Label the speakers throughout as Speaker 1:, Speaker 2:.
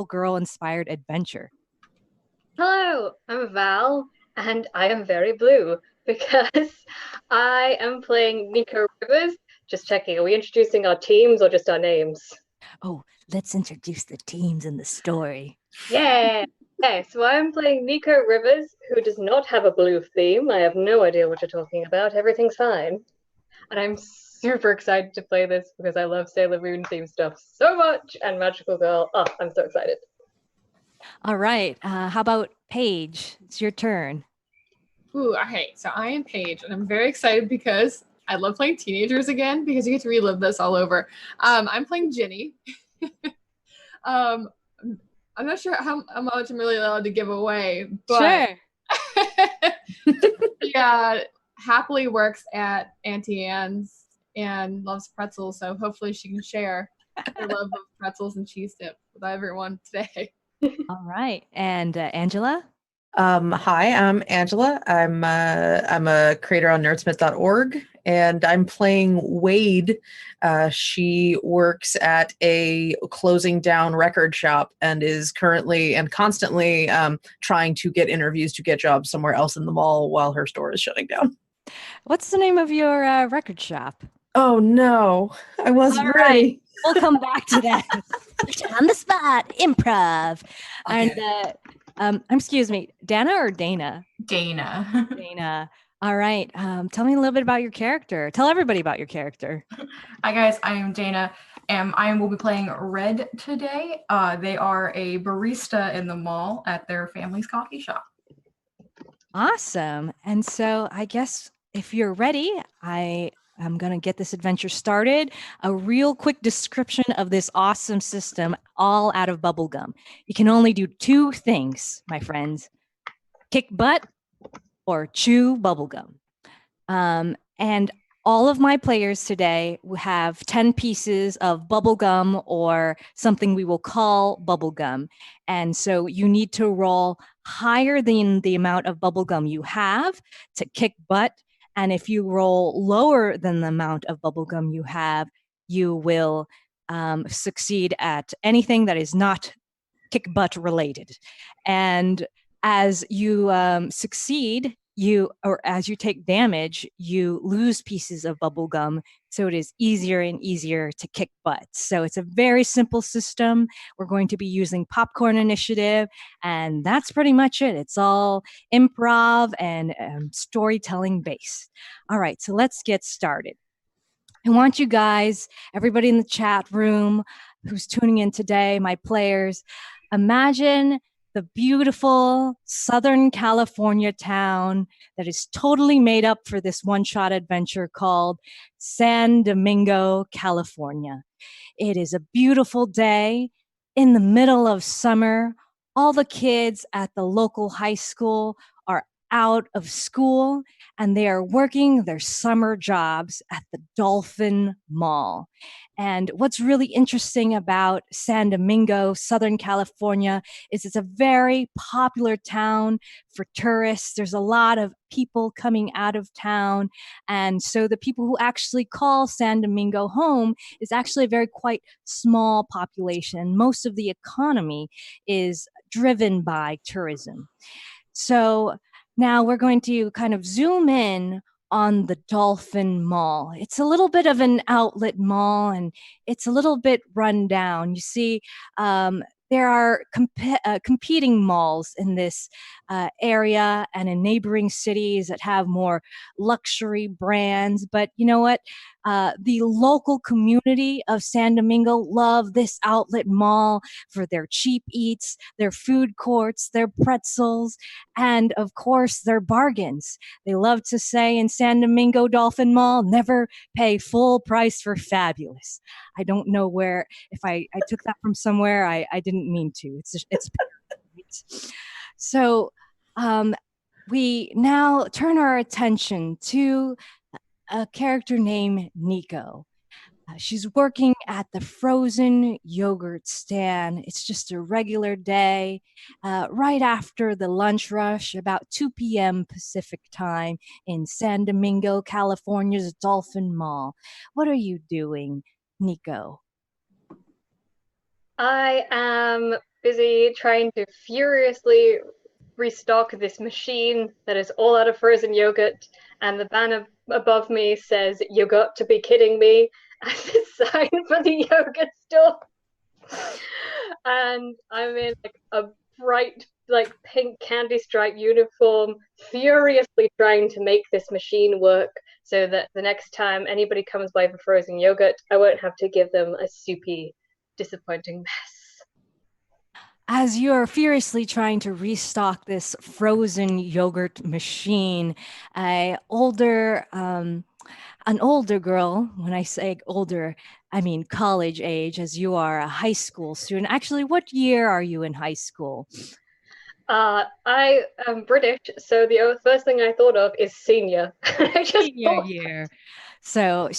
Speaker 1: girl-inspired adventure.
Speaker 2: Hello, I'm Val, and I am very blue because I am playing Nico Rivers. Just checking, are we introducing our teams or just our names?
Speaker 1: Oh, let's introduce the teams in the story.
Speaker 2: Yeah. Okay, so I'm playing Nico Rivers, who does not have a blue theme. I have no idea what you're talking about. Everything's fine. And I'm super excited to play this because I love Sailor Moon theme stuff so much and Magical Girl. Oh, I'm so excited.
Speaker 1: All right. How about Paige? It's your turn.
Speaker 3: Ooh, okay. So I am Paige, and I'm very excited because I love playing teenagers again because you get to relive this all over. I'm playing Ginny. um, I'm not sure how much I'm really allowed to give away, but yeah, happily works at Auntie Anne's and loves pretzels. So hopefully she can share her love of pretzels and cheese dip with everyone today.
Speaker 1: All right. And Angela?
Speaker 4: Hi, I'm Angela. I'm a creator on nerdsmith.org, and I'm playing Wade. She works at a closing down record shop and is currently and constantly trying to get interviews to get jobs somewhere else in the mall while her store is shutting down.
Speaker 1: What's the name of your record shop?
Speaker 4: Oh no, I wasn't ready.
Speaker 1: We'll come back to that. On the spot, improv.
Speaker 5: Okay.
Speaker 1: And excuse me, Dana or Dana?
Speaker 5: Dana.
Speaker 1: Dana. All right. Tell me a little bit about your character. Tell everybody about your character.
Speaker 5: Hi guys, I am Dana, and I will be playing Red today. They are a barista in the mall at their family's coffee shop.
Speaker 1: Awesome. And so I guess if you're ready, I'm going to get this adventure started. A real quick description of this awesome system, all out of bubblegum. You can only do two things, my friends: kick butt or chew bubblegum. And all of my players today have 10 pieces of bubblegum or something we will call bubblegum. And so you need to roll higher than the amount of bubblegum you have to kick butt. And if you roll lower than the amount of bubblegum you have, you will succeed at anything that is not kick butt related. And as you succeed, as you take damage, you lose pieces of bubble gum. So it is easier and easier to kick butt. So it's a very simple system. We're going to be using Popcorn Initiative, and that's pretty much it. It's all improv and storytelling based. All right, so let's get started. I want you guys, everybody in the chat room who's tuning in today, my players, imagine the beautiful Southern California town that is totally made up for this one-shot adventure called San Domingo, California. It is a beautiful day in the middle of summer. All the kids at the local high school are out of school and they are working their summer jobs at the Dolphin Mall. And what's really interesting about San Domingo, Southern California, is it's a very popular town for tourists. There's a lot of people coming out of town. And so the people who actually call San Domingo home is actually a very quite small population. Most of the economy is driven by tourism. So now we're going to kind of zoom in on the Dolphin Mall. It's a little bit of an outlet mall and it's a little bit run down. You see, there are competing malls in this area and in neighboring cities that have more luxury brands. But you know what? The local community of San Domingo love this outlet mall for their cheap eats, their food courts, their pretzels, and of course, their bargains. They love to say in San Domingo Dolphin Mall, never pay full price for fabulous. I don't know where, if I took that from somewhere, I didn't mean to. It's so we now turn our attention to a character named Nico. She's working at the frozen yogurt stand. It's just a regular day, right after the lunch rush, about 2 p.m. Pacific time in San Domingo, California's Dolphin Mall. What are you doing, Nico?
Speaker 2: I am busy trying to furiously restock this machine that is all out of frozen yogurt, and the banner above me says, "You got to be kidding me," as a sign for the yogurt store. And I'm in like a bright, like pink candy stripe uniform, furiously trying to make this machine work so that the next time anybody comes by for frozen yogurt, I won't have to give them a soupy, disappointing mess.
Speaker 1: As you're furiously trying to restock this frozen yogurt machine, an older girl, when I say older, I mean college age, as you are a high school student. Actually, what year are you in high school?
Speaker 2: I am British, so the first thing I thought of is senior. I just
Speaker 1: Senior year. So,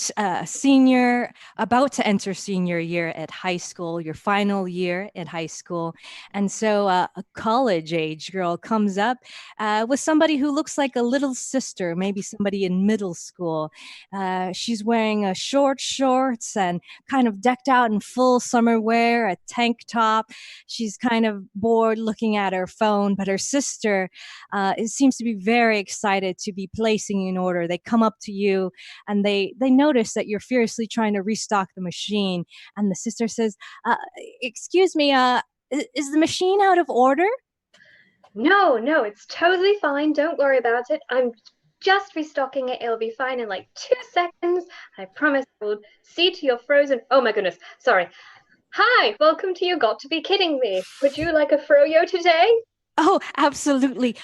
Speaker 1: senior, about to enter senior year at high school, your final year at high school. And so, a college age girl comes up with somebody who looks like a little sister, maybe somebody in middle school. She's wearing short shorts and kind of decked out in full summer wear, a tank top. She's kind of bored looking at her phone, but her sister it seems to be very excited to be placing an order. They come up to you and they notice that you're furiously trying to restock the machine. And the sister says, "Excuse me, is the machine out of order?"
Speaker 2: No, it's totally fine. Don't worry about it. I'm just restocking it. It'll be fine in like 2 seconds. I promise I will see to your frozen. Oh my goodness. Sorry. Hi, welcome to You Got to Be Kidding Me. Would you like a froyo today?
Speaker 1: Oh, absolutely.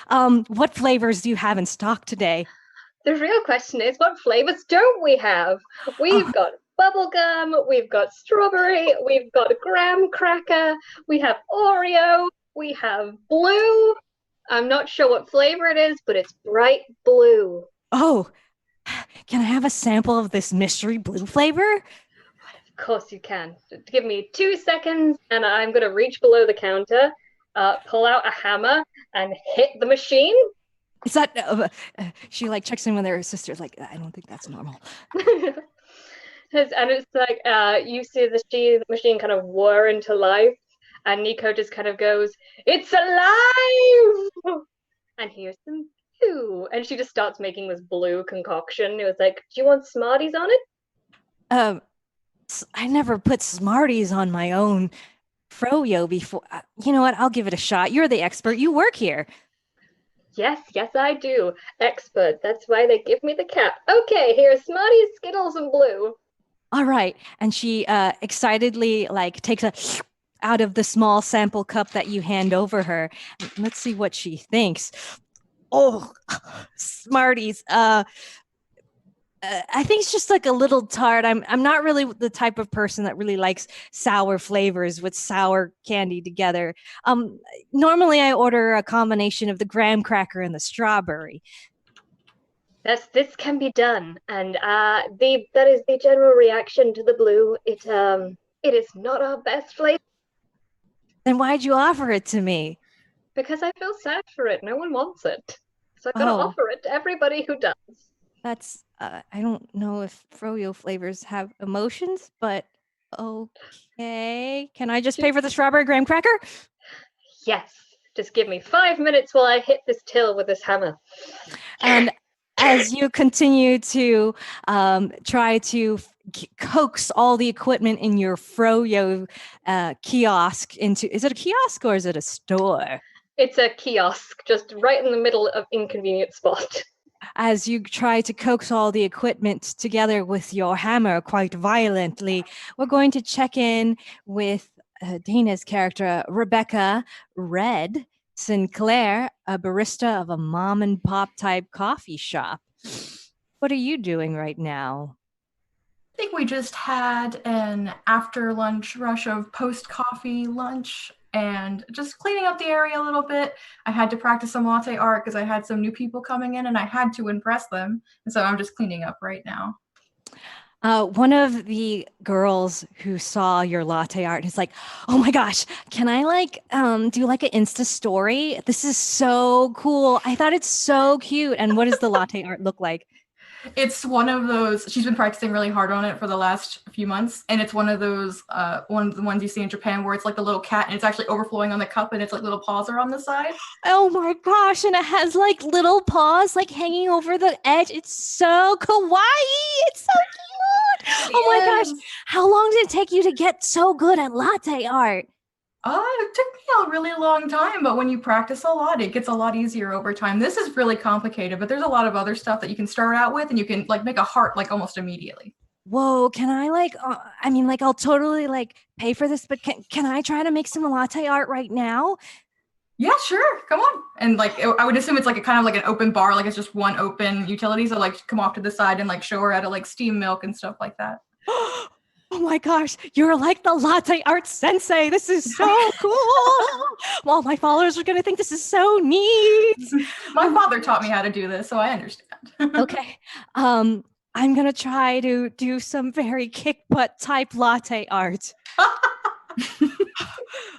Speaker 1: What flavors do you have in stock today?
Speaker 2: The real question is, what flavors don't we have? We've got bubblegum, we've got strawberry, we've got graham cracker, we have Oreo, we have blue. I'm not sure what flavor it is, but it's bright blue.
Speaker 1: Oh, can I have a sample of this mystery blue flavor?
Speaker 2: Of course you can. Give me 2 seconds, and I'm going to reach below the counter, pull out a hammer, and hit the machine.
Speaker 1: Is that she like checks in with her sister? Like, I don't think that's normal.
Speaker 2: And it's like you see the machine kind of whir into life, and Nico just kind of goes, "It's alive!" And here's some blue, and she just starts making this blue concoction. It was like, "Do you want Smarties on it?"
Speaker 1: I never put Smarties on my own froyo before. You know what? I'll give it a shot. You're the expert. You work here.
Speaker 2: Yes, I do. Expert. That's why they give me the cap. Okay, here's Smarties, Skittles, and blue.
Speaker 1: All right. And she excitedly like takes a out of the small sample cup that you hand over her. Let's see what she thinks. Oh, Smarties. I think it's just like a little tart. I'm not really the type of person that really likes sour flavors with sour candy together. Normally I order a combination of the graham cracker and the strawberry.
Speaker 2: This can be done, and that is the general reaction to the blue. It is not our best flavor.
Speaker 1: Then why'd you offer it to me?
Speaker 2: Because I feel sad for it. No one wants it, so I've got to offer it to everybody who does.
Speaker 1: That's I don't know if froyo flavors have emotions, but okay. Can I just pay for the strawberry graham cracker?
Speaker 2: Yes. Just give me 5 minutes while I hit this till with this hammer.
Speaker 1: And as you continue to try to coax all the equipment in your froyo kiosk into, is it a kiosk or is it a store?
Speaker 2: It's a kiosk, just right in the middle of inconvenient spot.
Speaker 1: As you try to coax all the equipment together with your hammer quite violently, we're going to check in with Dana's character, Rebecca Red Sinclair, a barista of a mom and pop type coffee shop. What are you doing right now?
Speaker 5: I think we just had an after lunch rush of post coffee lunch and just cleaning up the area a little bit. I had to practice some latte art because I had some new people coming in and I had to impress them. And so I'm just cleaning up right now.
Speaker 1: One of the girls who saw your latte art is like, "Oh my gosh, can I like do like an Insta story? This is so cool. I thought it's so cute." And what does the latte art look like?
Speaker 5: It's one of those, she's been practicing really hard on it for the last few months, and it's one of those, one of the ones you see in Japan where it's like the little cat and it's actually overflowing on the cup and it's like little paws are on the side.
Speaker 1: Oh my gosh, and it has like little paws like hanging over the edge. It's so kawaii. It's so cute. Oh my gosh. How long did it take you to get so good at latte art?
Speaker 5: It took me a really long time, but when you practice a lot, it gets a lot easier over time. This is really complicated, but there's a lot of other stuff that you can start out with and you can like make a heart like almost immediately.
Speaker 1: Whoa, can I like I mean like I'll totally like pay for this, but can I try to make some latte art right now?
Speaker 5: Yeah, sure. Come on. And like, I would assume it's like a kind of like an open bar, like it's just one open utility. So like come off to the side and like show her how to like steam milk and stuff like that.
Speaker 1: Oh my gosh, you're like the latte art sensei. This is so cool. Well, my followers are going to think this is so neat.
Speaker 5: My father taught me how to do this, so I understand.
Speaker 1: Okay. I'm going to try to do some very kick butt type latte art.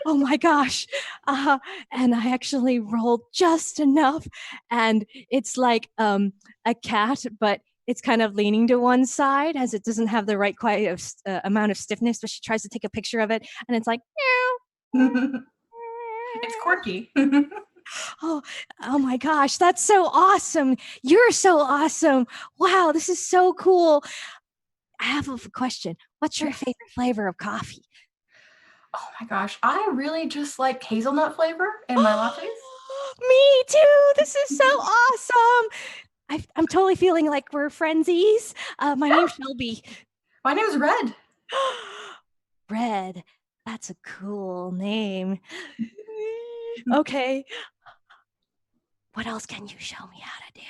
Speaker 1: Oh my gosh. And I actually rolled just enough. And it's like a cat, but it's kind of leaning to one side as it doesn't have the right quite amount of stiffness, but she tries to take a picture of it and it's like,
Speaker 5: It's quirky.
Speaker 1: oh my gosh, that's so awesome. You're so awesome. Wow, this is so cool. I have a question. What's your favorite flavor of coffee?
Speaker 5: Oh my gosh, I really just like hazelnut flavor in my lattes.
Speaker 1: Me too. This is so awesome. I'm totally feeling like we're friendsies. My name's Shelby.
Speaker 5: My name's Red.
Speaker 1: Red. That's a cool name. Okay. What else can you show me how to do?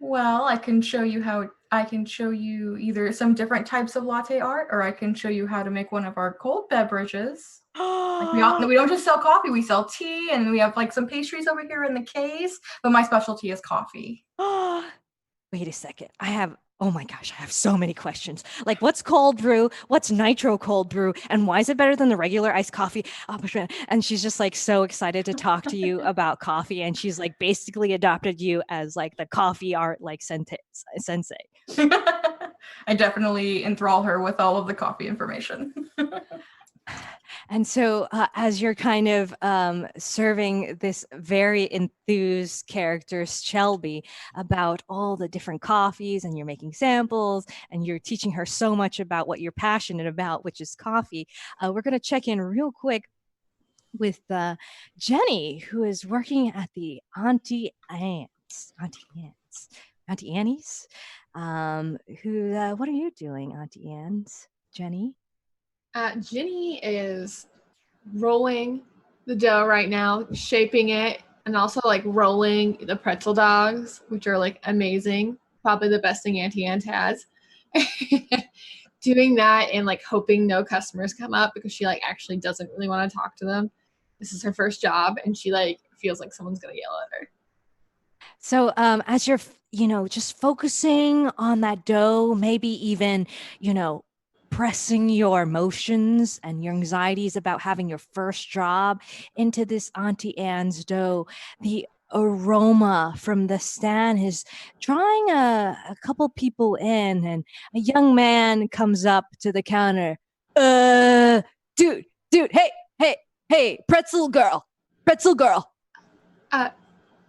Speaker 5: Well, I can show you either some different types of latte art, or I can show you how to make one of our cold beverages. Like we don't just sell coffee, we sell tea, and we have like some pastries over here in the case, but my specialty is coffee.
Speaker 1: Wait a second. Oh my gosh, I have so many questions. Like, what's cold brew? What's nitro cold brew? And why is it better than the regular iced coffee? Oh, and she's just like so excited to talk to you about coffee. And she's like basically adopted you as like the coffee art like sensei.
Speaker 5: I definitely enthrall her with all of the coffee information.
Speaker 1: And so as you're kind of serving this very enthused character, Shelby, about all the different coffees and you're making samples and you're teaching her so much about what you're passionate about, which is coffee, we're going to check in real quick with Jenny, who is working at the Auntie Annie's. What are you doing, Auntie Anne's, Jenny?
Speaker 3: Jenny is rolling the dough right now, shaping it, and also like rolling the pretzel dogs, which are like amazing. Probably the best thing Auntie Anne has. Doing that and like hoping no customers come up because she like actually doesn't really want to talk to them. This is her first job and she like feels like someone's gonna yell at her.
Speaker 1: So as you're, just focusing on that dough, maybe even, pressing your emotions and your anxieties about having your first job into this Auntie Anne's dough, the aroma from the stand is drawing a couple people in, and a young man comes up to the counter. Dude, hey, pretzel girl.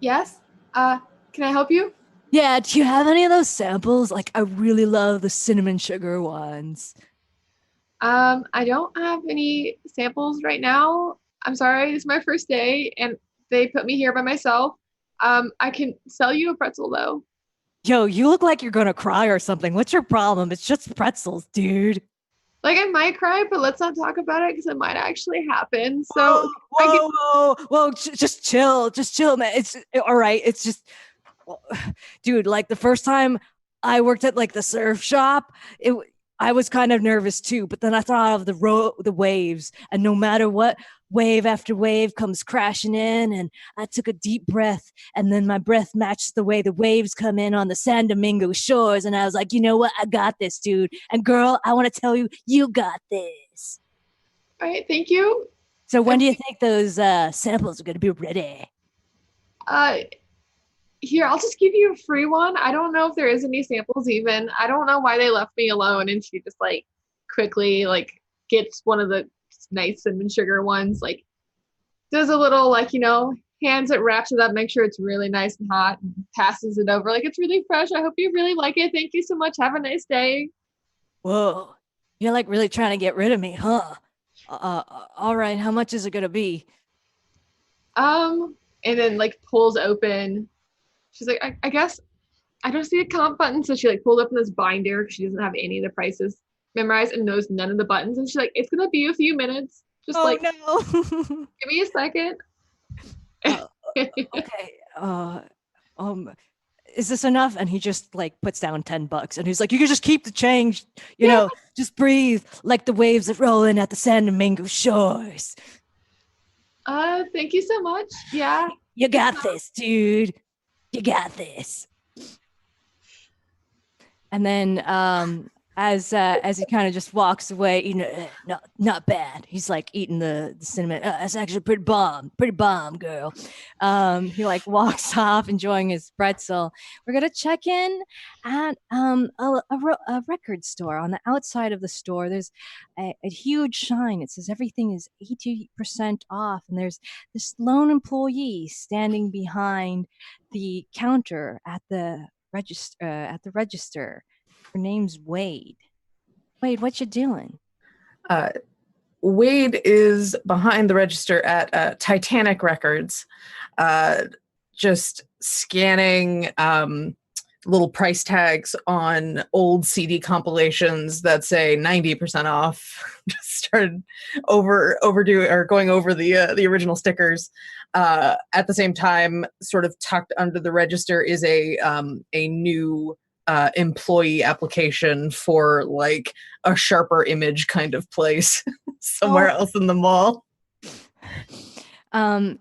Speaker 3: Yes? Can I help you?
Speaker 1: Yeah, do you have any of those samples? Like, I really love the cinnamon sugar ones.
Speaker 3: I don't have any samples right now. I'm sorry, it's my first day and they put me here by myself. I can sell you a pretzel though.
Speaker 1: Yo, you look like you're gonna cry or something. What's your problem? It's just pretzels, dude.
Speaker 3: Like I might cry, but let's not talk about it because it might actually happen. So
Speaker 1: whoa, just chill, man. It's all right. It's just, dude. Like the first time I worked at like the surf shop, I was kind of nervous too. But then I thought of the waves, and no matter what, wave after wave comes crashing in, and I took a deep breath, and then my breath matched the way the waves come in on the San Domingo shores, and I was like, you know what, I got this, dude. And girl, I want to tell you, you got this.
Speaker 3: All right, thank you.
Speaker 1: So when do you think those samples are going to be ready?
Speaker 3: Here, I'll just give you a free one. I don't know if there is any samples even. I don't know why they left me alone, and she just like quickly like gets one of the nice cinnamon sugar ones, like does a little like, hands it, wraps it up, make sure it's really nice and hot, and passes it over. Like, it's really fresh. I hope you really like it. Thank you so much. Have a nice day.
Speaker 1: Whoa, you're like really trying to get rid of me, huh? All right, how much is it gonna be?
Speaker 3: And then like pulls open. She's like, I guess I don't see a comp button. So she like pulled open this binder because she doesn't have any of the prices memorized and knows none of the buttons. And she's like, it's gonna be a few minutes. Just
Speaker 1: Oh
Speaker 3: like
Speaker 1: no.
Speaker 3: give me a second.
Speaker 1: Okay. Um, is this enough? And he just like puts down $10 and he's like, you can just keep the change, just breathe like the waves that roll in at the San Domingo shores.
Speaker 3: Thank you so much. Yeah.
Speaker 1: You got this, dude. You got this. And then as he kind of just walks away, not bad. He's like eating the cinnamon. That's actually pretty bomb, girl. He like walks off enjoying his pretzel. We're gonna check in at a record store. On the outside of the store, there's a huge sign. It says everything is 80% off, and there's this lone employee standing behind the counter at the register. Her name's Wade. Wade, what you doing?
Speaker 4: Wade is behind the register at Titanic Records, just scanning little price tags on old CD compilations that say 90% off. Just started going over the original stickers. At the same time, sort of tucked under the register is a new employee application for like a sharper image kind of place somewhere else in the mall.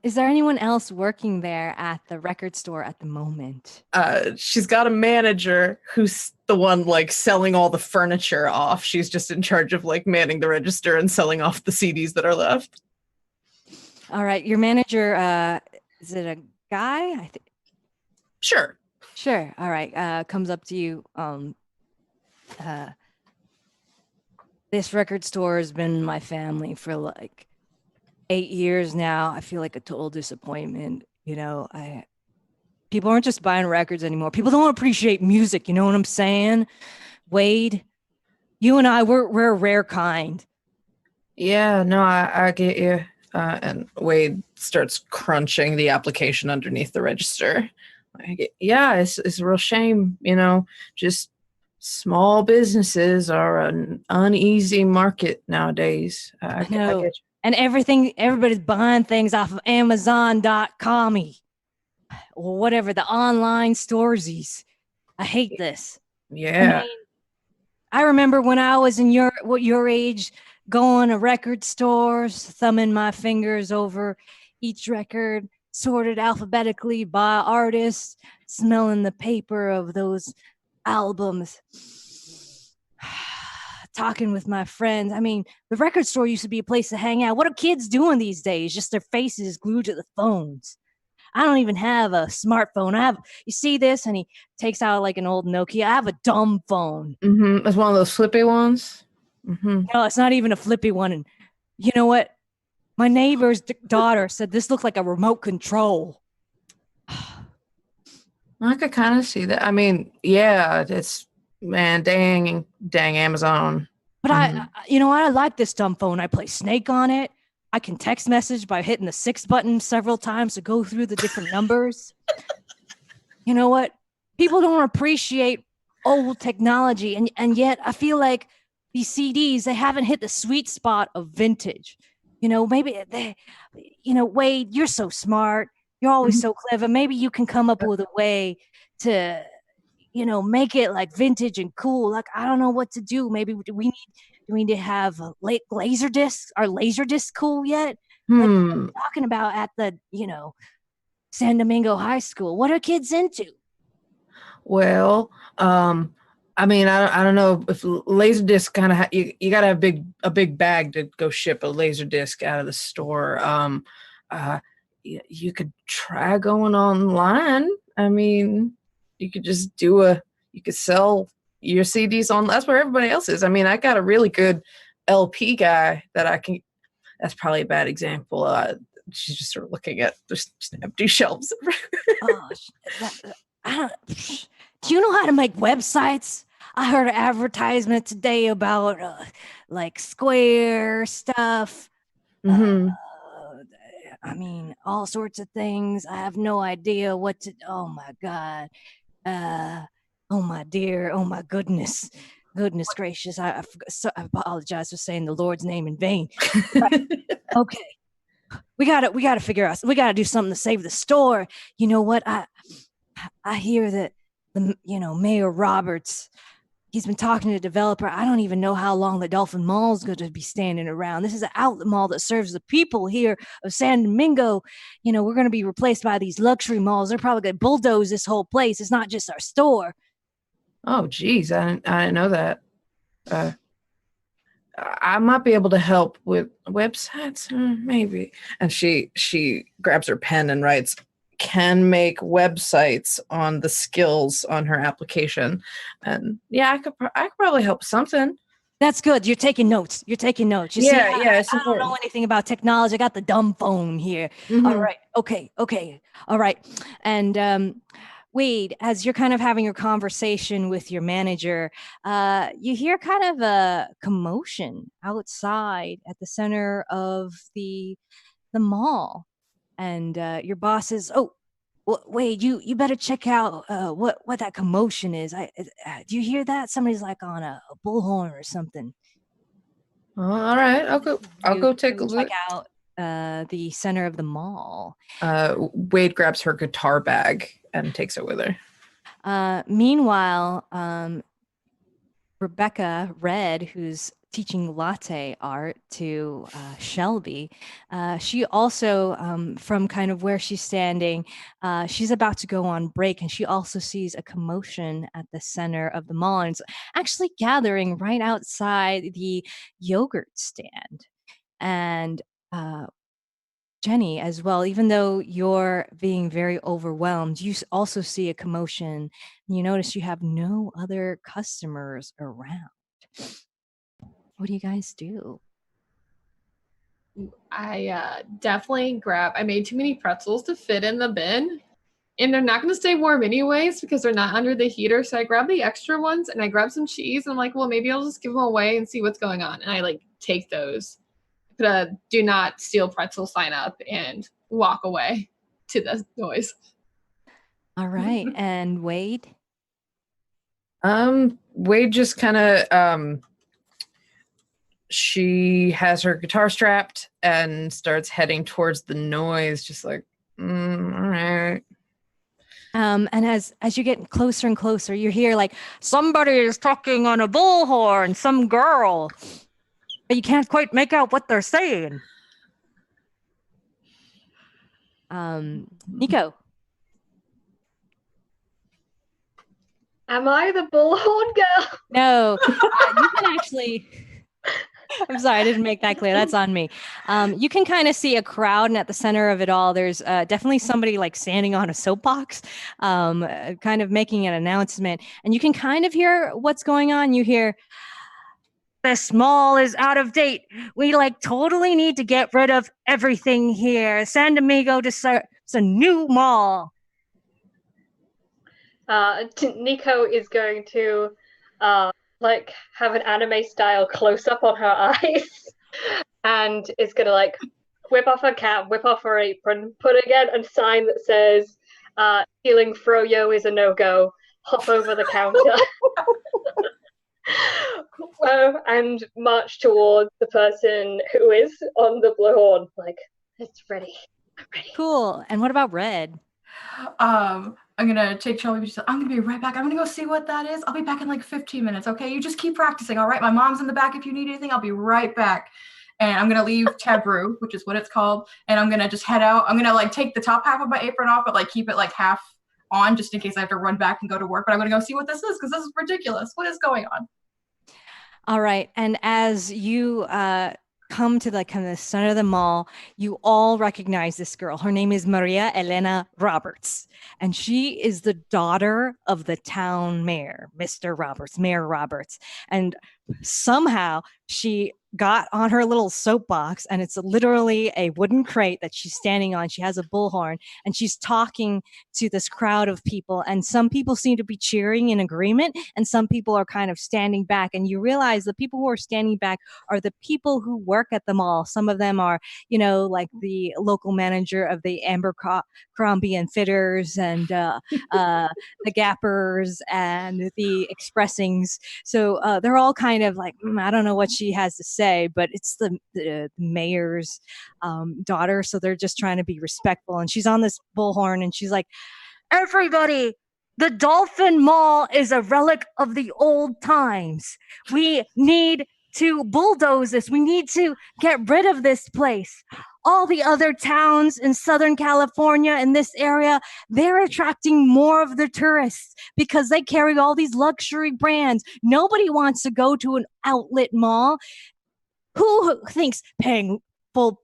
Speaker 1: Is there anyone else working there at the record store at the moment?
Speaker 4: She's got a manager who's the one like selling all the furniture off. She's just in charge of like manning the register and selling off the CDs that are left.
Speaker 1: All right, your manager, is it a guy? I think.
Speaker 4: Sure.
Speaker 1: All right. Comes up to you. This record store has been in my family for like 8 years now. I feel like a total disappointment. People aren't just buying records anymore. People don't appreciate music. You know what I'm saying? Wade, you and I, we're a rare kind.
Speaker 4: Yeah, no, I get you. And Wade starts crunching the application underneath the register. It's a real shame, just small businesses are an uneasy market nowadays. I know. I get you.
Speaker 1: And everybody's buying things off of Amazon.com or whatever, the online storesies. I hate this.
Speaker 4: Yeah.
Speaker 1: I remember when I was in your age, going to record stores, thumbing my fingers over each record, sorted alphabetically by artist, smelling the paper of those albums, talking with my friends. I mean, the record store used to be a place to hang out. What are kids doing these days? Just their faces glued to the phones. I don't even have a smartphone. You see this? And he takes out like an old Nokia. I have a dumb phone.
Speaker 4: Mm-hmm. It's one of those flippy ones. Mm-hmm.
Speaker 1: No, it's not even a flippy one. And you know what? My neighbor's daughter said this looked like a remote control.
Speaker 4: I could kind of see that. I mean, yeah, it's, man, dang Amazon.
Speaker 1: But I like this dumb phone. I play Snake on it. I can text message by hitting the 6 button several times to go through the different numbers. You know what? People don't appreciate old technology. And yet I feel like these CDs, they haven't hit the sweet spot of vintage. Maybe Wade, you're so smart. You're always so clever. Maybe you can come up with a way to, make it like vintage and cool. Like, I don't know what to do. Maybe do we need to have laser discs? Are laser discs cool yet? Like I'm talking about at the, San Domingo High School. What are kids into?
Speaker 4: Well, I mean, I don't know if laser disc kind of you got to have a big bag to go ship a laser disc out of the store. You could try going online. I mean, you could just you could sell your CDs on, that's where everybody else is. I mean, I got a really good LP guy that I can, that's probably a bad example. She's just sort of looking at just empty shelves.
Speaker 1: Oh, I don't. Do you know how to make websites? I heard an advertisement today about like Square stuff.
Speaker 4: Mm-hmm.
Speaker 1: I mean, all sorts of things. I have no idea what to. Oh my god. Oh my dear. Oh my goodness. Goodness gracious. I apologize for saying the Lord's name in vain. Right. Okay. We gotta figure out. We gotta do something to save the store. You know what? I hear that Mayor Roberts, he's been talking to the developer. I don't even know how long the Dolphin Mall is going to be standing around. This is an outlet mall that serves the people here of San Domingo. We're going to be replaced by these luxury malls. They're probably going to bulldoze this whole place. It's not just our store.
Speaker 4: Oh, geez, I didn't know that. I might be able to help with websites, maybe. And she grabs her pen and writes, "Can make websites" on the skills on her application. And yeah, I could probably help with something.
Speaker 1: That's good. You're taking notes. You see,
Speaker 4: Yeah, it's
Speaker 1: I don't know anything about technology. I got the dumb phone here.
Speaker 4: Mm-hmm.
Speaker 1: All right. Okay. All right. And Wade, as you're kind of having your conversation with your manager, you hear kind of a commotion outside at the center of the mall, and your boss says, "Oh, Wade, you better check out what that commotion is. Do you hear that? Somebody's like on a bullhorn or something."
Speaker 4: All right, I'll go take a look.
Speaker 1: Check out the center of the mall.
Speaker 4: Wade grabs her guitar bag and takes it with her.
Speaker 1: Meanwhile, Rebecca Red, who's teaching latte art to Shelby, she also, from kind of where she's standing, she's about to go on break, and she also sees a commotion at the center of the mall, and it's actually gathering right outside the yogurt stand. And Jenny, as well, even though you're being very overwhelmed, you also see a commotion. And you notice you have no other customers around. What do you guys do?
Speaker 3: I definitely I made too many pretzels to fit in the bin. And they're not going to stay warm anyways because they're not under the heater. So I grabbed the extra ones and I grabbed some cheese. And I'm like, well, maybe I'll just give them away and see what's going on. And I take those, put a do not steal pretzel sign up and walk away to the noise.
Speaker 1: All right. And Wade?
Speaker 4: Wade just kind of, she has her guitar strapped and starts heading towards the noise, just like, all right.
Speaker 1: And as you get closer and closer, you hear like somebody is talking on a bullhorn, some girl, but you can't quite make out what they're saying. Nico.
Speaker 2: Am I the bullhorn girl?
Speaker 1: No, you can actually. I'm sorry, I didn't make that clear. That's on me. You can kind of see a crowd, and at the center of it all, there's definitely somebody standing on a soapbox, kind of making an announcement. And you can kind of hear what's going on. You hear, "This mall is out of date. We totally need to get rid of everything here. San Domingo deserves a new mall."
Speaker 2: Nico is going to have an anime style close up on her eyes and is gonna whip off her cap, whip off her apron, put again a sign that says stealing froyo is a no-go, hop over the counter and march towards the person who is on the bullhorn it's ready. I'm ready.
Speaker 1: Cool. And what about Red?
Speaker 5: I'm gonna take Shelby. I'm gonna be right back. I'm gonna go see what that is. I'll be back in 15 minutes. Okay, you just keep practicing. All right, my mom's in the back. If you need anything, I'll be right back. And I'm gonna leave Tebrew, which is what it's called, and I'm gonna just head out. I'm gonna take the top half of my apron off, but keep it half on, just in case I have to run back and go to work. But I'm gonna go see what this is because this is ridiculous. What is going on?
Speaker 1: All right, and as you come to the kind of the center of the mall, you all recognize this girl. Her name is Maria Elena Roberts, and she is the daughter of the town mayor, Mr. Roberts, Mayor Roberts. And somehow she got on her little soapbox, and it's literally a wooden crate that she's standing on. She has a bullhorn, and she's talking to this crowd of people, and some people seem to be cheering in agreement, and some people are kind of standing back. And you realize the people who are standing back are the people who work at the mall. Some of them are, like the local manager of the Abercrombie and Fitters, and the Gappers, and the Expressings. So they're all kind of like, I don't know what she has to say, but it's the mayor's daughter. So they're just trying to be respectful. And she's on this bullhorn, and she's like, everybody, the Dolphin Mall is a relic of the old times. We need to bulldoze this. We need to get rid of this place. All the other towns in Southern California in this area, they're attracting more of the tourists because they carry all these luxury brands. Nobody wants to go to an outlet mall. Who thinks paying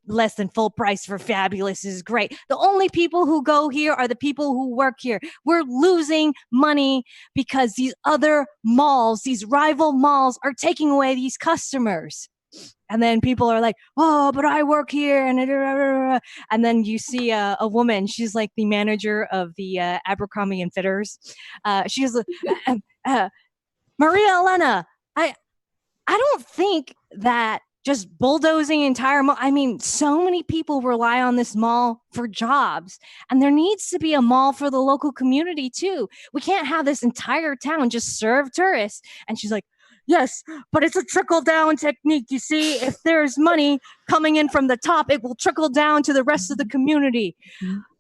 Speaker 1: less than full price for fabulous is great? The only people who go here are the people who work here. We're losing money because these other malls, these rival malls, are taking away these customers. And then people are like, oh, but I work here. And then you see a woman. She's like the manager of the Abercrombie and Fitters. She's Maria Elena. I don't think that just bulldozing entire mall. I mean, so many people rely on this mall for jobs, and there needs to be a mall for the local community too. We can't have this entire town just serve tourists. And she's like, yes, but it's a trickle down technique. You see, if there's money coming in from the top, it will trickle down to the rest of the community.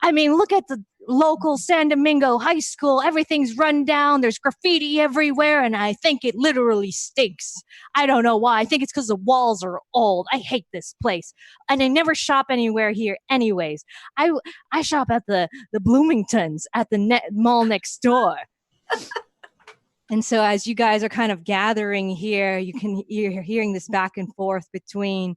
Speaker 1: I mean, look at the local San Domingo high school. Everything's run down. There's graffiti everywhere, and I think it literally stinks. I don't know why. I think it's because the walls are old. I hate this place, and I never shop anywhere here anyways. I shop at the Bloomingtons at the mall next door. And so as you guys are kind of gathering here, you're hearing this back and forth between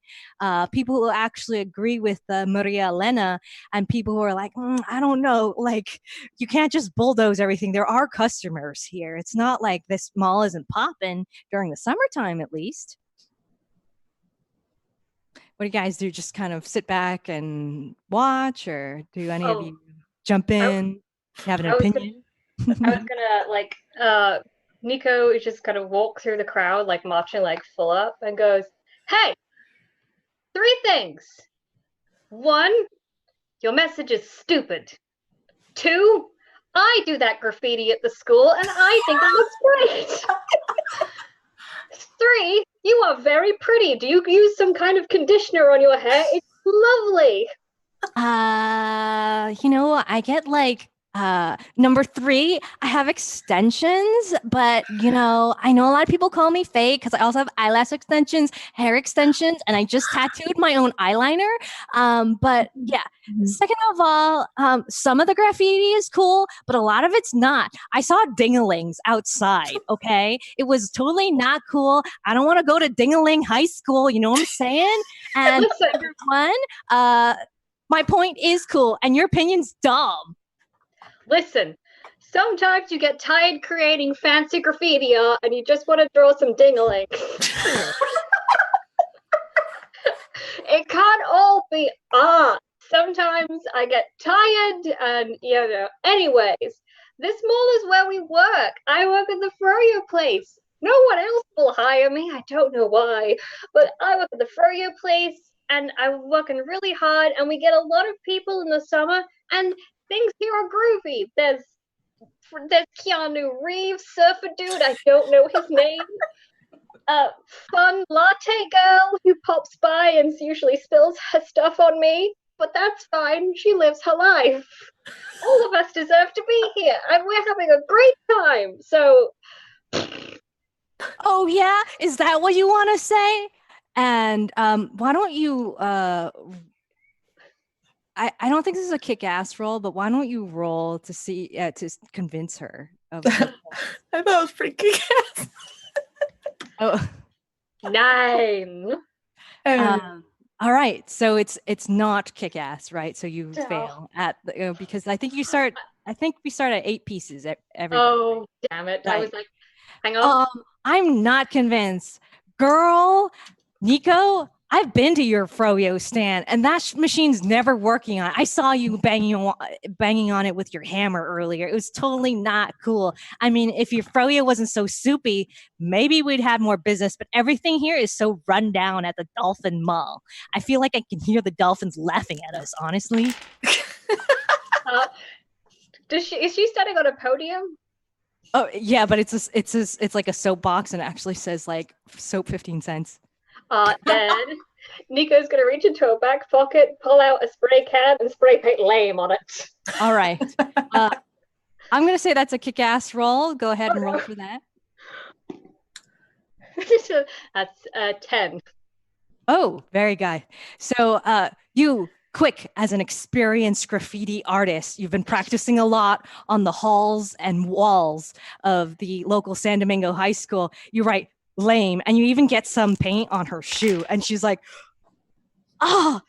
Speaker 1: people who actually agree with Maria Elena and people who are like, I don't know, like, you can't just bulldoze everything. There are customers here. It's not like this mall isn't popping during the summertime, at least. What do you guys do? Just kind of sit back and watch, or do any of you jump in? Have an opinion?
Speaker 2: I was gonna Nico is just gonna walk through the crowd, like marching like full up, and goes, hey, 3 things. 1, your message is stupid. 2, I do that graffiti at the school and I think it looks great. 3, you are very pretty. Do you use some kind of conditioner on your hair? It's lovely.
Speaker 1: I get like number 3, I have extensions, but I know a lot of people call me fake because I also have eyelash extensions, hair extensions, and I just tattooed my own eyeliner. But yeah, second of all, some of the graffiti is cool, but a lot of it's not. I saw dingalings outside, okay? It was totally not cool. I don't want to go to Dingaling High School, you know what I'm saying? And number 1, my point is cool, and your opinion's dumb.
Speaker 2: Listen, sometimes you get tired creating fancy graffiti art and you just want to draw some dingaling. It can't all be art. Sometimes I get tired and, anyways, this mall is where we work. I work at the Furrier place. No one else will hire me. I don't know why, but I work at the Furrier place and I'm working really hard, and we get a lot of people in the summer, and things here are groovy. There's Keanu Reeves, surfer dude, I don't know his name. Fun latte girl who pops by and usually spills her stuff on me, but that's fine. She lives her life. All of us deserve to be here, and we're having a great time. So,
Speaker 1: oh yeah, is that what you want to say? And why don't you? I don't think this is a kick-ass roll, but why don't you roll to see to convince her of
Speaker 4: I thought it was pretty kick-ass.
Speaker 1: Oh.
Speaker 2: 9.
Speaker 1: All right, so it's not kick ass, right? So you
Speaker 2: No.
Speaker 1: fail at the, because I think we start at 8 pieces everybody.
Speaker 2: Oh, damn it. I
Speaker 1: Right.
Speaker 2: was like, hang on.
Speaker 1: I'm not convinced. Girl, Nico, I've been to your froyo stand and that machine's never working on it. I saw you banging on it with your hammer earlier. It was totally not cool. I mean, if your froyo wasn't so soupy, maybe we'd have more business, but everything here is so run down at the Dolphin Mall. I feel like I can hear the dolphins laughing at us, honestly.
Speaker 2: Is she standing on a podium?
Speaker 1: Oh, yeah, but it's like a soapbox and it actually says like soap 15 cents.
Speaker 2: Then Nico's going to reach into her back pocket, pull out a spray can, and spray paint lame on it.
Speaker 1: All right. I'm going to say that's a kick-ass roll. Go ahead and roll for that.
Speaker 2: That's 10.
Speaker 1: Oh, very good. So you, quick, as an experienced graffiti artist, you've been practicing a lot on the halls and walls of the local San Domingo High School. You write lame, and you even get some paint on her shoe. And she's like, oh,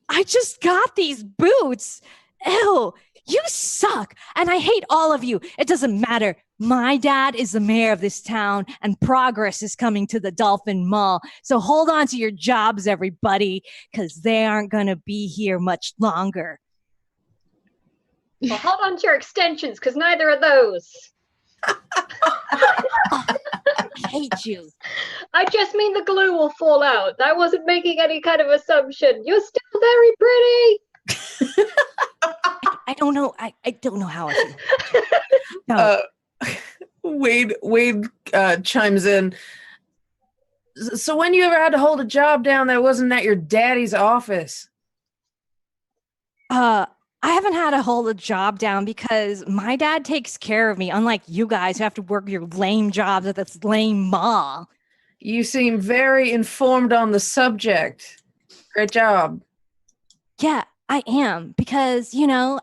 Speaker 1: I just got these boots. Ew, you suck. And I hate all of you. It doesn't matter. My dad is the mayor of this town and progress is coming to the Dolphin Mall. So hold on to your jobs, everybody, because they aren't going to be here much longer.
Speaker 2: Well, hold on to your extensions, because neither are those.
Speaker 1: I hate you.
Speaker 2: I just mean the glue will fall out. I wasn't making any kind of assumption. You're still very pretty.
Speaker 1: I don't know. I don't know how I feel. No.
Speaker 4: Wade chimes in. So when you ever had to hold a job down that wasn't at your daddy's office?
Speaker 1: I haven't had to hold a job down because my dad takes care of me, unlike you guys who have to work your lame jobs at this lame mall.
Speaker 4: You seem very informed on the subject. Great job.
Speaker 1: Yeah, I am because,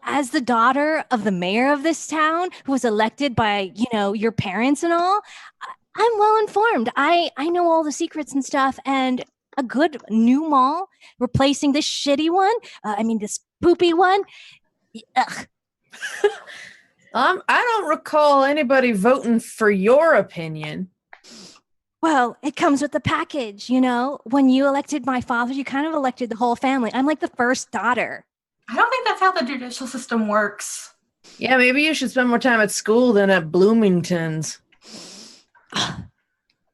Speaker 1: as the daughter of the mayor of this town who was elected by, your parents and all, I'm well informed. I know all the secrets and stuff, and a good new mall replacing this shitty one, this poopy one. Ugh.
Speaker 4: I don't recall anybody voting for your opinion.
Speaker 1: Well, it comes with the package, When you elected my father, you kind of elected the whole family. I'm like the first daughter.
Speaker 5: I don't think that's how the judicial system works.
Speaker 4: Yeah, maybe you should spend more time at school than at Bloomington's.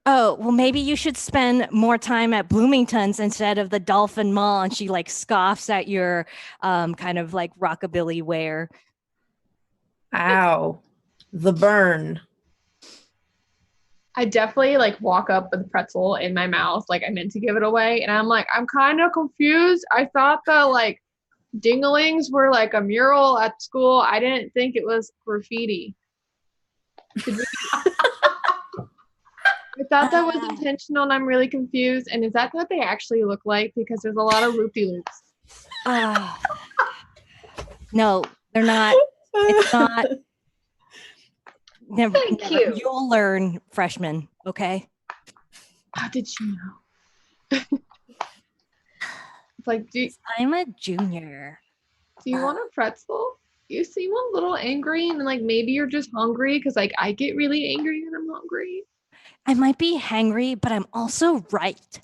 Speaker 1: Oh, well, maybe you should spend more time at Bloomington's instead of the Dolphin Mall. And she scoffs at your kind of rockabilly wear.
Speaker 4: Ow. The burn.
Speaker 3: I definitely walk up with a pretzel in my mouth, I meant to give it away, and I'm like, I'm kind of confused. I thought the dinglings were a mural at school. I didn't think it was graffiti. I thought that was intentional, and I'm really confused. And is that what they actually look like? Because there's a lot of loop-de-loops.
Speaker 1: No, they're not. It's not. Never.
Speaker 2: Thank you.
Speaker 1: You'll learn, freshman. Okay.
Speaker 3: How did you know?
Speaker 1: I'm a junior.
Speaker 3: Do you want a pretzel? You seem a little angry, and maybe you're just hungry because I get really angry when I'm hungry.
Speaker 1: I might be hangry, but I'm also right.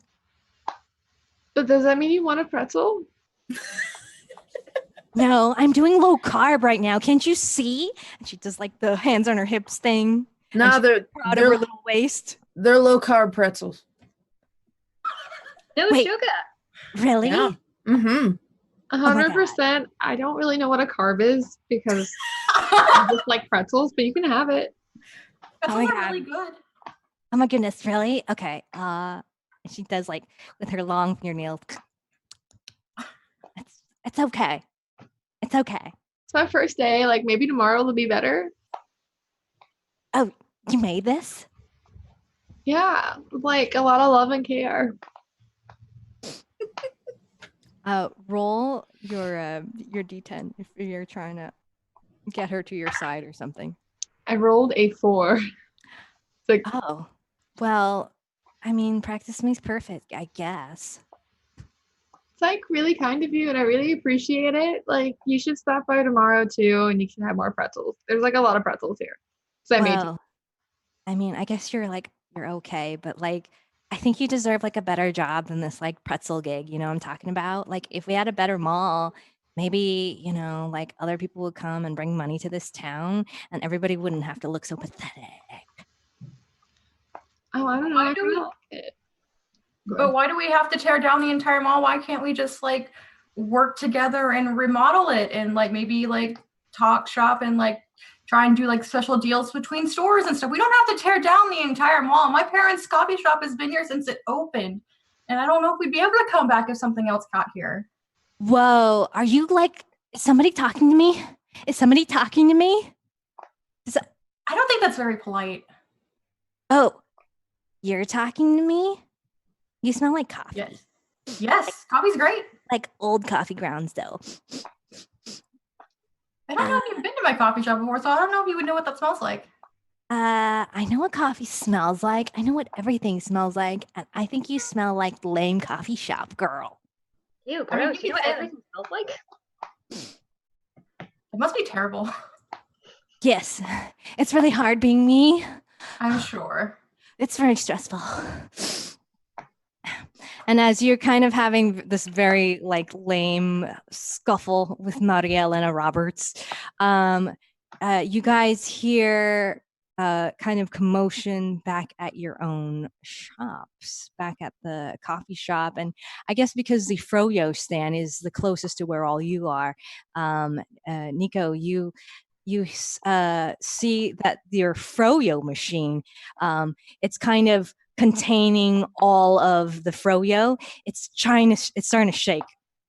Speaker 3: But does that mean you want a pretzel?
Speaker 1: No, I'm doing low carb right now. Can't you see? And she does the hands on her hips thing.
Speaker 4: No, they're
Speaker 1: proud of her little waist.
Speaker 4: They're low carb pretzels.
Speaker 2: No sugar.
Speaker 1: Really?
Speaker 4: Yeah. Mm-hmm.
Speaker 3: 100%. I don't really know what a carb is because I just like pretzels, but you can have it.
Speaker 5: Pretzels are really good.
Speaker 1: Oh my goodness, really? Okay. She does with her long fingernails. It's okay. It's okay.
Speaker 3: It's my first day. Maybe tomorrow will be better.
Speaker 1: Oh, you made this?
Speaker 3: Yeah, a lot of love and care.
Speaker 1: Roll your D10 if you're trying to get her to your side or something.
Speaker 3: I rolled a 4.
Speaker 1: Oh, well, practice makes perfect, I guess.
Speaker 3: like really kind of you, and I really appreciate it. Like, you should stop by tomorrow too, and you can have more pretzels. There's like a lot of pretzels here. So I made you.
Speaker 1: Well, I mean, I guess you're okay, but like I think you deserve like a better job than this like pretzel gig, you know what I'm talking about? Like if we had a better mall, maybe, like other people would come and bring money to this town and everybody wouldn't have to look so pathetic.
Speaker 3: Oh, I don't know. I really like it.
Speaker 5: But why do we have to tear down the entire mall? Why can't we just like work together and remodel it and like maybe like talk shop and like try and do like special deals between stores and stuff? We don't have to tear down the entire mall. My parents' coffee shop has been here since it opened. And I don't know if we'd be able to come back if something else got here.
Speaker 1: Whoa, are you like is somebody talking to me? Is somebody talking to me?
Speaker 5: I don't think that's very polite.
Speaker 1: Oh, you're talking to me? You smell like coffee.
Speaker 5: Yes. Yes, coffee's great.
Speaker 1: Like old coffee grounds though.
Speaker 5: I don't know if you've been to my coffee shop before, so I don't know if you would know what that smells like.
Speaker 1: I know what coffee smells like. I know what everything smells like. And I think you smell like lame coffee shop girl.
Speaker 2: Ew,
Speaker 5: I mean,
Speaker 2: gross. You know what everything smells like?
Speaker 5: It must be terrible.
Speaker 1: Yes, it's really hard being me.
Speaker 5: I'm sure.
Speaker 1: It's very stressful. And as you're kind of having this very like lame scuffle with Marielena Roberts, you guys hear kind of commotion back at your own shops, back at the coffee shop. And I guess because the Froyo stand is the closest to where all you are, Nico, you see that your Froyo machine, it's kind of containing all of the Froyo. It's starting to shake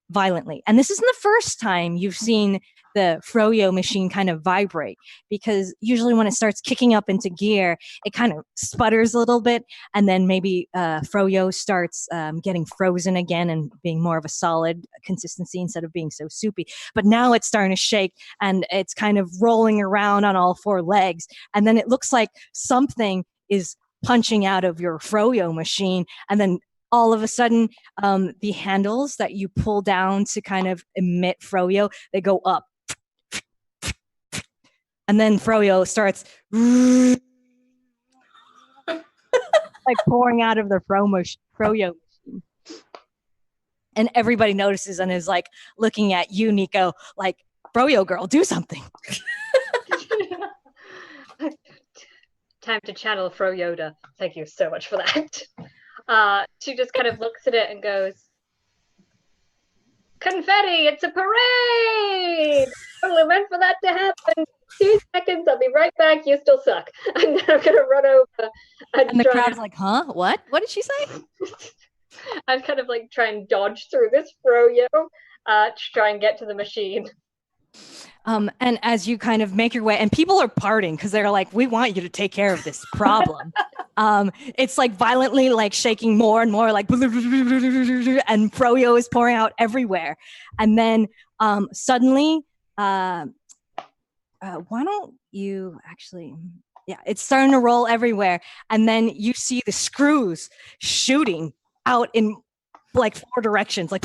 Speaker 1: violently. And this isn't the first time you've seen the Froyo machine kind of vibrate, because usually when it starts kicking up into gear, it kind of sputters a little bit, and then maybe Froyo starts getting frozen again and being more of a solid consistency instead of being so soupy. But now it's starting to shake and it's kind of rolling around on all four legs, and then it looks like something is punching out of your Froyo machine, and then all of a sudden, the handles that you pull down to kind of emit Froyo, they go up. And then Froyo starts like pouring out of the Froyo machine. And everybody notices and is like looking at you, Nico, like, Froyo girl, do something.
Speaker 2: Time to channel Froyoda. Thank you so much for that. She just kind of looks at it and goes, confetti, it's a parade! Totally meant for that to happen. 2 seconds, I'll be right back. You still suck. And then I'm going to run over.
Speaker 1: And the crowd's like, huh? What? What did she say?
Speaker 2: I'd kind of like try and dodge through this Froyo to try and get to the machine.
Speaker 1: And as you kind of make your way, and people are parting because they're like, we want you to take care of this problem. It's like violently like shaking more and more, like, and Froyo is pouring out everywhere. And then suddenly, why don't you actually, yeah, it's starting to roll everywhere. And then you see the screws shooting out in like 4 directions, like,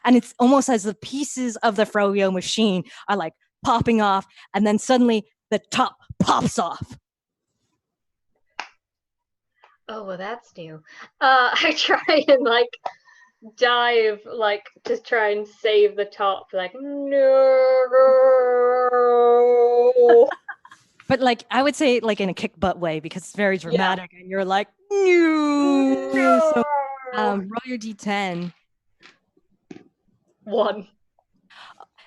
Speaker 1: and it's almost as the pieces of the Froyo machine are like popping off, and then suddenly the top pops off.
Speaker 2: Oh, well, that's new. I try and like dive, like to try and save the top, like, no.
Speaker 1: But like I would say like in a kick butt way, because it's very dramatic, and you're like, no. So roll your d10.
Speaker 2: 1.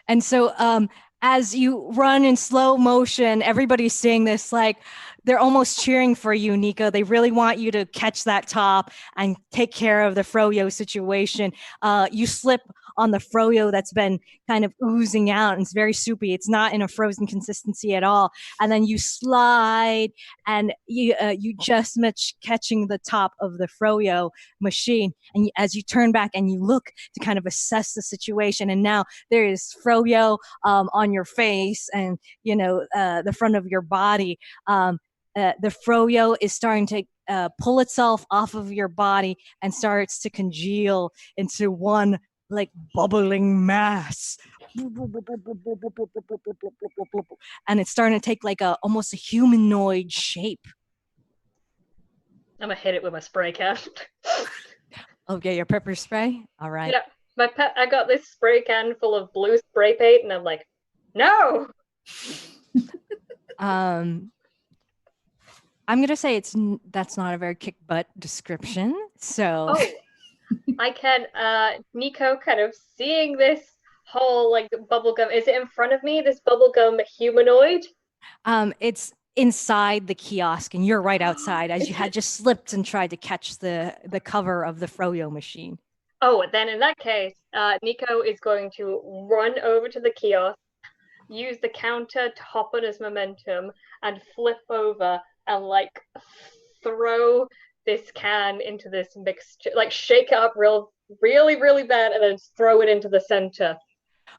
Speaker 1: And so as you run in slow motion, everybody's seeing this, like they're almost cheering for you, Nico. They really want you to catch that top and take care of the Froyo situation. You slip on the Froyo that's been kind of oozing out, and it's very soupy. It's not in a frozen consistency at all. And then you slide, and you just miss catching the top of the Froyo machine. And as you turn back and you look to kind of assess the situation, and now there is Froyo on your face and the front of your body. the froyo is starting to pull itself off of your body and starts to congeal into one like bubbling mass. And it's starting to take like almost a humanoid shape.
Speaker 2: I'm gonna hit it with my spray can.
Speaker 1: Oh yeah, your pepper spray. All right.
Speaker 2: Yeah, I got this spray can full of blue spray paint, and I'm like, no.
Speaker 1: I'm gonna say that's not a very kick butt description. So
Speaker 2: I can Nico kind of seeing this whole like bubblegum. Is it in front of me? This bubblegum humanoid?
Speaker 1: it's inside the kiosk, and you're right outside as you had just slipped and tried to catch the cover of the froyo machine.
Speaker 2: Oh, then in that case, Nico is going to run over to the kiosk, use the counter to hop on his momentum, and flip over and like throw this can into this mixture, like shake it up really, really bad, and then throw it into the center.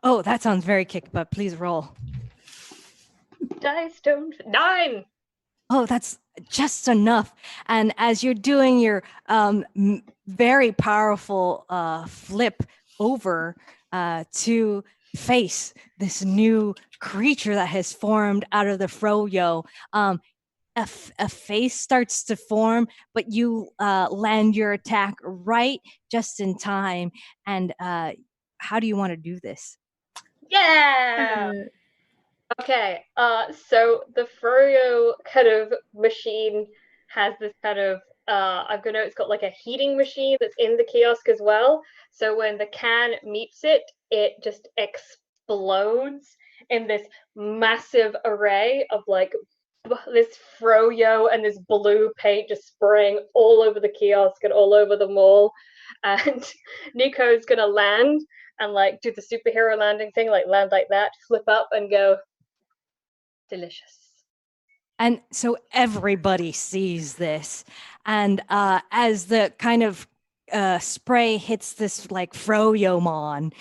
Speaker 1: Oh, that sounds very kick butt. Please roll.
Speaker 2: Dice don't 9.
Speaker 1: Oh, that's just enough. And as you're doing your very powerful flip over to face this new creature that has formed out of the froyo, a face starts to form, but you land your attack right just in time. And how do you want to do this?
Speaker 2: Yeah. Okay, so the froyo kind of machine has this kind of it's got like a heating machine that's in the kiosk as well. So when the can meets it, it just explodes in this massive array of like this froyo and this blue paint just spraying all over the kiosk and all over the mall. And Nico's gonna land and like do the superhero landing thing, like land like that, flip up and go, delicious.
Speaker 1: And so everybody sees this. And as the kind of spray hits this like froyomon,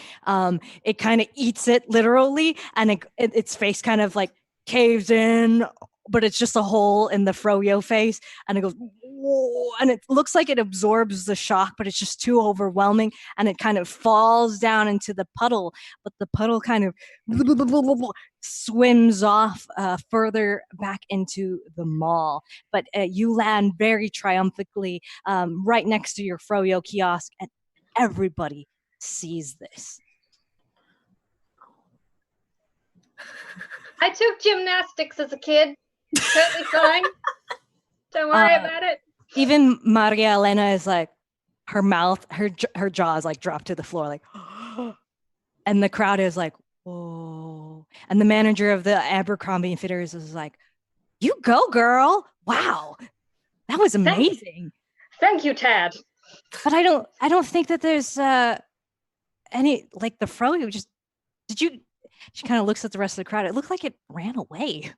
Speaker 1: it kind of eats it literally, and its face kind of like caves in, but it's just a hole in the froyo face, and it goes, whoa, and it looks like it absorbs the shock, but it's just too overwhelming, and it kind of falls down into the puddle, but the puddle kind of swims off further back into the mall. But you land very triumphantly right next to your froyo kiosk, and everybody sees this.
Speaker 2: I took gymnastics as a kid. Totally fine. Don't worry about it.
Speaker 1: Even Maria Elena is like, her mouth, her jaw is like dropped to the floor, like, and the crowd is like, whoa. And the manager of the Abercrombie and Fitters is like, you go, girl. Wow. That was amazing.
Speaker 2: Thank you, Tad.
Speaker 1: But I don't think that there's any, like the froyo just, she kind of looks at the rest of the crowd. It looked like it ran away.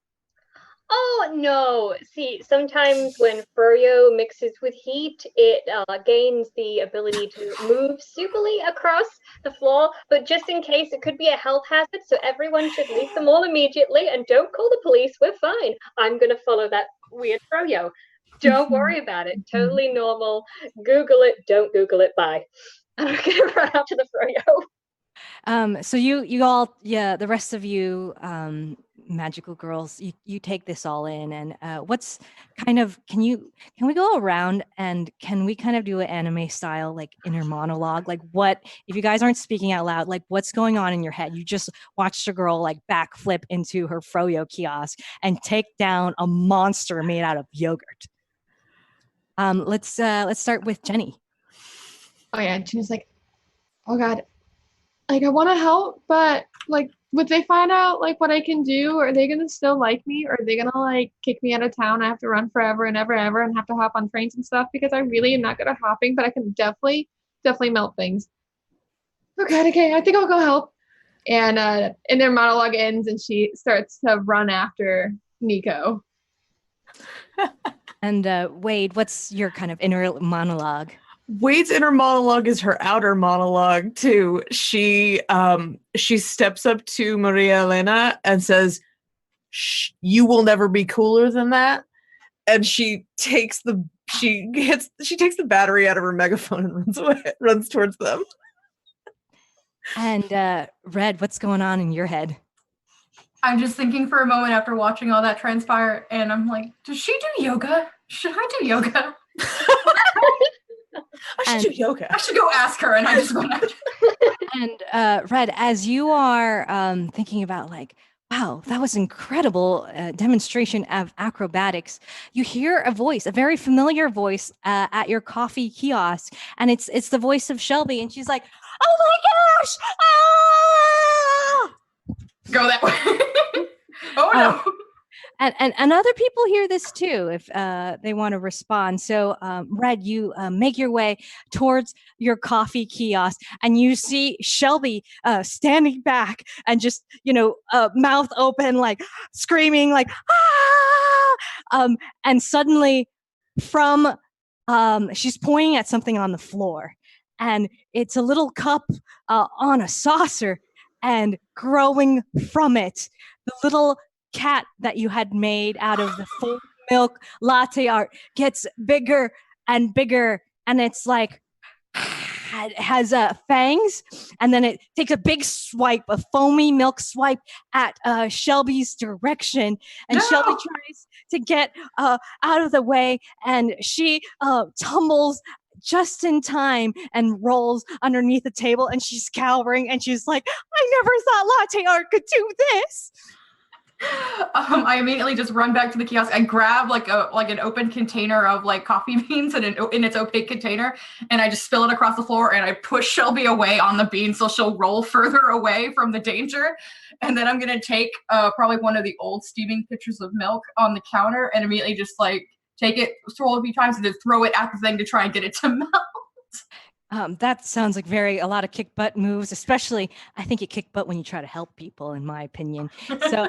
Speaker 2: Oh, no. See, sometimes when froyo mixes with heat, it gains the ability to move superly across the floor. But just in case, it could be a health hazard, so everyone should leave the mall immediately and don't call the police. We're fine. I'm going to follow that weird froyo. Don't worry about it. Totally normal. Google it. Don't Google it. Bye. I'm going to run out to the froyo.
Speaker 1: So you all, yeah, the rest of you magical girls, you take this all in, and what's kind of, can we go around and can we kind of do an anime style like inner monologue, like what, if you guys aren't speaking out loud, like what's going on in your head? You just watched a girl like backflip into her froyo kiosk and take down a monster made out of yogurt. Let's start with Jenny.
Speaker 3: Oh yeah, Jenny's like, oh god, like I want to help, but like would they find out like what I can do? Are they gonna still like me, or are they gonna like kick me out of town? I have to run forever and ever and have to hop on trains and stuff, because I really am not good at hopping, but I can definitely melt things. Okay, I think I'll go help. And their monologue ends and she starts to run after Nico.
Speaker 1: And Wade, what's your kind of inner monologue?
Speaker 4: Wade's inner monologue is her outer monologue too. She steps up to Maria Elena and says, "Shh, you will never be cooler than that." and she takes the battery out of her megaphone and runs towards them.
Speaker 1: And Red, what's going on in your head?
Speaker 5: I'm just thinking for a moment after watching all that transpire, and I'm like, does she do yoga? Should I do yoga?
Speaker 4: I should do yoga.
Speaker 5: I should go ask her, and I just went out.
Speaker 1: And Red, as you are thinking about like, wow, that was incredible demonstration of acrobatics, you hear a voice, a very familiar voice at your coffee kiosk, and it's the voice of Shelby, and she's like, oh my gosh! Ah!
Speaker 5: Go that way. Oh no.
Speaker 1: And other people hear this too if they want to respond. So, Red, you make your way towards your coffee kiosk, and you see Shelby standing back and just, mouth open, like screaming, like ah! And suddenly, from she's pointing at something on the floor, and it's a little cup on a saucer, and growing from it, the little cat that you had made out of the full milk latte art gets bigger and bigger, and it's like it has fangs, and then it takes a big swipe, a foamy milk swipe at Shelby's direction, and
Speaker 5: No!
Speaker 1: Shelby tries to get out of the way, and she tumbles just in time and rolls underneath the table, and she's cowering, and she's like, I never thought latte art could do this.
Speaker 5: I immediately just run back to the kiosk. I grab like an open container of like coffee beans in its opaque container, and I just spill it across the floor, and I push Shelby away on the beans so she'll roll further away from the danger. And then I'm gonna take probably one of the old steaming pitchers of milk on the counter and immediately just like take it, swirl it a few times, and then throw it at the thing to try and get it to melt.
Speaker 1: That sounds like a lot of kick butt moves, especially I think you kick butt when you try to help people, in my opinion. So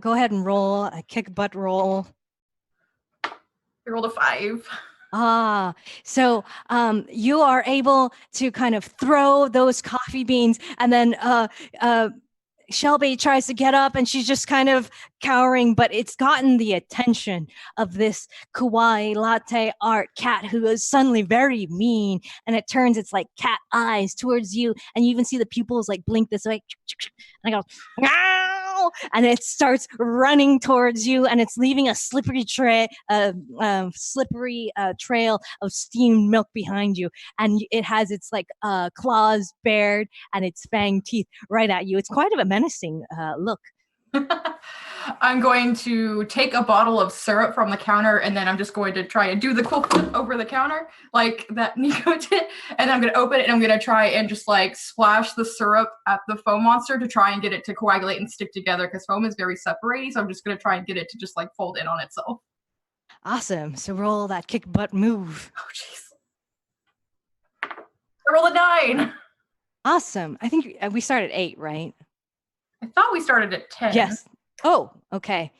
Speaker 1: go ahead and roll a kick butt roll.
Speaker 5: I rolled a 5.
Speaker 1: So you are able to kind of throw those coffee beans, and then Shelby tries to get up, and she's just kind of cowering, but it's gotten the attention of this kawaii latte art cat who is suddenly very mean, and it turns its like cat eyes towards you, and you even see the pupils like blink this way, and it goes, meow, and it starts running towards you, and it's leaving a slippery trail of steamed milk behind you, and it has its like claws bared and its fang teeth right at you. It's quite of a menacing look.
Speaker 5: I'm going to take a bottle of syrup from the counter, and then I'm just going to try and do the cool flip over the counter like that Nico did. And I'm going to open it, and I'm going to try and just like splash the syrup at the foam monster to try and get it to coagulate and stick together, because foam is very separating. So I'm just going to try and get it to just like fold in on itself.
Speaker 1: Awesome. So roll that kick butt move.
Speaker 5: Oh, jeez. I rolled a 9.
Speaker 1: Awesome. I think we started at 8, right?
Speaker 5: I thought we started at 10.
Speaker 1: Yes. Oh, okay.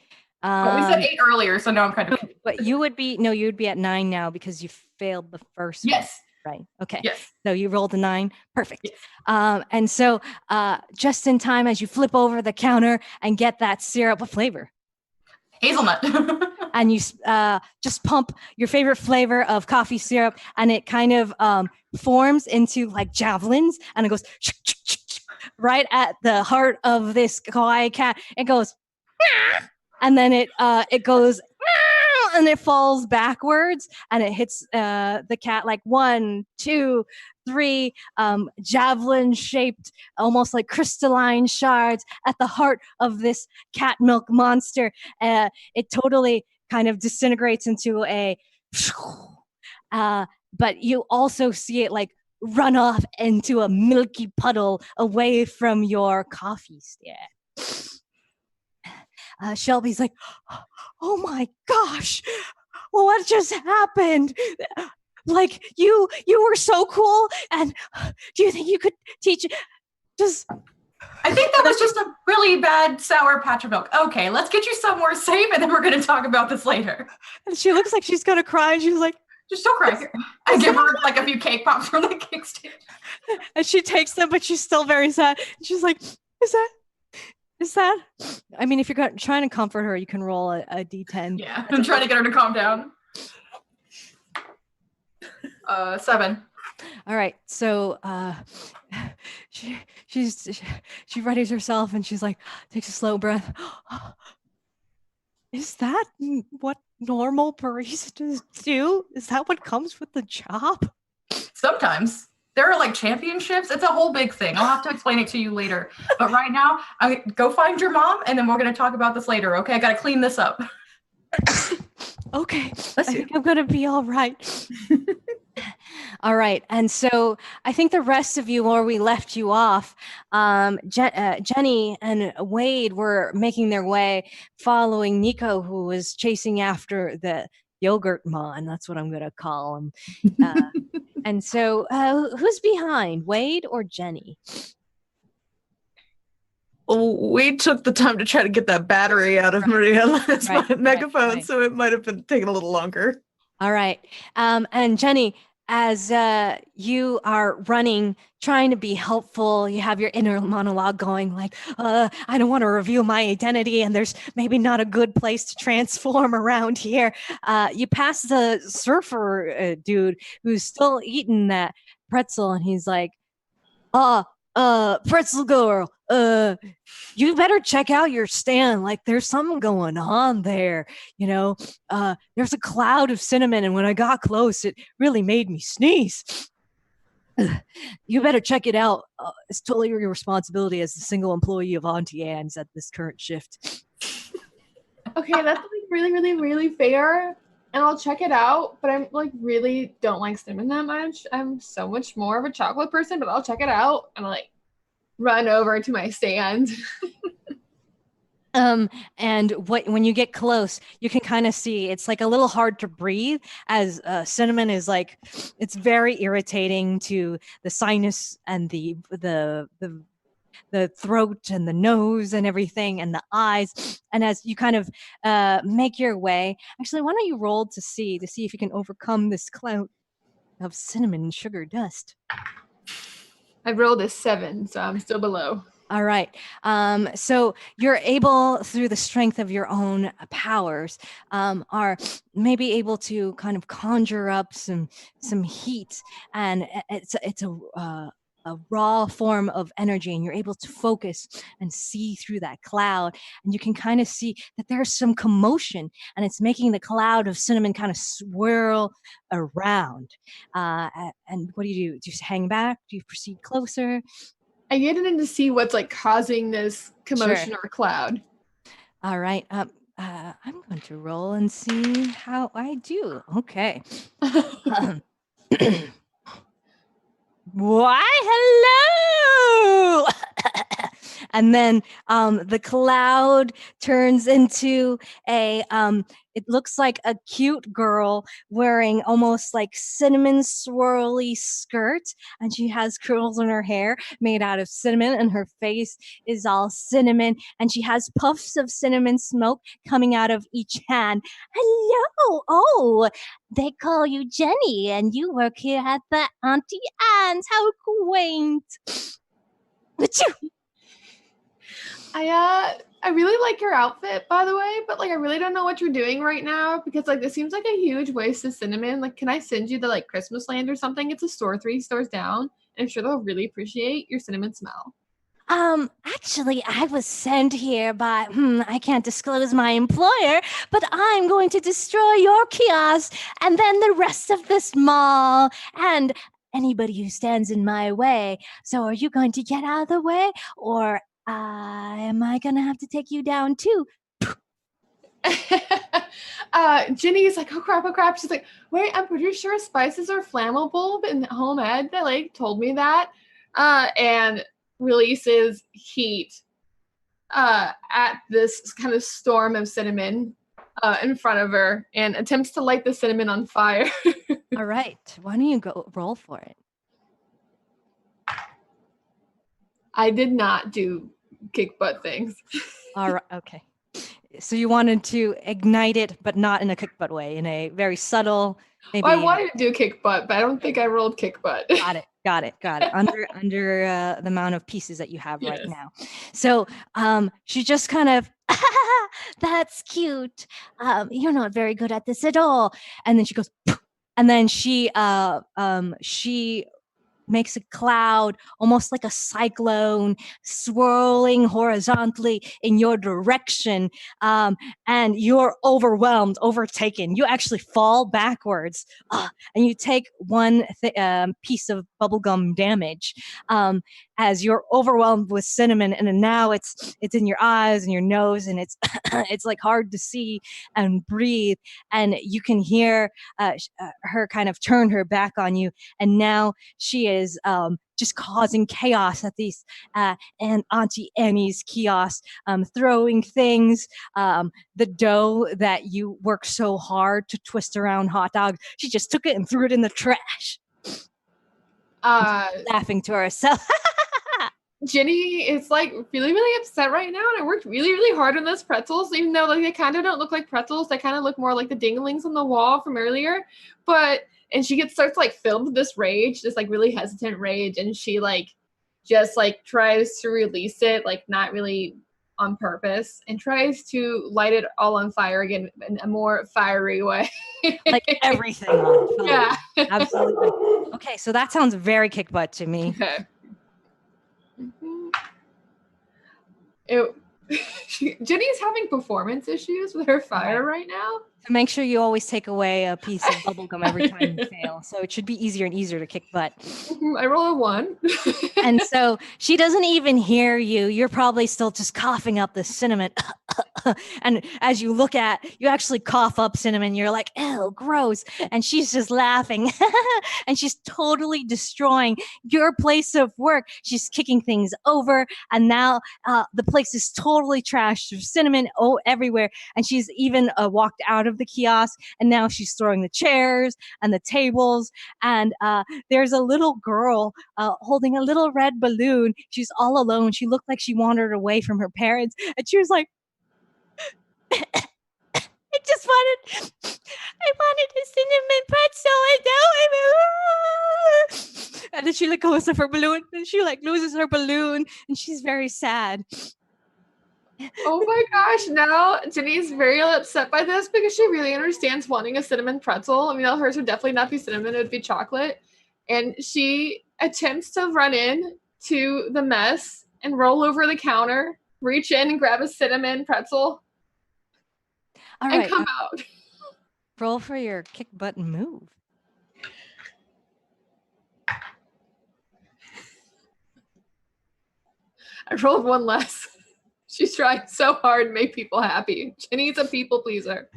Speaker 5: But we said 8 earlier, so now I'm kind of confused.
Speaker 1: But you would be at 9 now because you failed the first one.
Speaker 5: Yes.
Speaker 1: Right. Okay.
Speaker 5: Yes.
Speaker 1: So you rolled a 9. Perfect.
Speaker 5: Yes.
Speaker 1: And so just in time as you flip over the counter and get that syrup, what flavor?
Speaker 5: Hazelnut.
Speaker 1: And you just pump your favorite flavor of coffee syrup, and it kind of forms into like javelins, and it goes right at the heart of this kawaii cat. It goes, and then it goes, and it falls backwards, and it hits the cat like 1, 2, 3 javelin shaped, almost like crystalline shards at the heart of this cat milk monster. It totally kind of disintegrates into a but you also see it like run off into a milky puddle away from your coffee stand. Shelby's like, oh my gosh, what just happened? Like you were so cool, and do you think you could teach just
Speaker 5: I think that was just a really bad sour patch of milk. Okay, let's get you somewhere safe, and then we're going to talk about this later.
Speaker 1: And she looks like she's gonna cry, and she's like,
Speaker 5: just don't cry. I give her like a few cake pops from the cake stand.
Speaker 1: And she takes them, but she's still very sad. She's like, is Is that? I mean, if you're trying to comfort her, you can roll a d10.
Speaker 5: Yeah, I'm trying to get her to calm down. 7.
Speaker 1: All right, so she readies herself and she's like, takes a slow breath. Is that what normal baristas do? Is that what comes with the job?
Speaker 5: Sometimes. There are like championships. It's a whole big thing. I'll have to explain it to you later. But right now, go find your mom, and then we're going to talk about this later, okay? I got to clean this up.
Speaker 1: Okay, I think I'm going to be all right. All right, and so I think the rest of you, where we left you off, Jenny and Wade were making their way, following Nico, who was chasing after the yogurt mon. That's what I'm going to call him. And so, who's behind, Wade or Jenny?
Speaker 4: Well, we took the time to try to get that battery out of Mariela's megaphone, so it might have been taking a little longer.
Speaker 1: All right. And Jenny, as you are running, trying to be helpful, you have your inner monologue going like, I don't want to reveal my identity, and there's maybe not a good place to transform around here. You pass the surfer dude who's still eating that pretzel, and he's like, pretzel girl, you better check out your stand. Like, there's something going on there. There's a cloud of cinnamon, and when I got close, it really made me sneeze. You better check it out. It's totally your responsibility as the single employee of Auntie Anne's at this current shift.
Speaker 3: Okay, that's like really, really, really fair. And I'll check it out, but I'm like really don't like cinnamon that much. I'm so much more of a chocolate person, but I'll check it out and like run over to my stand.
Speaker 1: And when you get close, you can kind of see it's like a little hard to breathe, as cinnamon is like, it's very irritating to the sinus and the throat and the nose and everything and the eyes. And as you kind of make your way, actually, why don't you roll to see if you can overcome this cloud of cinnamon and sugar dust?
Speaker 3: I rolled a 7, so I'm still below.
Speaker 1: All right. So you're able, through the strength of your own powers, are maybe able to kind of conjure up some heat, and it's a raw form of energy, and you're able to focus and see through that cloud, and you can kind of see that there's some commotion, and it's making the cloud of cinnamon kind of swirl around. And what do? Do you hang back? Do you proceed closer?
Speaker 3: I get in to see what's like causing this commotion or cloud. All
Speaker 1: right. I'm going to roll and see how I do. Okay. Why, hello! And then the cloud turns into it looks like a cute girl wearing almost like cinnamon swirly skirt, and she has curls in her hair made out of cinnamon, and her face is all cinnamon, and she has puffs of cinnamon smoke coming out of each hand. Hello! Oh, they call you Jenny, and you work here at the Auntie Anne's. How quaint!
Speaker 3: I really like your outfit, by the way, but like I really don't know what you're doing right now, because like this seems like a huge waste of cinnamon. Like, can I send you the like Christmas land or something? It's a store 3 stores down, and I'm sure they'll really appreciate your cinnamon smell.
Speaker 1: Actually, I was sent here by, I can't disclose my employer, but I'm going to destroy your kiosk and then the rest of this mall and anybody who stands in my way. So are you going to get out of the way, or am I going to have to take you down too?
Speaker 3: Ginny's like, oh crap. She's like, wait, I'm pretty sure spices are flammable, but in home ed, they like told me that. And releases heat at this kind of storm of cinnamon in front of her and attempts to light the cinnamon on fire.
Speaker 1: All right. Why don't you go roll for it?
Speaker 3: I did not do kick butt things.
Speaker 1: All right. Okay. So you wanted to ignite it, but not in a kick butt way, in a very subtle, Maybe.
Speaker 3: Well, I wanted to do kick butt, but I don't think I rolled kick butt.
Speaker 1: Got it. Under the amount of pieces that you have right
Speaker 3: Yes.
Speaker 1: now. So she just kind of, that's cute. You're not very good at this at all. And then she goes, and then she makes a cloud, almost like a cyclone, swirling horizontally in your direction. And you're overwhelmed, overtaken. You actually fall backwards, and you take one piece of bubblegum damage as you're overwhelmed with cinnamon. And now it's in your eyes and your nose, and it's it's like hard to see and breathe. And you can hear her kind of turn her back on you, and now she is just causing chaos at these and Auntie Annie's kiosk, throwing things, the dough that you work so hard to twist around hot dogs. She just took it and threw it in the trash, laughing to herself.
Speaker 3: Ginny is like really, really upset right now, and I worked really, really hard on those pretzels, even though like they kind of don't look like pretzels. They kind of look more like the dinglings on the wall from earlier. And she starts like filled with this rage, this like really hesitant rage, and she like just like tries to release it, like not really on purpose, and tries to light it all on fire again in a more fiery way.
Speaker 1: Like everything on fire.
Speaker 3: Yeah.
Speaker 1: Absolutely. Okay, so that sounds very kick butt to me.
Speaker 3: Okay. Jenny's having performance issues with her fire right now.
Speaker 1: So make sure you always take away a piece of bubblegum every time you fail. So it should be easier and easier to kick butt.
Speaker 3: I roll a 1.
Speaker 1: And so she doesn't even hear you. You're probably still just coughing up the cinnamon. And as you look at, you actually cough up cinnamon. You're like, ew, gross. And she's just laughing. And she's totally destroying your place of work. She's kicking things over. And now the place is totally trashed. There's cinnamon everywhere. And she's even walked out of the kiosk. And now she's throwing the chairs and the tables. And there's a little girl holding a little red balloon. She's all alone. She looked like she wandered away from her parents. And she was like, I wanted a cinnamon pretzel, and then she let go of her balloon, and she like loses her balloon, and she's very sad.
Speaker 3: Oh my gosh, now Jenny's very upset by this because she really understands wanting a cinnamon pretzel. I mean, hers would definitely not be cinnamon, it would be chocolate. And she attempts to run in to the mess and roll over the counter, reach in and grab a cinnamon pretzel.
Speaker 1: All right,
Speaker 3: and come out.
Speaker 1: Roll for your kick button move.
Speaker 3: I rolled 1 less. She's trying so hard to make people happy. Jenny's a people pleaser.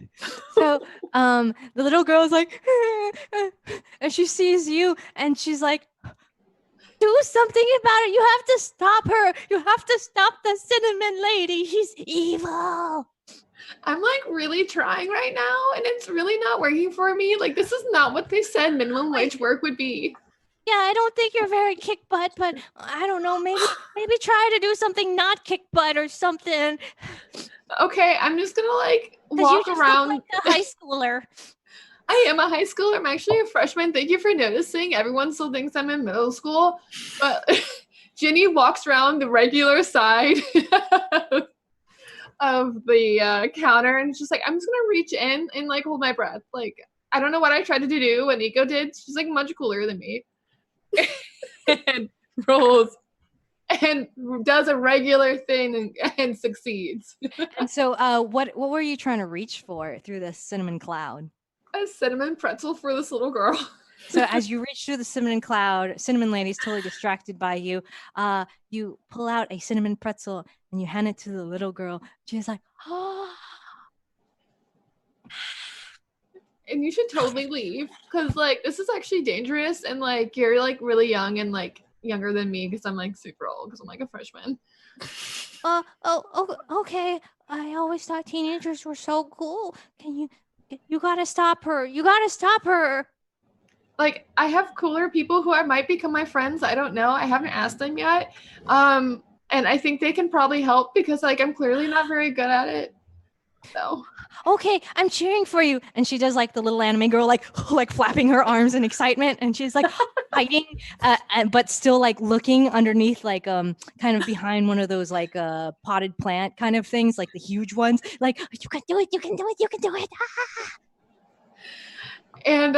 Speaker 1: So the little girl's like, and she sees you, and she's like, do something about it. You have to stop her. You have to stop the cinnamon lady. She's evil.
Speaker 3: I'm like really trying right now, and it's really not working for me. Like, this is not what they said minimum wage work would be.
Speaker 1: Yeah, I don't think you're very kick butt, but I don't know. Maybe try to do something not kick butt or something.
Speaker 3: Okay, I'm just gonna like walk around.
Speaker 1: Look like a high schooler.
Speaker 3: I am a high schooler. I'm actually a freshman. Thank you for noticing. Everyone still thinks I'm in middle school, but Ginny walks around the regular side of the counter, and she's like, I'm just gonna reach in and like hold my breath. Like, I don't know what I tried to do, what Nico did. She's like much cooler than me. And rolls and does a regular thing and succeeds.
Speaker 1: And so what were you trying to reach for through the cinnamon cloud?
Speaker 3: A cinnamon pretzel for this little girl.
Speaker 1: So as you reach through the cinnamon cloud, cinnamon lady's totally distracted by you. You pull out a cinnamon pretzel and you hand it to the little girl. She's like, oh.
Speaker 3: And you should totally leave, because like this is actually dangerous, and like you're like really young and like younger than me because I'm like super old because I'm like a freshman.
Speaker 1: Okay. I always thought teenagers were so cool. You gotta stop her. You gotta stop her.
Speaker 3: Like, I have cooler people who might become my friends. I don't know. I haven't asked them yet. And I think they can probably help because like I'm clearly not very good at it. So
Speaker 1: Okay, I'm cheering for you. And she does like the little anime girl, like like flapping her arms in excitement, and she's like hiding, but still like looking underneath, like kind of behind one of those like potted plant kind of things, like the huge ones. Like you can do it, you can do it, you can do it.
Speaker 3: and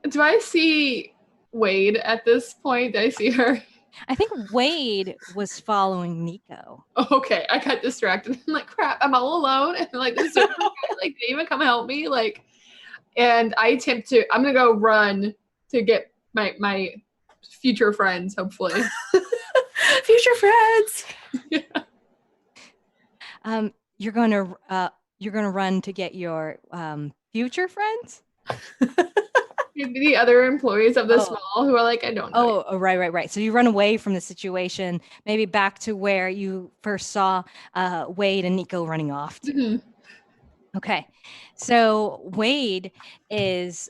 Speaker 3: do I see Wade at this point? Do I see her?
Speaker 1: I think Wade was following Nico.
Speaker 3: Okay, I got distracted. I'm like, crap, I'm all alone. And like this server guy, like didn't even come help me. Like, and I'm gonna go run to get my future friends, hopefully.
Speaker 4: Future friends.
Speaker 1: You're gonna run to get your future friends.
Speaker 3: Maybe the other employees of this
Speaker 1: Oh.
Speaker 3: mall who are like, I don't know.
Speaker 1: Oh, right. So you run away from the situation, maybe back to where you first saw Wade and Nico running off to.
Speaker 3: Mhm.
Speaker 1: Okay, so Wade is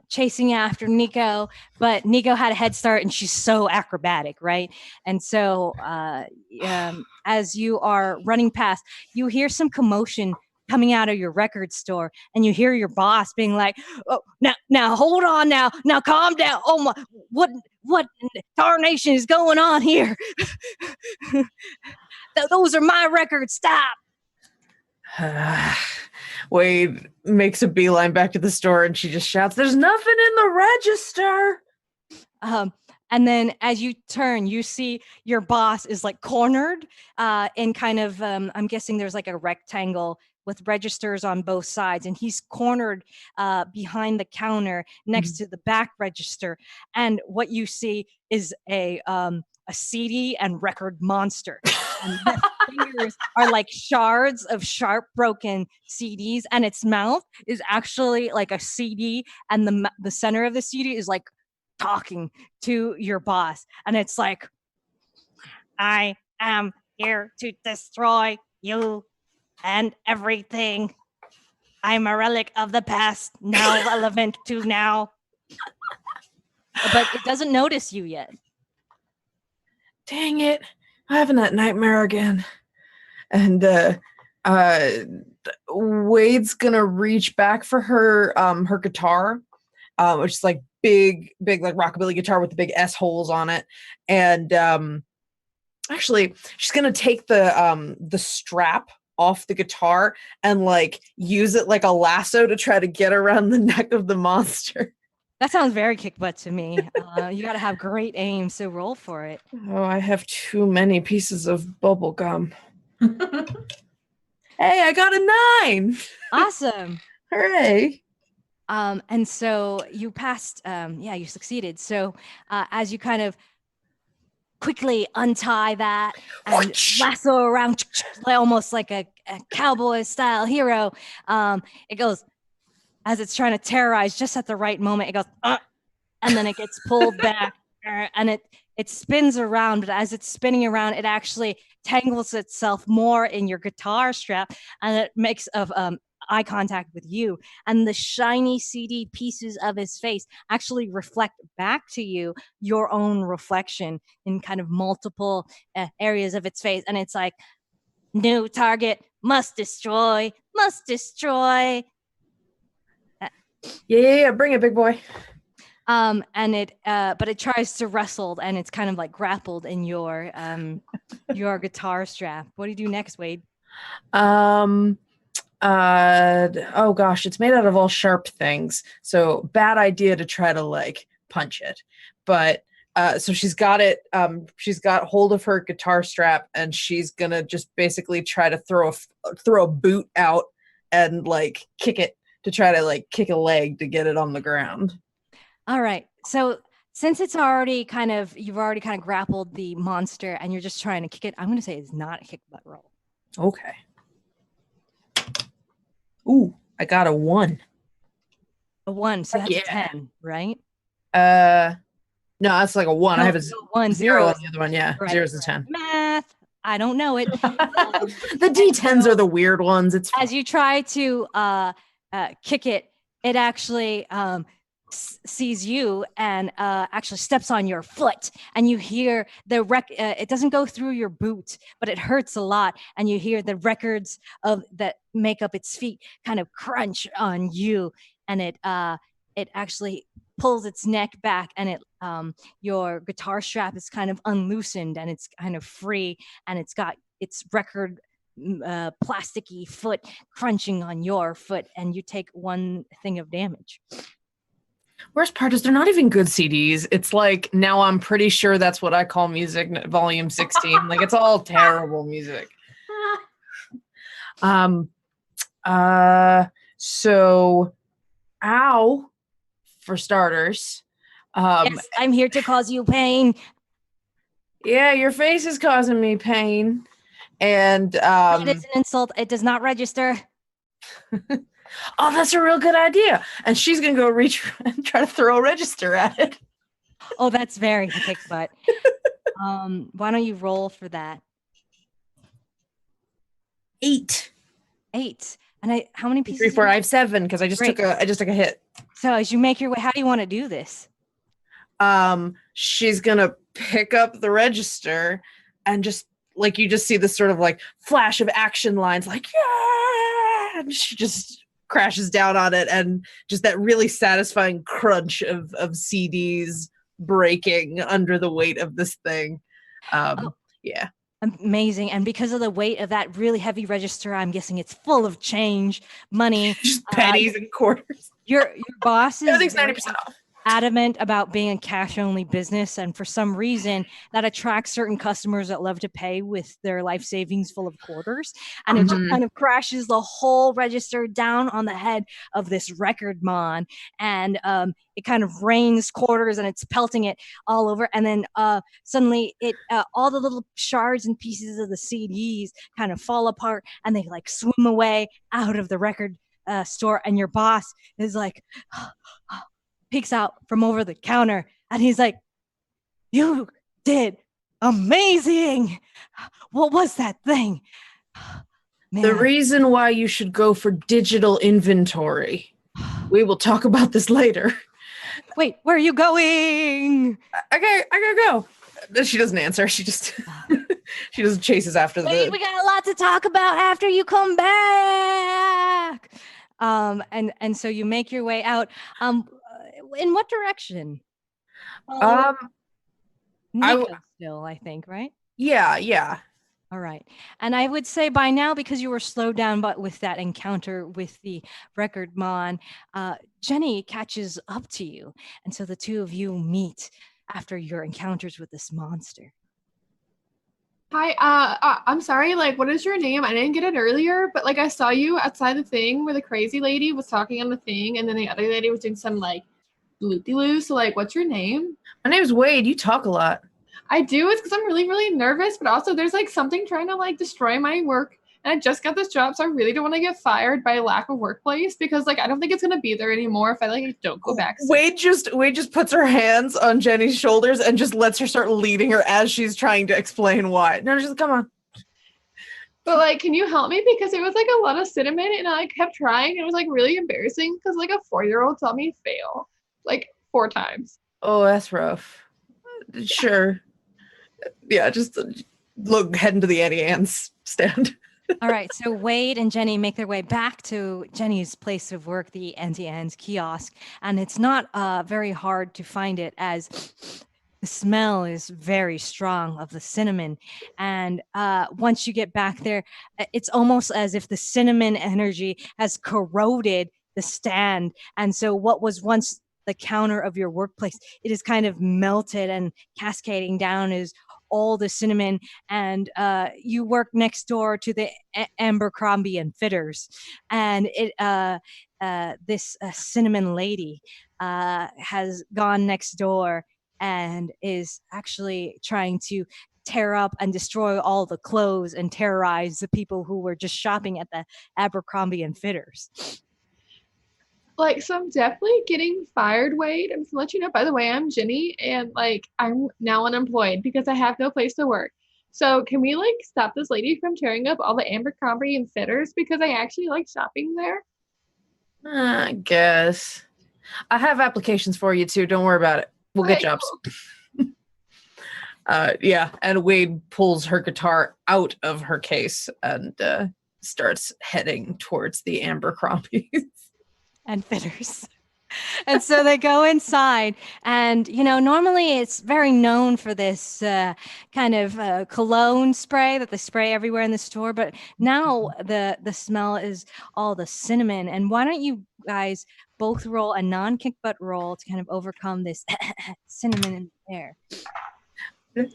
Speaker 1: chasing after Nico, but Nico had a head start and she's so acrobatic, right? And so as you are running past, you hear some commotion coming out of your record store, and you hear your boss being like, "Oh, now hold on, now calm down. Oh my, what tarnation is going on here? Those are my records. Stop."
Speaker 4: Wade makes a beeline back to the store and she just shouts, "There's nothing in the register."
Speaker 1: And then as you turn, you see your boss is like cornered in kind of, I'm guessing there's like a rectangle with registers on both sides. And he's cornered behind the counter next to the back register. And what you see is a CD and record monster. And the fingers are like shards of sharp broken CDs. And its mouth is actually like a CD. And the center of the CD is like talking to your boss, and it's like, "I am here to destroy you and everything. I'm a relic of the past, now relevant to now." But it doesn't notice you yet.
Speaker 4: Dang it, I'm having that nightmare again. And Wade's gonna reach back for her her guitar, which is like big like rockabilly guitar with the big S holes on it. And actually she's gonna take the strap off the guitar and like use it like a lasso to try to get around the neck of the monster.
Speaker 1: That sounds very kick butt to me. You got to have great aim, so roll for it.
Speaker 4: Oh, I have too many pieces of bubble gum. Hey, I got a 9.
Speaker 1: Awesome.
Speaker 4: Hooray.
Speaker 1: And so you passed, you succeeded. So as you kind of quickly untie that and lasso around, almost like a cowboy style hero, it goes, as it's trying to terrorize just at the right moment, it goes, and then it gets pulled back, and it spins around. But as it's spinning around, it actually tangles itself more in your guitar strap, and it makes eye contact with you, and the shiny CD pieces of his face actually reflect back to you your own reflection in kind of multiple areas of its face. And it's like, "New target, must destroy.
Speaker 4: Yeah, bring it, big boy.
Speaker 1: And but it tries to wrestle, and it's kind of like grappled in your guitar strap. What do you do next, Wade?
Speaker 4: Oh gosh, it's made out of all sharp things, so bad idea to try to like punch it. But so she's got hold of her guitar strap, and she's gonna just basically try to throw a boot out and like kick it, to try to like kick a leg to get it on the ground.
Speaker 1: All right, so since you've already kind of grappled the monster and you're just trying to kick it, I'm gonna say it's not a kick butt roll.
Speaker 4: Okay. Ooh, I got a 1.
Speaker 1: A 1, so that's a 10, right?
Speaker 4: No, that's like a 1.
Speaker 1: No,
Speaker 4: I have a
Speaker 1: 1,
Speaker 4: 0
Speaker 1: 0
Speaker 4: on the other one. Yeah,
Speaker 1: right.
Speaker 4: 0 is a 10.
Speaker 1: Math, I don't know it.
Speaker 4: The D10s are the weird ones. It's fine.
Speaker 1: As you try to kick it, it actually sees you and actually steps on your foot, and you hear the it doesn't go through your boot, but it hurts a lot, and you hear the records of that make up its feet kind of crunch on you, and it actually pulls its neck back, and your guitar strap is kind of unloosened, and it's kind of free, and it's got its record plasticky foot crunching on your foot, and you take 1 thing of damage.
Speaker 4: Worst part is they're not even good CDs. It's like, now I'm pretty sure that's what I call music, volume 16. Like, it's all terrible music. So, ow, for starters.
Speaker 1: Yes, I'm here to cause you pain.
Speaker 4: Yeah, your face is causing me pain. And
Speaker 1: It is an insult. It does not register.
Speaker 4: oh, that's a real good idea. And she's gonna go reach and try to throw a register at it.
Speaker 1: Oh, that's very kick butt. Why don't you roll for that?
Speaker 4: 8.
Speaker 1: And how many pieces?
Speaker 4: 3, 4, I have 7 because I just took a hit.
Speaker 1: So as you make your way, how do you want to do this?
Speaker 4: She's gonna pick up the register and just like, you just see this sort of like flash of action lines, like, yeah, and she just crashes down on it, and just that really satisfying crunch of CDs breaking under the weight of this thing. Yeah.
Speaker 1: Amazing. And because of the weight of that really heavy register, I'm guessing it's full of change, money.
Speaker 4: Just pennies and quarters.
Speaker 1: Your boss is
Speaker 4: Everything's 90% off.
Speaker 1: Adamant about being a cash-only business, and for some reason that attracts certain customers that love to pay with their life savings full of quarters, and it just kind of crashes the whole register down on the head of this record mon, and it kind of rains quarters, and it's pelting it all over, and then suddenly it all the little shards and pieces of the CDs kind of fall apart, and they like swim away out of the record store, and your boss is like peeks out from over the counter, and he's like, "You did amazing. What was that thing?" Man.
Speaker 4: The reason why you should go for digital inventory. We will talk about this later.
Speaker 1: Wait, where are you going?
Speaker 4: I gotta go. She doesn't answer. She just she just chases after the.
Speaker 1: Wait, we got a lot to talk about after you come back. And so you make your way out. In what direction? Still, I think, right?
Speaker 4: Yeah.
Speaker 1: All right. And I would say by now, because you were slowed down but with that encounter with the record mon, Jenny catches up to you. And so the two of you meet after your encounters with this monster.
Speaker 3: Hi, I'm sorry, like, what is your name? I didn't get it earlier, but like I saw you outside the thing where the crazy lady was talking on the thing, and then the other lady was doing some like loop-de-loo. So like, what's your name?
Speaker 4: My name's Wade. You talk a lot.
Speaker 3: I do. It's because I'm really, really nervous, but also there's like something trying to like destroy my work. And I just got this job, so I really don't want to get fired by a lack of workplace, because like I don't think it's gonna be there anymore if I like don't go back soon.
Speaker 4: Wade just puts her hands on Jenny's shoulders and just lets her start leading her as she's trying to explain why. No, just come on.
Speaker 3: But like, can you help me? Because it was like a lot of cinnamon, and I like kept trying, and it was like really embarrassing because like a 4-year-old saw me fail like 4 times.
Speaker 4: Oh, that's rough. Sure. Yeah, just look, head into the Annie Ann's stand.
Speaker 1: All right, so Wade and Jenny make their way back to Jenny's place of work, the Auntie Anne's kiosk, and it's not very hard to find it, as the smell is very strong of the cinnamon. And once you get back there, it's almost as if the cinnamon energy has corroded the stand, and so what was once the counter of your workplace, it is kind of melted and cascading down is all the cinnamon. And you work next door to the Abercrombie and Fitters, and this cinnamon lady has gone next door and is actually trying to tear up and destroy all the clothes and terrorize the people who were just shopping at the Abercrombie and Fitters.
Speaker 3: Like, so I'm definitely getting fired, Wade. And to let you know, by the way, I'm Jenny, and like I'm now unemployed because I have no place to work. So can we like stop this lady from tearing up all the Abercrombie and Fitters, because I actually like shopping there?
Speaker 4: I guess. I have applications for you too. Don't worry about it. We'll get
Speaker 3: Okay,
Speaker 4: jobs.
Speaker 3: cool.
Speaker 4: Yeah, and Wade pulls her guitar out of her case and starts heading towards the Abercrombies.
Speaker 1: And fitters. And so they go inside, and normally it's very known for this kind of cologne spray that they spray everywhere in the store, but now the smell is all the cinnamon. And why don't you guys both roll a non-kick butt roll to kind of overcome this cinnamon in the air?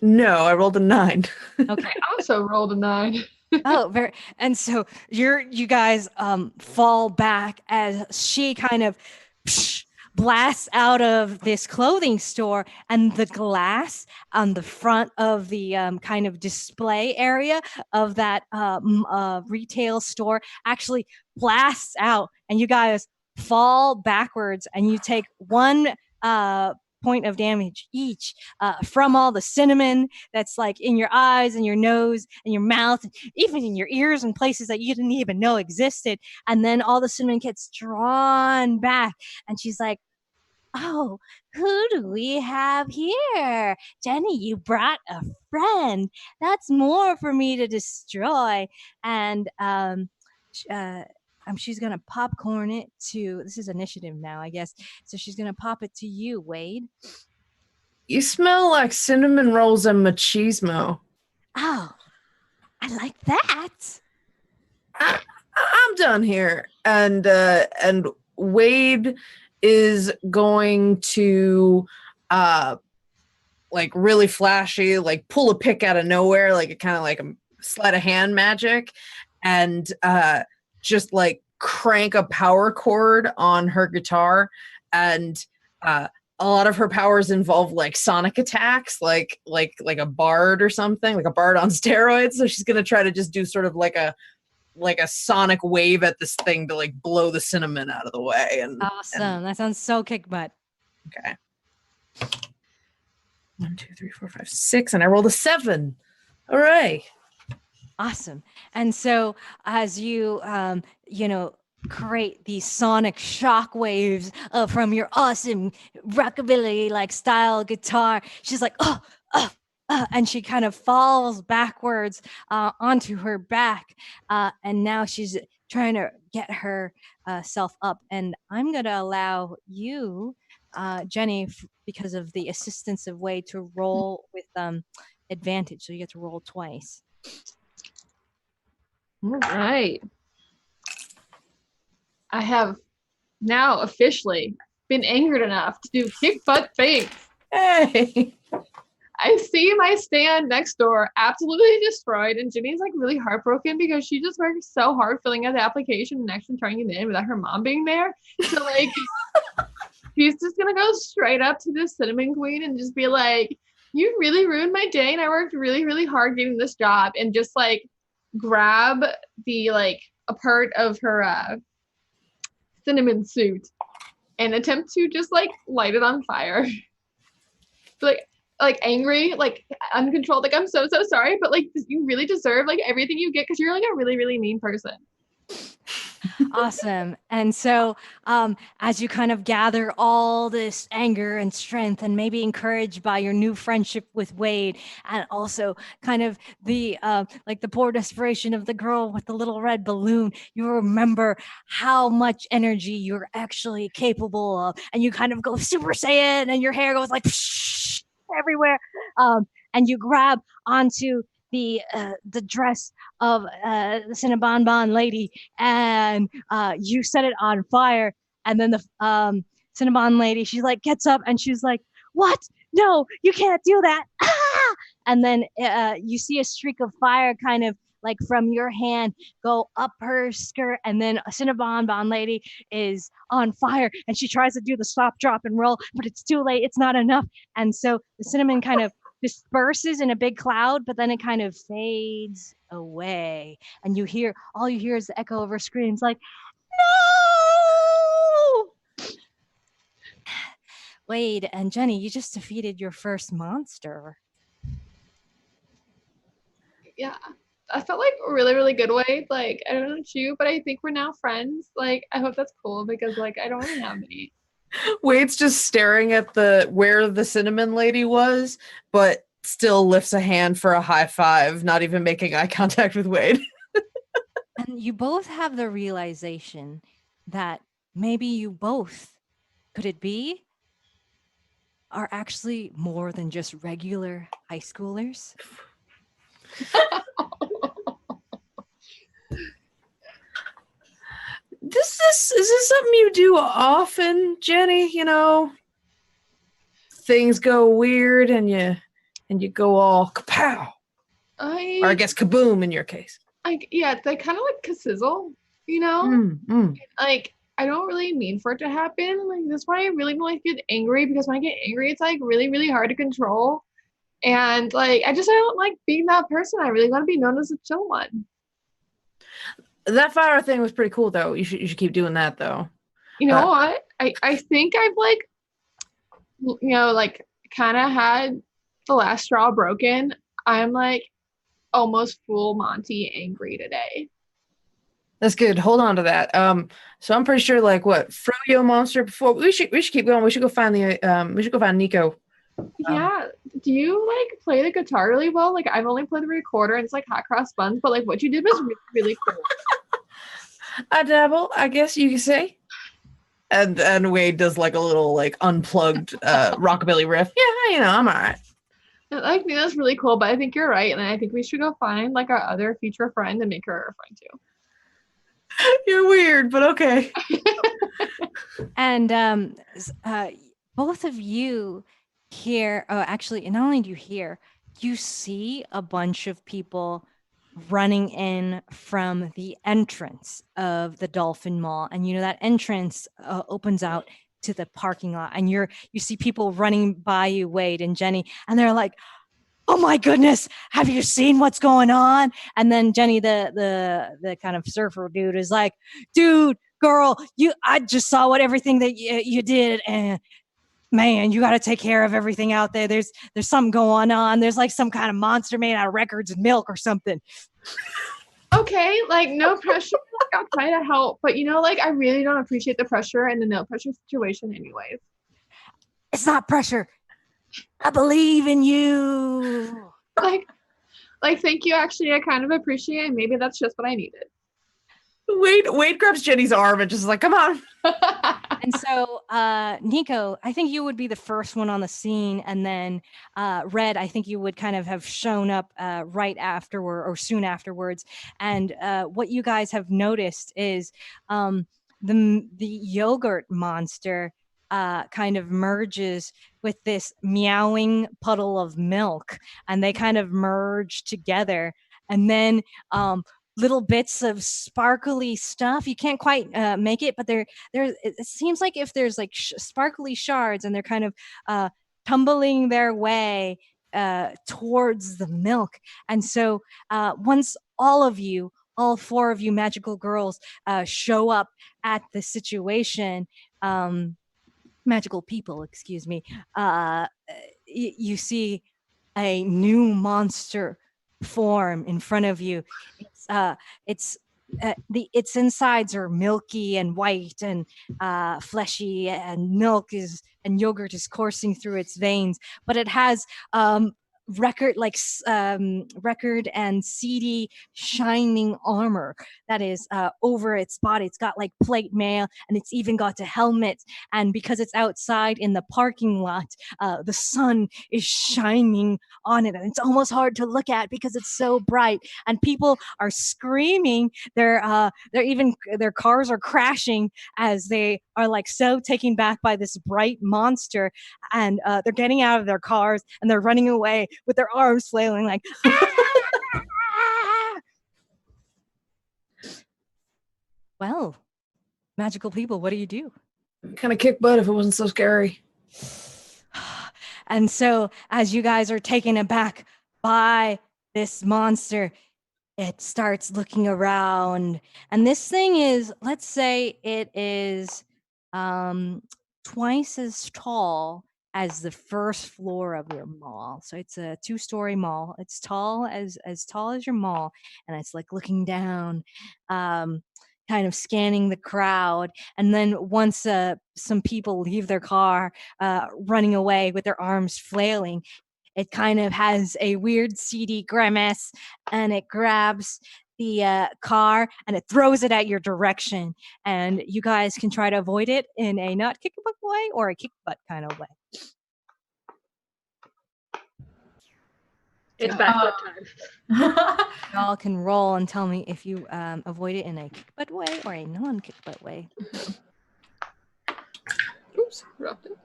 Speaker 4: No, I rolled a 9.
Speaker 1: Okay.
Speaker 3: I also rolled a 9.
Speaker 1: Oh, very. And so you guys fall back as she kind of blasts out of this clothing store, and the glass on the front of the kind of display area of that retail store actually blasts out, and you guys fall backwards, and you take 1 point of damage each from all the cinnamon that's like in your eyes and your nose and your mouth, even in your ears and places that you didn't even know existed. And then all the cinnamon gets drawn back, and she's like, "Oh, who do we have here? Jenny, you brought a friend. That's more for me to destroy." And she's gonna popcorn it to. This is initiative now, I guess. So she's gonna pop it to you, Wade.
Speaker 4: You smell like cinnamon rolls and machismo.
Speaker 1: Oh, I like that.
Speaker 4: I'm done here. And Wade is going to like really flashy, like pull a pick out of nowhere, like a kind of like a sleight of hand magic, and just like crank a power chord on her guitar. And a lot of her powers involve like sonic attacks, like a bard or something, like a bard on steroids. So she's gonna try to just do sort of like a sonic wave at this thing to like blow the cinnamon out of the way. And
Speaker 1: awesome. That sounds so kick butt.
Speaker 4: Okay. 1, 2, 3, 4, 5, 6, and I rolled a 7. All right.
Speaker 1: Awesome. And so as you create these sonic shock waves from your awesome rockabilly like style guitar, she's like, and she kind of falls backwards onto her back, and now she's trying to get her self up. And I'm going to allow you, Jenny, because of the assistance of Wade, to roll with advantage. So you get to roll twice.
Speaker 3: All right. I have now officially been angered enough to do kick butt things.
Speaker 4: Hey.
Speaker 3: I see my stand next door absolutely destroyed, and Ginny's like really heartbroken because she just worked so hard filling out the application and actually turning it in without her mom being there. So like, she's just gonna go straight up to this cinnamon queen and just be like, "You really ruined my day, and I worked really, really hard getting this job," and just like grab the like a part of her cinnamon suit and attempt to just like light it on fire. like angry, like uncontrolled, like I'm so sorry, but like you really deserve like everything you get because you're like a really, really mean person.
Speaker 1: Awesome. And so as you kind of gather all this anger and strength, and maybe encouraged by your new friendship with Wade, and also kind of the like the poor desperation of the girl with the little red balloon, you remember how much energy you're actually capable of, and you kind of go Super Saiyan, and your hair goes like everywhere, and you grab onto the dress of the Cinnabon lady, and you set it on fire. And then the Cinnabon lady, she like gets up and she's like, "What? No, you can't do that!" Ah! And then you see a streak of fire kind of like from your hand go up her skirt, and then a Cinnabon lady is on fire, and she tries to do the stop, drop, and roll, but it's too late. It's not enough. And so the cinnamon kind of disperses in a big cloud, but then it kind of fades away, and all you hear is the echo of her screams like, "No!" Wade and Jenny, you just defeated your first monster.
Speaker 3: Yeah, I felt like a really, really good way. Like, I don't know about you, but I think we're now friends. Like, I hope that's cool because like I don't really have any.
Speaker 4: Wade's just staring at where the cinnamon lady was, but still lifts a hand for a high five, not even making eye contact with Wade.
Speaker 1: And you both have the realization that maybe you both, could it be, are actually more than just regular high schoolers?
Speaker 4: Is this something you do often, Jenny? You know, things go weird and you go all kapow. Or I guess kaboom in your case.
Speaker 3: Yeah, they kind of like sizzle, you know? Like, I don't really mean for it to happen. Like, that's why I really don't like get angry, because when I get angry, it's like really, really hard to control. And like, I don't like being that person. I really want to be known as a chill one.
Speaker 4: That fire thing was pretty cool, though. You should keep doing that, though.
Speaker 3: You know what? I think I've like, like kind of had the last straw broken. I'm like almost full Monty angry today.
Speaker 4: That's good. Hold on to that. So I'm pretty sure, like, what Froyo monster before we should keep going. We should go find Nico.
Speaker 3: Yeah. Do you like play the guitar really well? Like, I've only played the recorder and it's like hot cross buns, but like what you did was really, really cool.
Speaker 4: I dabble, I guess you could say. And Wade does like a little like unplugged rockabilly riff. Yeah, you know, I'm all right.
Speaker 3: Like, Nina's really cool, but I think you're right, and I think we should go find like our other future friend and make her our friend too.
Speaker 4: You're weird, but okay.
Speaker 1: And both of you hear, actually, not only do you hear, you see a bunch of people running in from the entrance of the Dolphin Mall. And you know that entrance opens out to the parking lot, and you see people running by you, Wade and Jenny, and they're like, "Oh my goodness, have you seen what's going on?" And then Jenny, the kind of surfer dude, is like, "Dude, girl, I just saw everything that you did, and man, you got to take care of everything out there. There's something going on. There's like some kind of monster made out of records and milk or something."
Speaker 3: Okay, like no pressure. Like, I'll try to help, but like I really don't appreciate the pressure and the no pressure situation anyways.
Speaker 1: It's not pressure. I believe in you.
Speaker 3: Like thank you. Actually, I kind of appreciate it. Maybe that's just what I needed.
Speaker 4: Wade grabs Jenny's arm and just is like, come on.
Speaker 1: And so, Nico, I think you would be the first one on the scene, and then Red, I think you would kind of have shown up right afterward or soon afterwards. And what you guys have noticed is the yogurt monster kind of merges with this meowing puddle of milk, and they kind of merge together, and then little bits of sparkly stuff. You can't quite make it, but it seems like if there's like sparkly shards, and they're kind of tumbling their way towards the milk. And so once all four of you magical girls show up at the situation, magical people, excuse me, you see a new monster form in front of you. It's its insides are milky and white and fleshy, and yogurt is coursing through its veins, but it has record and seedy shining armor that is over its body. It's got like plate mail, and it's even got a helmet, and because it's outside in the parking lot, the sun is shining on it, and it's almost hard to look at because it's so bright, and people are screaming. Their cars are crashing as they are like so taken back by this bright monster, and they're getting out of their cars and they're running away with their arms flailing like Well, magical people, what do you do?
Speaker 4: Kind of kick butt if it wasn't so scary.
Speaker 1: And so as you guys are taken aback by this monster, it starts looking around, and this thing is, let's say it is twice as tall as the first floor of your mall. So it's a 2-story mall. It's tall as tall as your mall, and it's like looking down, kind kind of scanning the crowd. And then once some people leave their car, running away with their arms flailing, it kind of has a weird seedy grimace, and it grabs the car and it throws it at your direction. And you guys can try to avoid it in a not kick butt way or a kick butt kind of way.
Speaker 2: It's backflip time.
Speaker 1: Y'all can roll and tell me if you avoid it in a kick butt way or a non-kick butt way.
Speaker 3: Oops, dropped it.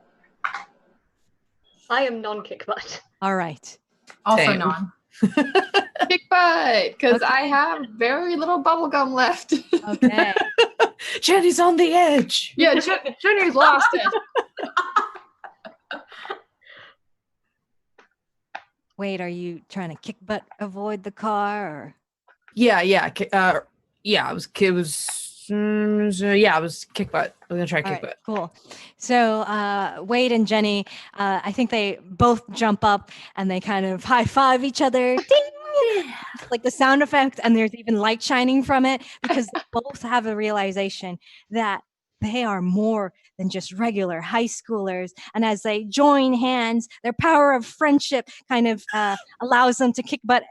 Speaker 2: I am non-kick butt.
Speaker 1: All right.
Speaker 5: Also
Speaker 4: Same.
Speaker 5: non.
Speaker 3: Kick butt, because I have very little bubble gum left.
Speaker 1: Okay.
Speaker 4: Jenny's on the edge.
Speaker 3: Yeah, Jenny's lost it.
Speaker 1: Wait, are you trying to kick butt avoid the car or?
Speaker 4: Yeah. I was kick butt. I was gonna try
Speaker 1: All
Speaker 4: kick
Speaker 1: right,
Speaker 4: butt.
Speaker 1: cool. So Wade and Jenny, I think they both jump up and they kind of high five each other. Ding! Like the sound effect, and there's even light shining from it because they both have a realization that they are more than just regular high schoolers. And as they join hands, their power of friendship kind of allows them to kick butt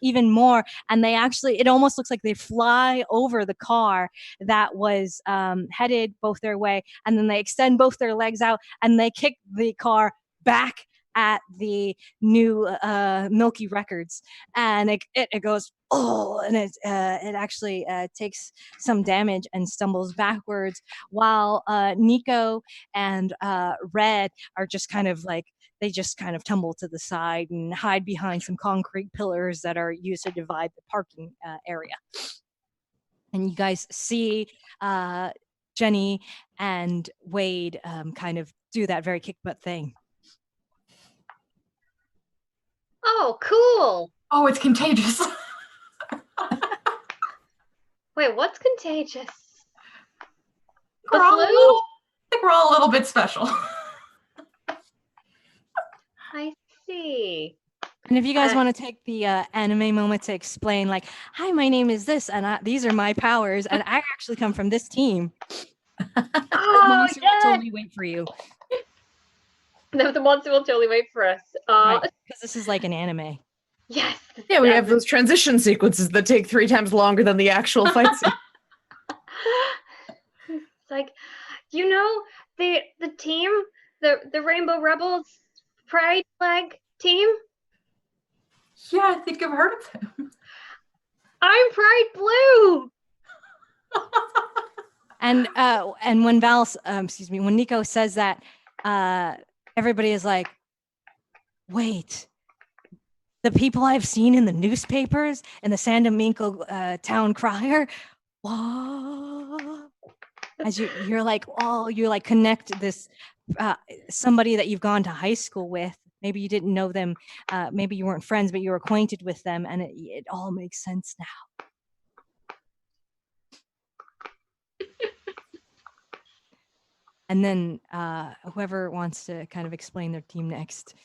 Speaker 1: even more. And they actually, it almost looks like they fly over the car that was headed both their way. And then they extend both their legs out and they kick the car back at the new Milky Records, and it goes and it actually takes some damage and stumbles backwards, while Nico and Red are just kind of like they just kind of tumble to the side and hide behind some concrete pillars that are used to divide the parking area. And you guys see Jenny and Wade kind of do that very kick butt thing.
Speaker 2: Oh, cool.
Speaker 5: Oh, it's contagious.
Speaker 2: Wait, what's contagious?
Speaker 5: We're all a little, I think we're all a little bit special.
Speaker 2: I see.
Speaker 1: And if you guys want to take the anime moment to explain, like, hi, my name is this, and these are my powers, and I actually come from this team.
Speaker 2: Oh,
Speaker 1: Monster will
Speaker 2: yes!
Speaker 1: totally wait for you.
Speaker 2: The monster will totally wait for us.
Speaker 1: Because this is like an anime.
Speaker 2: Yes.
Speaker 4: Yeah, we have those transition sequences that take 3 times longer than the actual fight scene.
Speaker 2: It's like, you know, the team, the Rainbow Rebels Pride Flag team.
Speaker 5: Yeah, I think I've heard of them.
Speaker 2: I'm Pride Blue.
Speaker 1: And when when Nico says that, everybody is like, wait, the people I've seen in the newspapers in the San Domingo town crier, what? As you're like, oh, you like connect this somebody that you've gone to high school with. Maybe you didn't know them, maybe you weren't friends, but you were acquainted with them, and it all makes sense now. And then whoever wants to kind of explain their team next.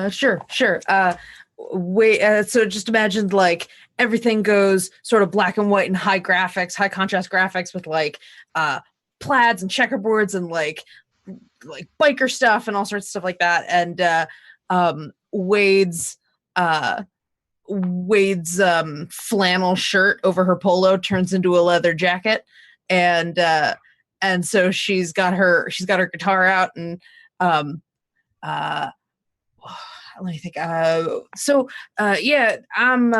Speaker 4: Sure. So just imagine like everything goes sort of black and white and high contrast graphics with like plaids and checkerboards and like biker stuff and all sorts of stuff like that. And Wade's flannel shirt over her polo turns into a leather jacket, and so she's got her guitar out, and let me think. I'm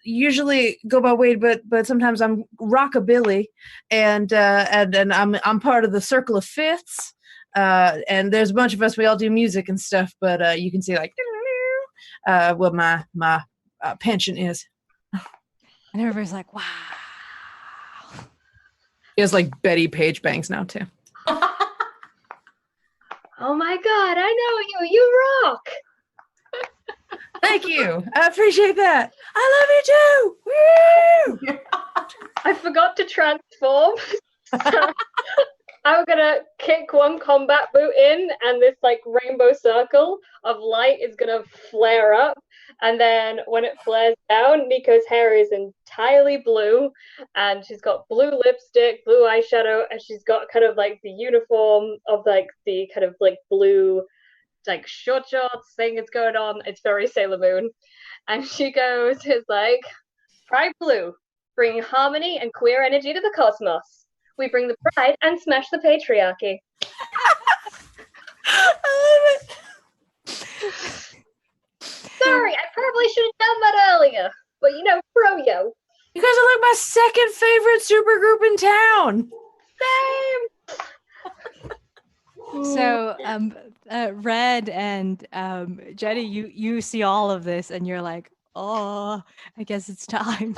Speaker 4: usually go by Wade, but sometimes I'm rockabilly, and I'm part of the Circle of Fifths, and there's a bunch of us. We all do music and stuff, but you can see like what my pension is.
Speaker 1: And everybody's like, wow.
Speaker 4: He has like Betty Page bangs now too.
Speaker 2: Oh my God, I know you. You rock.
Speaker 4: Thank you. I appreciate that. I love you too. Woo!
Speaker 2: I forgot to transform. I'm gonna kick one combat boot in, and this like rainbow circle of light is gonna flare up. And then when it flares down, Nico's hair is entirely blue, and she's got blue lipstick, blue eyeshadow, and she's got kind of like the uniform of like the kind of like blue like short shorts thing that's going on. It's very Sailor Moon. And she goes, it's like, Pride Blue, bringing harmony and queer energy to the cosmos. We bring the pride and smash the patriarchy. Sorry, I probably should have done that earlier. But you know, Froyo.
Speaker 4: You guys are like my second favorite supergroup in town.
Speaker 2: Same.
Speaker 1: So, Red and Jenny, you see all of this, and you're like, oh, I guess it's time.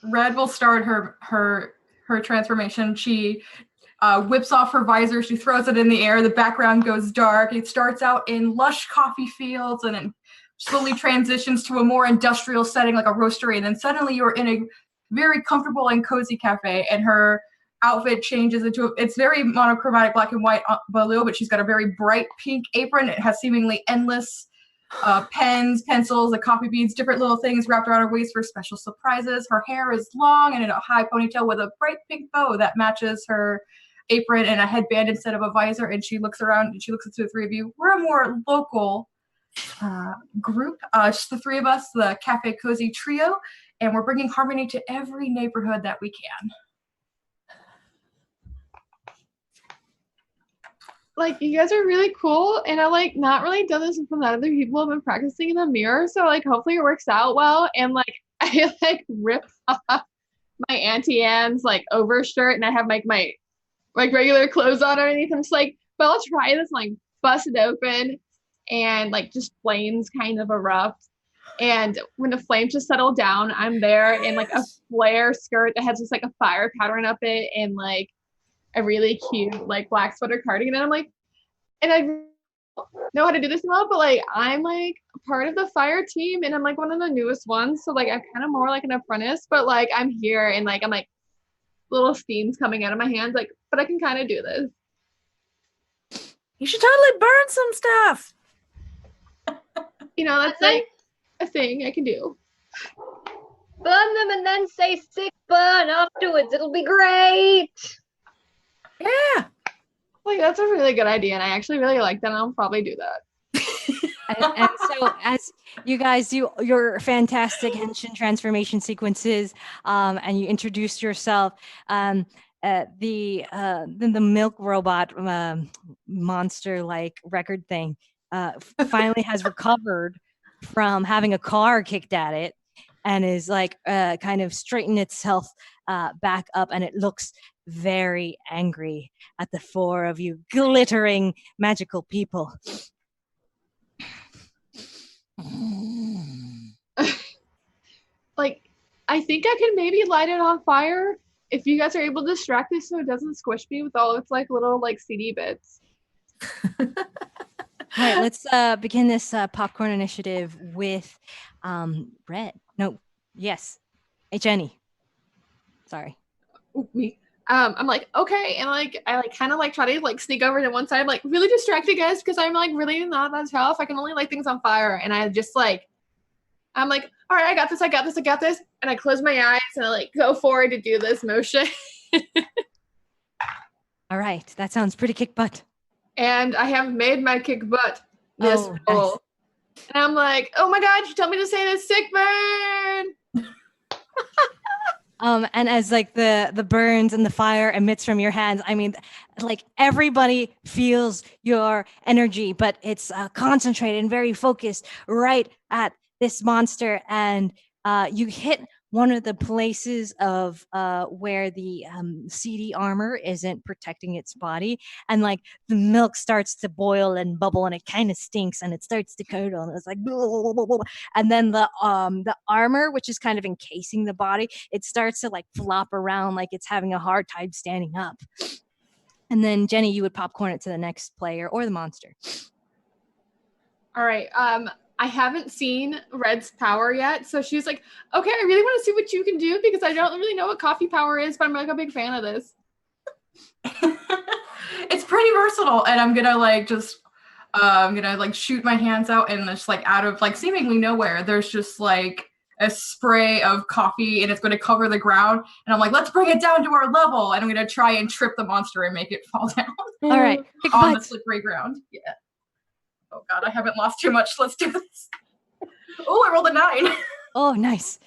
Speaker 5: Red will start her transformation. She whips off her visor. She throws it in the air. The background goes dark. It starts out in lush coffee fields and it slowly transitions to a more industrial setting like a roastery. And then suddenly you're in a very comfortable and cozy cafe, and her outfit changes into it's very monochromatic black and white below, but she's got a very bright pink apron. It has seemingly endless pens, pencils, like coffee beads, different little things wrapped around her waist for special surprises. Her hair is long and in a high ponytail with a bright pink bow that matches her apron and a headband instead of a visor. And she looks around and she looks at the three of you. We're a more local group. Just the three of us, the Cafe Cozy Trio, and we're bringing harmony to every neighborhood that we can.
Speaker 3: Like, you guys are really cool, and I like not really done this with other people. Have been practicing in the mirror, so like hopefully it works out well. And like I like rip off my Auntie Anne's like overshirt, and I have like my like regular clothes on underneath. I'm just like, but let's try this. And, like bust it open, and like just flames kind of erupt. And when the flames just settle down, I'm there in like a flare skirt that has just like a fire pattern up it, and like a really cute like black sweater cardigan. And I'm like, and I know how to do this well, but like I'm like part of the fire team, and I'm like one of the newest ones, so like I'm kind of more like an apprentice, but like I'm here, and like I'm like little steams coming out of my hands, like, but I can kind of do this.
Speaker 4: You should totally burn some stuff.
Speaker 3: You know, that's like a thing I can do.
Speaker 2: Burn them and then say sick burn afterwards. It'll be great.
Speaker 4: Yeah.
Speaker 3: Like that's a really good idea, and I actually really like that, and I'll probably do that.
Speaker 1: And so as you guys do your fantastic henshin transformation sequences, and you introduce yourself, the milk robot monster like record thing finally has recovered from having a car kicked at it, and is like kind of straighten itself back up, and it looks very angry at the four of you glittering magical people.
Speaker 3: Like, I think I can maybe light it on fire if you guys are able to distract it so it doesn't squish me with all its like little like CD bits.
Speaker 1: All right, let's begin this popcorn initiative with Red. No, yes, Jenny. Sorry.
Speaker 3: Ooh, me. I'm like, okay, and like I like kind of like try to like sneak over to one side. I'm like really distracted, guys, because I'm like really not that tough. I can only light things on fire, and I just like I'm like, all right, I got this, and I close my eyes and I like go forward to do this motion.
Speaker 1: All right, that sounds pretty kick butt.
Speaker 3: And I have made my kick butt this roll. Nice. And I'm like, oh my god, you told me to say this sick burn.
Speaker 1: And as like the burns and the fire emits from your hands, I mean, like everybody feels your energy, but it's concentrated and very focused right at this monster. And you hit one of the places of where the CD armor isn't protecting its body, and like the milk starts to boil and bubble, and it kind of stinks, and it starts to curdle, and it's like blah, blah, blah, blah. And then the armor, which is kind of encasing the body, it starts to like flop around like it's having a hard time standing up. And then Jenny, you would popcorn it to the next player or the monster.
Speaker 3: All right. I haven't seen Red's power yet, so she's like, okay, I really want to see what you can do because I don't really know what coffee power is, but I'm like a big fan of this.
Speaker 5: It's pretty versatile, and I'm gonna like just shoot my hands out, and just like out of like seemingly nowhere, there's just like a spray of coffee, and it's going to cover the ground. And I'm like, let's bring it down to our level, and I'm gonna try and trip the monster and make it fall down.
Speaker 1: All right, kick
Speaker 5: on
Speaker 1: butt.
Speaker 5: the slippery ground. Yeah. Oh god, I haven't lost too much. Let's do this. Oh, I rolled a 9.
Speaker 1: Oh, nice.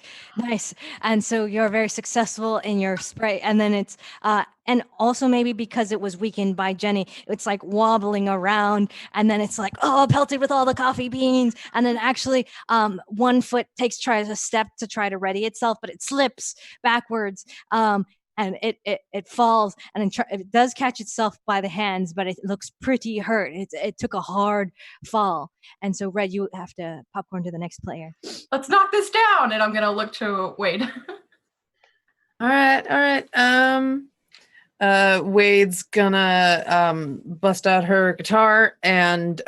Speaker 1: And so you're very successful in your spray. And then it's, and also maybe because it was weakened by Jenny, it's like wobbling around. And then it's like, oh, pelted with all the coffee beans. And then actually, one foot tries a step to try to ready itself, but it slips backwards. And it falls, and it does catch itself by the hands, but it looks pretty hurt. It took a hard fall. And so, Red, you have to popcorn to the next player.
Speaker 5: Let's knock this down. And I'm gonna look to Wade.
Speaker 4: All right. Wade's gonna bust out her guitar and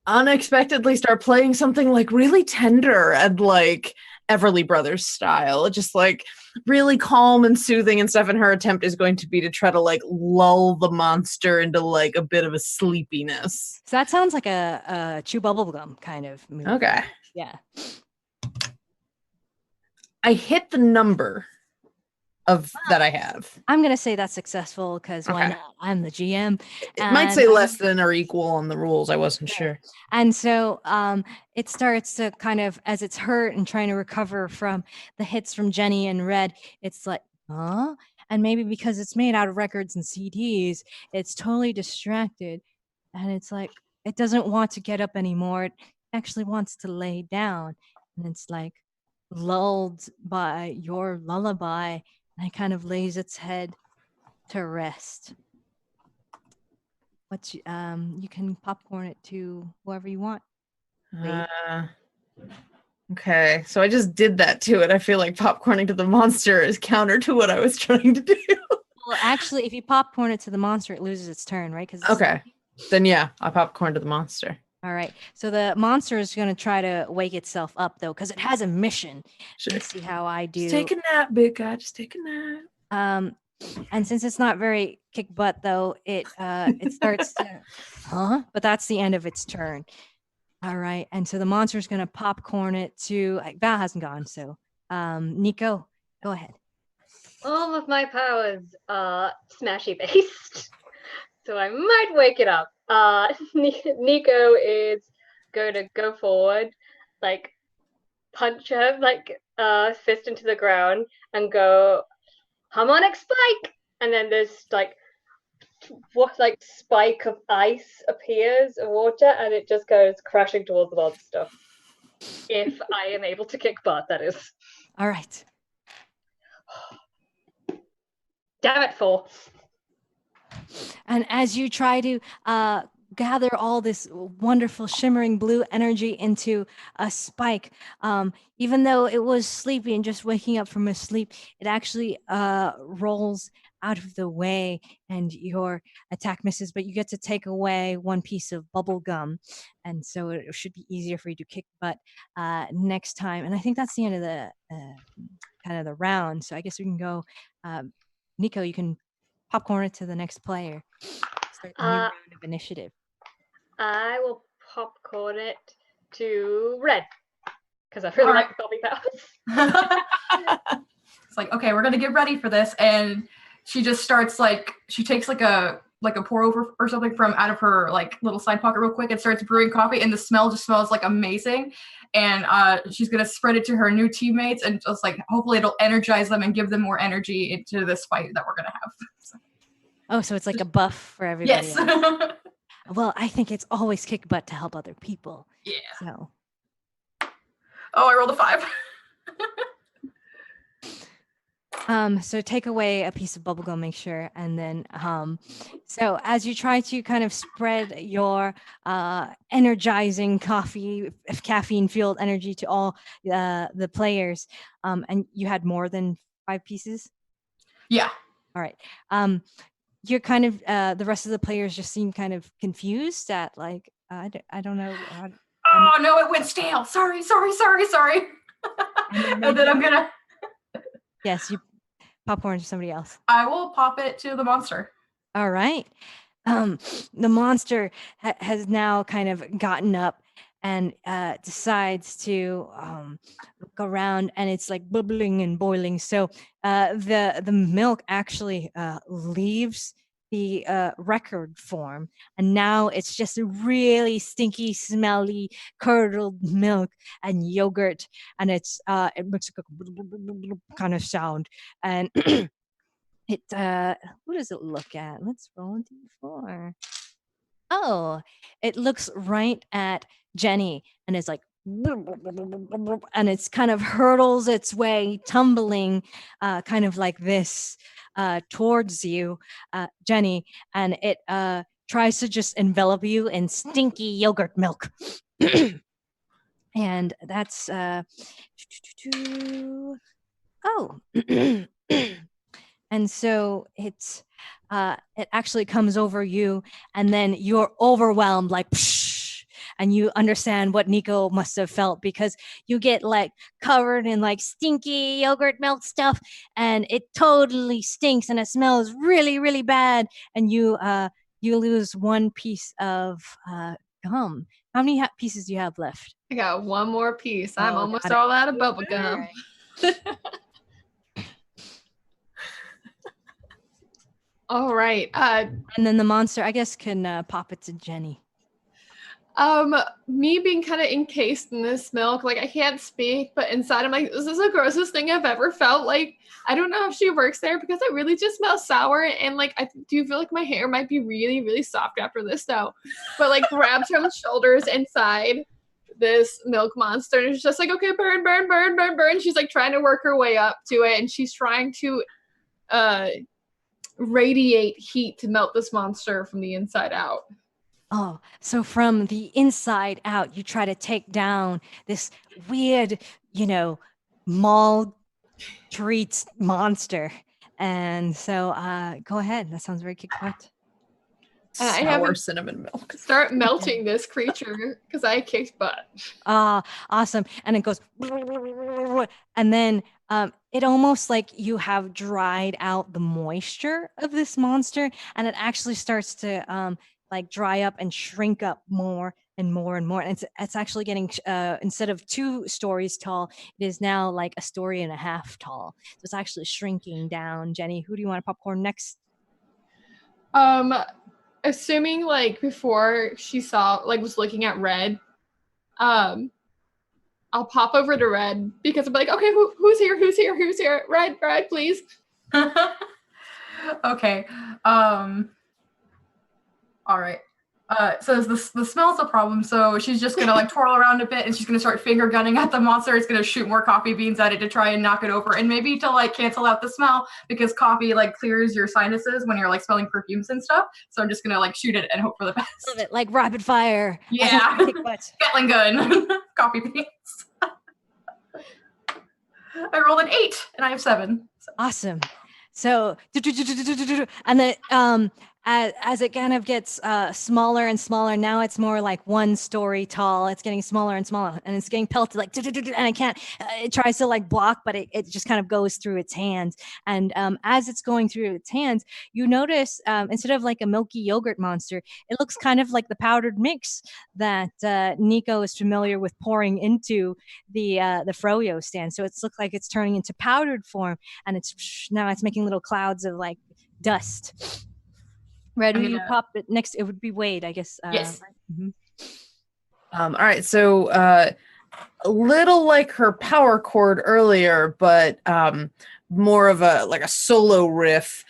Speaker 4: unexpectedly start playing something like really tender and like Everly Brothers style, just like really calm and soothing and stuff. And her attempt is going to be to try to like lull the monster into like a bit of a sleepiness.
Speaker 1: So that sounds like a chew bubblegum kind of movie.
Speaker 4: Okay.
Speaker 1: Yeah.
Speaker 4: I hit the number of that I have.
Speaker 1: I'm gonna say that's successful because why not? I'm the GM.
Speaker 4: It might say less than or equal on the rules. I wasn't sure.
Speaker 1: And so it starts to kind of, as it's hurt and trying to recover from the hits from Jenny and Red, it's like, huh? And maybe because it's made out of records and CDs, it's totally distracted. And it's like, it doesn't want to get up anymore. It actually wants to lay down. And it's like lulled by your lullaby. And it kind of lays its head to rest. You can popcorn it to whoever you want.
Speaker 4: Okay, so I just did that to it. I feel like popcorning to the monster is counter to what I was trying to do.
Speaker 1: Well, actually, if you popcorn it to the monster, it loses its turn, right?
Speaker 4: Okay, then yeah, I popcorn to the monster.
Speaker 1: All right, so the monster is going to try to wake itself up, though, because it has a mission.
Speaker 4: Sure.
Speaker 1: Let's see how I do.
Speaker 4: Just take a nap, big guy. Just take a nap.
Speaker 1: And since it's not very kick butt, though, it starts to, but that's the end of its turn. All right, and so the monster's going to popcorn it to, Val hasn't gone, so Nico, go ahead.
Speaker 2: All of my powers are smashy based, so I might wake it up. Nico is going to go forward, like punch her fist into the ground and go harmonic spike, and then there's like spike of ice appears of water, and it just goes crashing towards the monster. If I am able to kick butt, that is.
Speaker 1: All right.
Speaker 2: Damn it, 4.
Speaker 1: And as you try to gather all this wonderful shimmering blue energy into a spike, even though it was sleepy and just waking up from a sleep, it actually rolls out of the way and your attack misses, but you get to take away one piece of bubble gum. And so it should be easier for you to kick butt next time. And I think that's the end of the kind of the round. So I guess we can go, Nico, you can popcorn it to the next player. Start a new round of initiative.
Speaker 2: I will popcorn it to Red because I really like the coffee powers.
Speaker 5: It's like, okay, we're gonna get ready for this, and she just starts she takes a pour over or something from out of her like little side pocket real quick and starts brewing coffee, and the smell just smells like amazing. And she's gonna spread it to her new teammates and just like hopefully it'll energize them and give them more energy into this fight that we're gonna have.
Speaker 1: Oh, so it's like a buff for everybody.
Speaker 5: Yes.
Speaker 1: Well, I think it's always kick butt to help other people.
Speaker 5: Yeah.
Speaker 1: So.
Speaker 5: Oh, I rolled a 5.
Speaker 1: So take away a piece of bubblegum, make sure, and then so as you try to kind of spread your energizing caffeine-fueled energy to all the players, and you had more than 5 pieces?
Speaker 5: Yeah.
Speaker 1: All right. You're kind of the rest of the players just seem kind of confused at like I don't know.
Speaker 5: oh no, it went stale. Sorry. And then I'm gonna.
Speaker 1: Yes, you popcorn to somebody else.
Speaker 5: I will pop it to the monster.
Speaker 1: All right. The monster has now kind of gotten up and decides to look around, and it's like bubbling and boiling. So the milk actually leaves the record form, and now it's just a really stinky, smelly, curdled milk and yogurt, and it makes like a kind of sound, and it who does it look at? Let's roll a d4. Oh, it looks right at Jenny and it's like and it's kind of hurdles its way, tumbling kind of like this towards you, Jenny, and it tries to just envelop you in stinky yogurt milk. And that's oh. And so it actually comes over you, and then you're overwhelmed, like, psh, and you understand what Nico must have felt, because you get like covered in like stinky yogurt milk stuff, and it totally stinks, and it smells really, really bad, and you lose one piece of gum. How many pieces do you have left?
Speaker 3: I got one more piece. I'm
Speaker 1: Oh,
Speaker 3: almost
Speaker 1: got it.
Speaker 3: all out of bubble gum. All right.
Speaker 1: And then the monster, I guess, can pop it to Jenny.
Speaker 3: Me being kind of encased in this milk, like I can't speak, but inside I'm like, this is the grossest thing I've ever felt. Like, I don't know if she works there because I really just smell sour, and like I do feel like my hair might be really, really soft after this though. But like grabs her on shoulders inside this milk monster, and it's just like, okay, burn, burn, burn, burn, burn. She's like trying to work her way up to it, and she's trying to radiate heat to melt this monster from the inside out.
Speaker 1: Oh, so from the inside out, you try to take down this weird, mall treats monster. And so go ahead. That sounds very kick butt.
Speaker 3: I
Speaker 4: Sour cinnamon milk.
Speaker 3: Start melting this creature because I kicked butt.
Speaker 1: Awesome. And it goes, and then it almost like you have dried out the moisture of this monster, and it actually starts to like dry up and shrink up more and more and more. And it's actually getting instead of 2 stories tall, it is now like a story and a half tall. So it's actually shrinking down. Jenny, who do you want to popcorn next?
Speaker 3: Assuming like before she saw, like was looking at Red, I'll pop over to Red because I'm like, okay, who's here? Red, please.
Speaker 5: Okay. All right. So the smell's a problem, so she's just gonna like twirl around a bit, and she's gonna start finger gunning at the monster. It's gonna shoot more coffee beans at it to try and knock it over, and maybe to like cancel out the smell, because coffee like clears your sinuses when you're like smelling perfumes and stuff. So I'm just gonna like shoot it and hope for the best.
Speaker 1: Love it, like rapid fire.
Speaker 5: Yeah. Gatling gun. Coffee beans. I rolled an 8 and I have 7. So.
Speaker 1: Awesome. So, and then as it kind of gets smaller and smaller, now it's more like 1 story tall. It's getting smaller and smaller, and it's getting pelted like, and it can't. It tries to like block, but it just kind of goes through its hands. And as it's going through its hands, you notice instead of like a milky yogurt monster, it looks kind of like the powdered mix that Nico is familiar with pouring into the froyo stand. So it's looked like it's turning into powdered form, and now it's making little clouds of like dust. Red, who you pop it next? It would be Wade, I guess.
Speaker 5: Yes.
Speaker 1: Mm-hmm.
Speaker 4: All right. So a little like her power chord earlier, but more of a solo riff.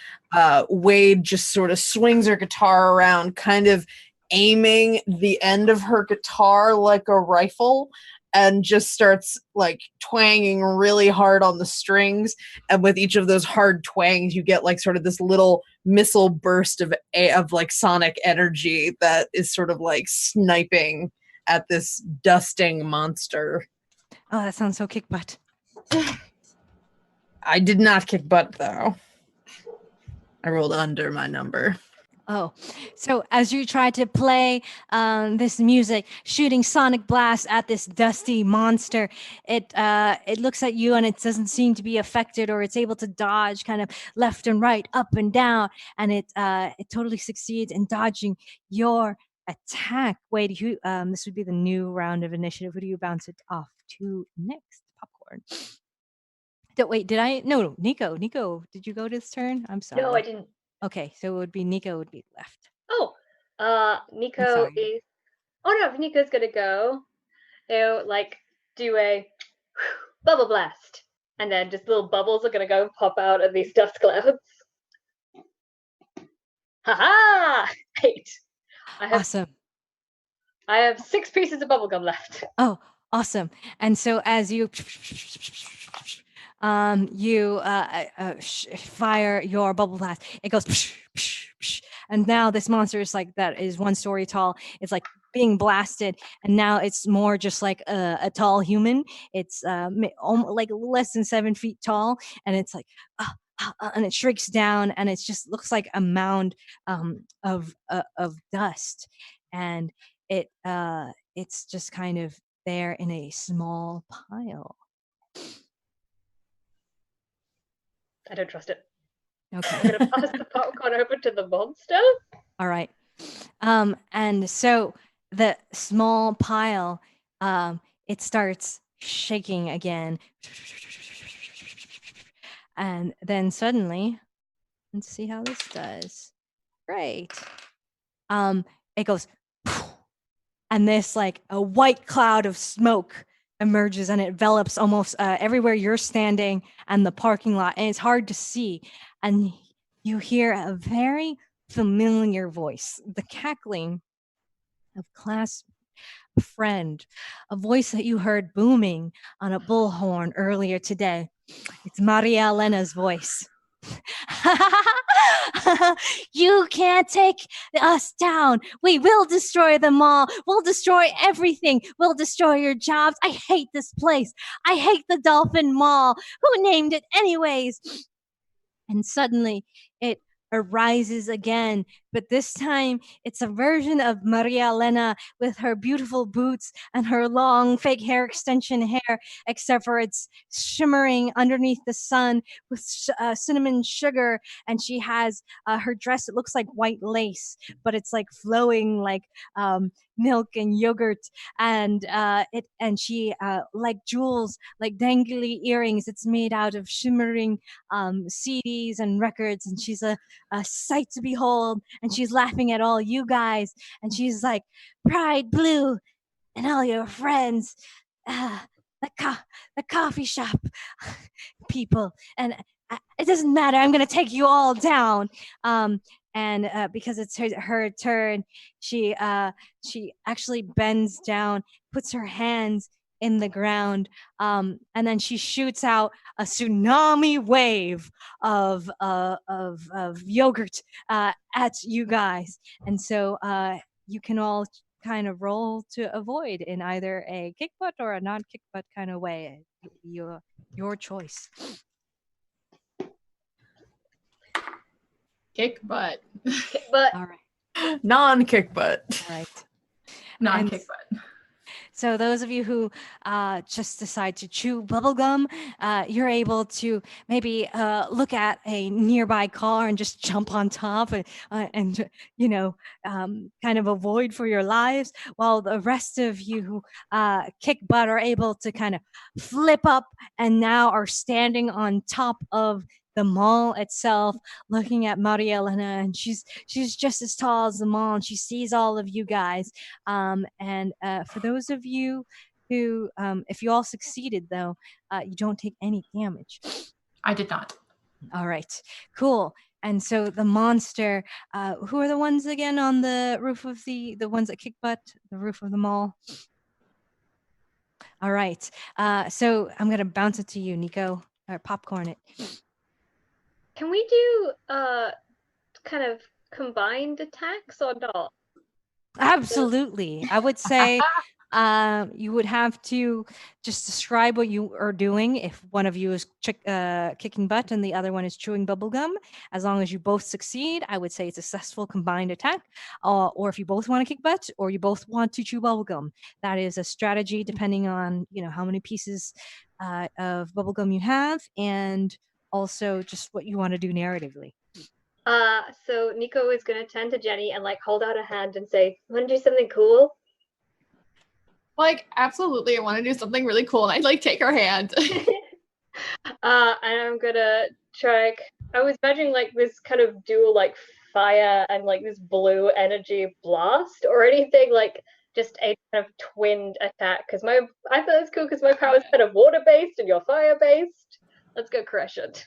Speaker 4: Wade just sort of swings her guitar around, kind of aiming the end of her guitar like a rifle, and just starts like twanging really hard on the strings. And with each of those hard twangs, you get like sort of this little missile burst of like sonic energy that is sort of like sniping at this dusting monster.
Speaker 1: Oh, that sounds so kick butt.
Speaker 4: I did not kick butt though. I rolled under my number.
Speaker 1: Oh, so as you try to play this music, shooting sonic blasts at this dusty monster, it looks at you and it doesn't seem to be affected, or it's able to dodge kind of left and right, up and down, and it totally succeeds in dodging your attack. Wait, who? This would be the new round of initiative. Who do you bounce it off to next? Popcorn. Wait, did I? No, Nico. Nico, did you go this turn? I'm sorry.
Speaker 2: No, I didn't.
Speaker 1: Okay, so it would be Nico would be left.
Speaker 2: Oh, Nico
Speaker 1: sorry.
Speaker 2: is. Oh no, Nico's gonna go. He'll like do a bubble blast, and then just little bubbles are gonna go and pop out of these dust clouds. Haha! 8.
Speaker 1: Awesome.
Speaker 2: I have 6 pieces of bubblegum left.
Speaker 1: Oh, awesome. And so as you fire your bubble blast, it goes and now this monster is like that is 1 story tall. It's like being blasted, and now it's more just like a tall human. It's like less than 7 feet tall, and it's like and it shrinks down, and it just looks like a mound of dust, and it's just kind of there in a small pile.
Speaker 2: I don't trust it.
Speaker 1: Okay.
Speaker 2: I'm gonna pass the popcorn over to the monster.
Speaker 1: All right. And so the small pile, it starts shaking again. And then suddenly, let's see how this does. Great. It goes, and this like a white cloud of smoke emerges and it envelops almost everywhere you're standing and the parking lot, and it's hard to see. And you hear a very familiar voice, the cackling of class friend, a voice that you heard booming on a bullhorn earlier today. It's Maria Elena's voice. You can't take us down. We will destroy them all. We'll destroy everything. We'll destroy your jobs. I hate this place. I hate the Dolphin Mall. Who named it anyways? And suddenly it arises again, but this time it's a version of Maria Elena with her beautiful boots and her long fake hair extension hair, except for it's shimmering underneath the sun with cinnamon sugar, and she has her dress. It looks like white lace, but it's like flowing like milk and yogurt, and she like jewels, like dangly earrings. It's made out of shimmering CDs and records, and she's a sight to behold, and she's laughing at all you guys, and she's like, Pride Blue and all your friends, the coffee shop people, and it doesn't matter, I'm gonna take you all down. And because it's her turn, she actually bends down, puts her hands in the ground, and then she shoots out a tsunami wave of yogurt at you guys, and so you can all kind of roll to avoid in either a kick butt or a non-kick butt kind of way. Your choice.
Speaker 3: Kick butt.
Speaker 2: But
Speaker 1: All right.
Speaker 4: Non-kick butt.
Speaker 1: All right.
Speaker 5: Non-kick butt.
Speaker 1: So those of you who just decide to chew bubblegum, you're able to maybe look at a nearby car and just jump on top and kind of avoid for your lives, while the rest of you who kick butt are able to kind of flip up and now are standing on top of the mall itself, looking at Maria Elena, and she's just as tall as the mall, and she sees all of you guys. And for those of you who, if you all succeeded though, you don't take any damage.
Speaker 5: I did not.
Speaker 1: All right, cool. And so the monster, who are the ones again on the roof of the ones that kick butt, the roof of the mall? All right, so I'm gonna bounce it to you, Nico, or popcorn it.
Speaker 2: can we do kind of combined attacks or not?
Speaker 1: Absolutely. I would say you would have to just describe what you are doing. If one of you is kicking butt and the other one is chewing bubblegum, as long as you both succeed, I would say it's a successful combined attack. Or if you both want to kick butt or you both want to chew bubblegum, that is a strategy depending on, how many pieces of bubblegum you have and also just what you want to do narratively.
Speaker 2: So Nico is gonna turn to Jenny and like hold out a hand and say, "Want to do something cool?"
Speaker 3: Like, absolutely, I want to do something really cool, and I'd like take her hand.
Speaker 2: And I'm gonna try. I was imagining like this kind of dual like fire and like this blue energy blast or anything like just a kind of twinned attack. Because I thought it was cool because my power is kind of water based and you're fire based. Let's go crush it.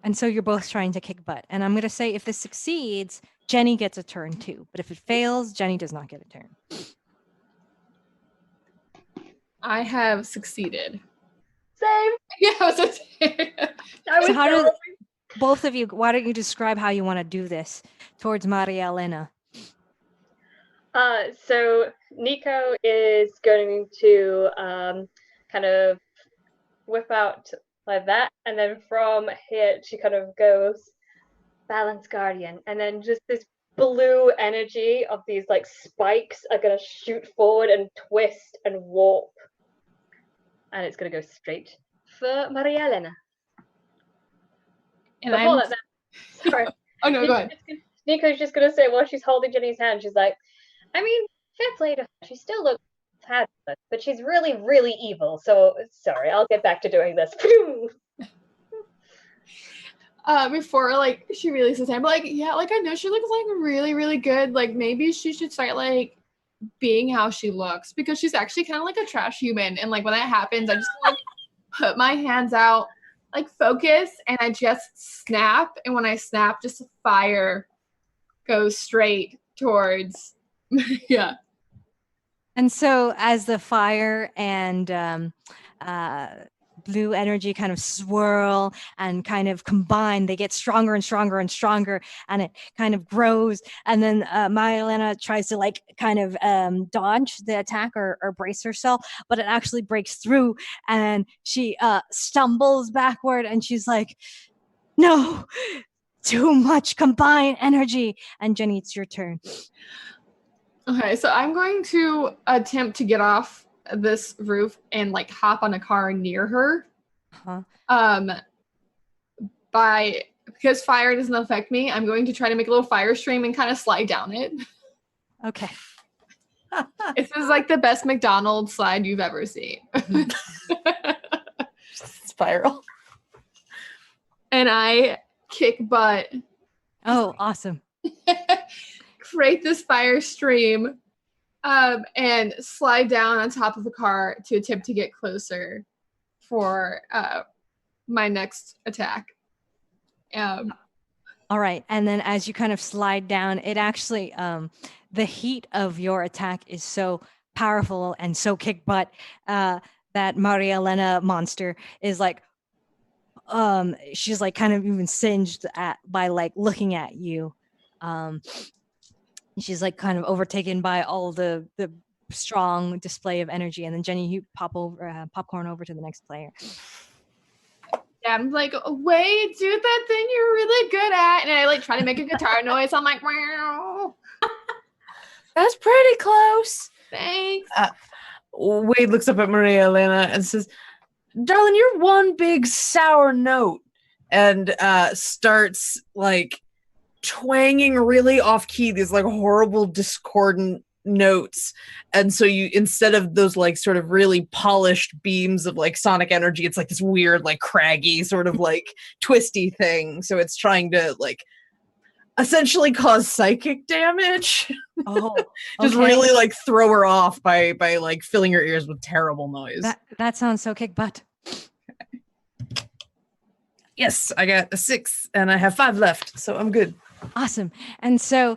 Speaker 1: And so you're both trying to kick butt. And I'm going to say if this succeeds, Jenny gets a turn too. But if it fails, Jenny does not get a turn.
Speaker 3: I have succeeded.
Speaker 2: Same.
Speaker 3: Yeah, I was
Speaker 1: So how do both of you, why don't you describe how you want to do this towards Maria Elena?
Speaker 2: So Nico is going to kind of whip out like that, and then from here she kind of goes balance guardian, and then just this blue energy of these like spikes are gonna shoot forward and twist and warp, and it's gonna go straight for Maria Elena.
Speaker 3: And
Speaker 2: Before that, sorry.
Speaker 3: Oh no, go ahead.
Speaker 2: Nico's just gonna say while she's holding Jenny's hand, she's like, I mean, fair play to her. She still looks fabulous, but she's really, really evil. So sorry, I'll get back to doing this.
Speaker 3: Before like she releases hand, but like yeah, like I know she looks like really, really good. Like maybe she should start like being how she looks because she's actually kind of like a trash human. And like when that happens, I just like put my hands out, like focus, and I just snap. And when I snap, just fire goes straight towards yeah.
Speaker 1: And so as the fire and blue energy kind of swirl and kind of combine, they get stronger and stronger and stronger, and it kind of grows. And then Maria Elena tries to like kind of dodge the attack or brace herself, but it actually breaks through, and she stumbles backward, and she's like, no, too much combined energy. And Jenny, it's your turn.
Speaker 3: Okay, so I'm going to attempt to get off this roof and like hop on a car near her. Because fire doesn't affect me, I'm going to try to make a little fire stream and kind of slide down it.
Speaker 1: Okay.
Speaker 3: This is like the best McDonald's slide you've ever seen.
Speaker 4: Spiral.
Speaker 3: And I kick butt.
Speaker 1: Oh, awesome.
Speaker 3: Create this fire stream and slide down on top of the car to attempt to get closer for my next attack.
Speaker 1: All right. And then as you kind of slide down, it actually, the heat of your attack is so powerful and so kick butt that Maria Elena monster is like, she's like kind of even singed by like looking at you. She's like kind of overtaken by all the strong display of energy. And then Jenny, you popcorn over to the next player.
Speaker 3: Yeah, I'm like, wait, do that thing you're really good at. And I like try to make a guitar noise. I'm like, wow.
Speaker 4: That's pretty close.
Speaker 3: Thanks.
Speaker 4: Wade looks up at Maria Elena and says, darling, you're one big sour note. And starts like twanging really off key these like horrible discordant notes. And so you, instead of those like sort of really polished beams of like sonic energy, it's like this weird like craggy sort of like twisty thing. So it's trying to like essentially cause psychic damage.
Speaker 1: Oh,
Speaker 4: just
Speaker 1: okay.
Speaker 4: really like throw her off by like filling her ears with terrible noise.
Speaker 1: That sounds so kick butt.
Speaker 4: Yes, I got a 6 and I have 5 left, so I'm good.
Speaker 1: Awesome. And so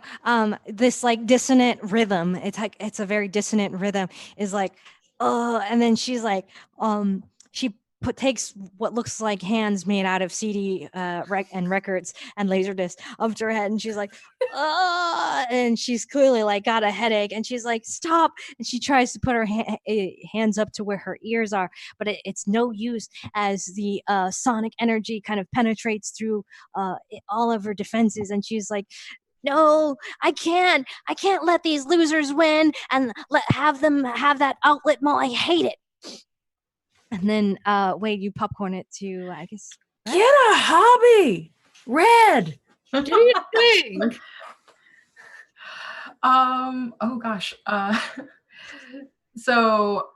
Speaker 1: this like dissonant rhythm, it's a very dissonant rhythm, is like, oh, and then she's like, she takes what looks like hands made out of CD and records and laserdisc up to her head, and she's like, and she's clearly like got a headache, and she's like, stop, and she tries to put her hands up to where her ears are, but it's no use as the sonic energy kind of penetrates through all of her defenses, and she's like, no, I can't let these losers win and have them have that outlet mall. I hate it. And then Wade, you popcorn it to, I guess,
Speaker 4: Get a hobby, Red. Do your thing.
Speaker 5: Oh gosh. So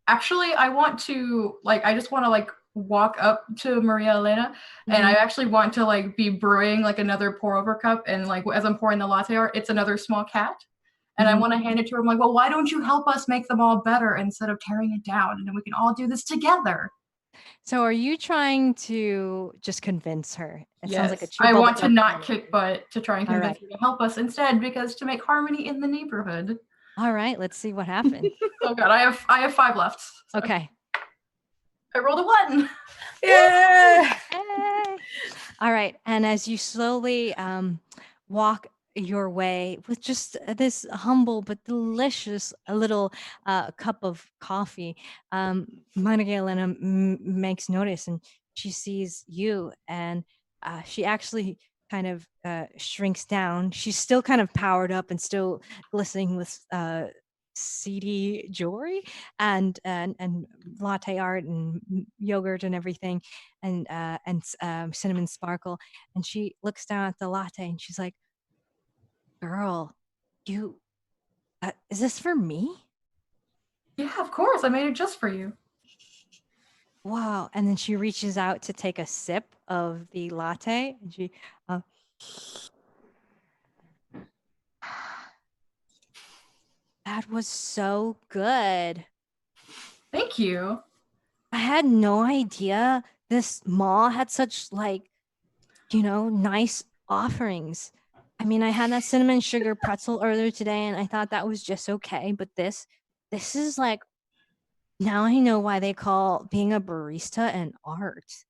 Speaker 5: actually, I want to I just want to walk up to Maria Elena, and I actually want to be brewing another pour over cup, and as I'm pouring the latte art, it's another small cat. And I want to hand it to her. I'm like, well, why don't you help us make them all better instead of tearing it down? And then we can all do this together.
Speaker 1: So are you trying to just convince her? It sounds like a true
Speaker 5: I want to not kick butt to try and convince her to help us instead, because to make harmony in the neighborhood.
Speaker 1: All right, let's see what happens.
Speaker 5: Oh God, I have 5 left. So.
Speaker 1: Okay.
Speaker 5: I rolled a 1.
Speaker 4: Yeah.
Speaker 1: Hey. All right, and as you slowly walk your way with just this humble but delicious little cup of coffee, Elena makes notice, and she sees you, and she actually kind of shrinks down. She's still kind of powered up and still glistening with CD jewelry and latte art and yogurt and everything, and cinnamon sparkle. And she looks down at the latte and she's like, girl, you is this for me?
Speaker 5: Yeah, of course. I made it just for you.
Speaker 1: Wow. And then she reaches out to take a sip of the latte, and she that was so good.
Speaker 5: Thank you.
Speaker 1: I had no idea this mall had such nice offerings. I mean, I had that cinnamon sugar pretzel earlier today, and I thought that was just okay. But this is now I know why they call being a barista an art.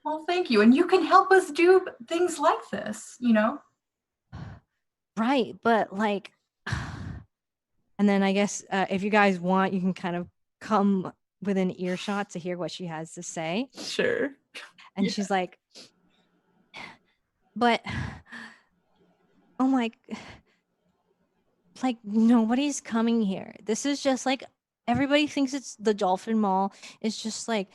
Speaker 5: Well, thank you. And you can help us do things like this,
Speaker 1: Right, but and then I guess if you guys want, you can kind of come within earshot to hear what she has to say.
Speaker 4: Sure.
Speaker 1: And she's like, but oh my, nobody's coming here. This is just everybody thinks it's the Dolphin Mall. It's just a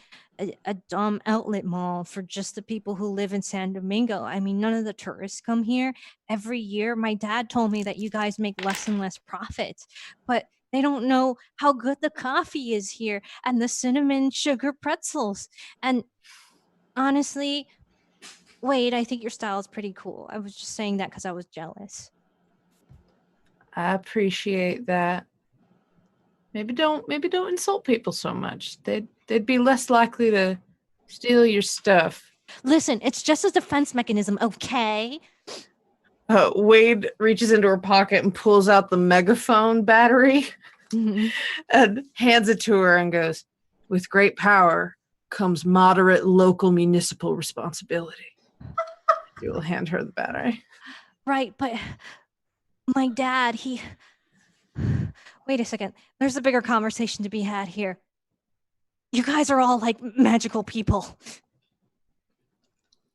Speaker 1: dumb outlet mall for just the people who live in San Domingo. I mean, none of the tourists come here every year. My dad told me that you guys make less and less profit, but they don't know how good the coffee is here and the cinnamon sugar pretzels. And honestly, Wade, I think your style is pretty cool. I was just saying that because I was jealous.
Speaker 4: I appreciate that. Maybe don't insult people so much. They'd be less likely to steal your stuff.
Speaker 1: Listen, it's just a defense mechanism, okay?
Speaker 4: Wade reaches into her pocket and pulls out the megaphone battery and hands it to her and goes, with great power comes moderate local municipal responsibility. You will hand her the battery.
Speaker 1: Right, but my dad, wait a second. There's a bigger conversation to be had here. You guys are all magical people.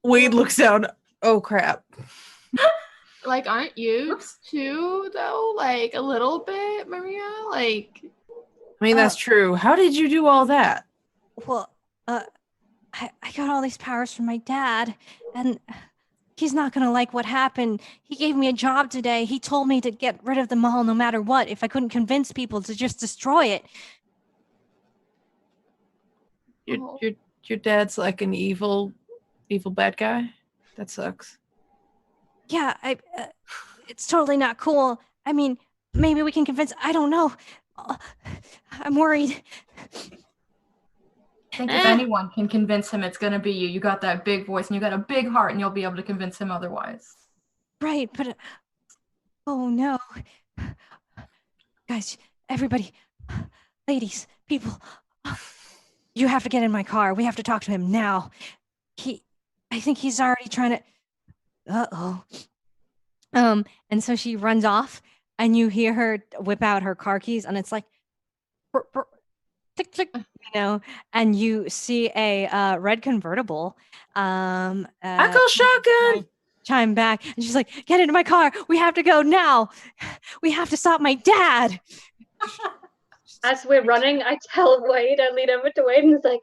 Speaker 4: Wade looks down. Oh, crap.
Speaker 3: Aren't you too, though? A little bit, Maria? I
Speaker 4: mean, that's true. How did you do all that?
Speaker 1: Well, I got all these powers from my dad, and he's not going to like what happened. He gave me a job today. He told me to get rid of the mall no matter what if I couldn't convince people to just destroy it.
Speaker 4: Your dad's like an evil bad guy? That sucks.
Speaker 1: Yeah, it's totally not cool. I mean, maybe we can convince, I don't know. I'm worried.
Speaker 5: I think if anyone can convince him, it's going to be you. You got that big voice and you got a big heart, and you'll be able to convince him otherwise.
Speaker 1: Right, but oh no. guys, everybody, ladies, people, you have to get in my car. We have to talk to him now. I think he's already trying to. Uh-oh. And so she runs off, and you hear her whip out her car keys, and it's like, brr, brr, tick, tick, and you see a red convertible.
Speaker 4: Echo shotgun.
Speaker 1: Chime back, and she's like, "Get into my car. We have to go now. We have to stop my dad."
Speaker 2: As we're running, I tell Wade, I lean over to Wade and it's like,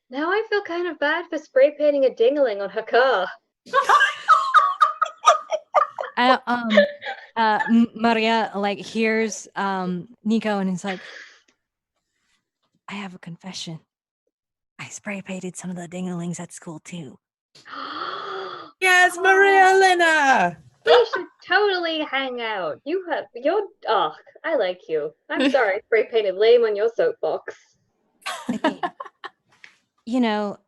Speaker 2: now I feel kind of bad for spray painting a ding-a-ling on her car.
Speaker 1: Maria like hears Nico, and it's like, I have a confession. I spray painted some of the ding-a-lings at school too.
Speaker 4: Yes, Maria Elena.
Speaker 2: We should totally hang out. I like you. I'm sorry, spray painted lame on your soapbox.
Speaker 1: You know,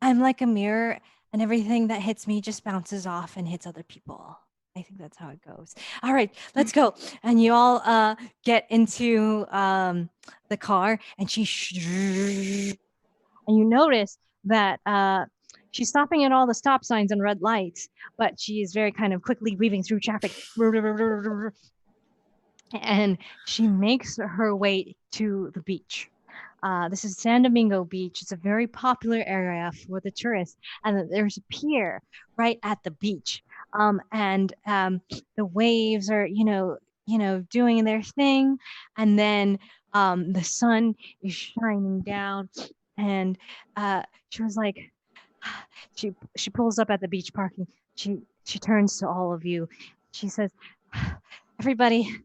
Speaker 1: I'm like a mirror, and everything that hits me just bounces off and hits other people. I think that's how it goes. All right, let's go. And you all get into the car, and and you notice that she's stopping at all the stop signs and red lights, but she is very kind of quickly weaving through traffic. And she makes her way to the beach. This is San Domingo Beach. It's a very popular area for the tourists, and there's a pier right at the beach. And the waves are, doing their thing, and then the sun is shining down, and she was like, she pulls up at the beach parking. She turns to all of you. She says, "Everybody,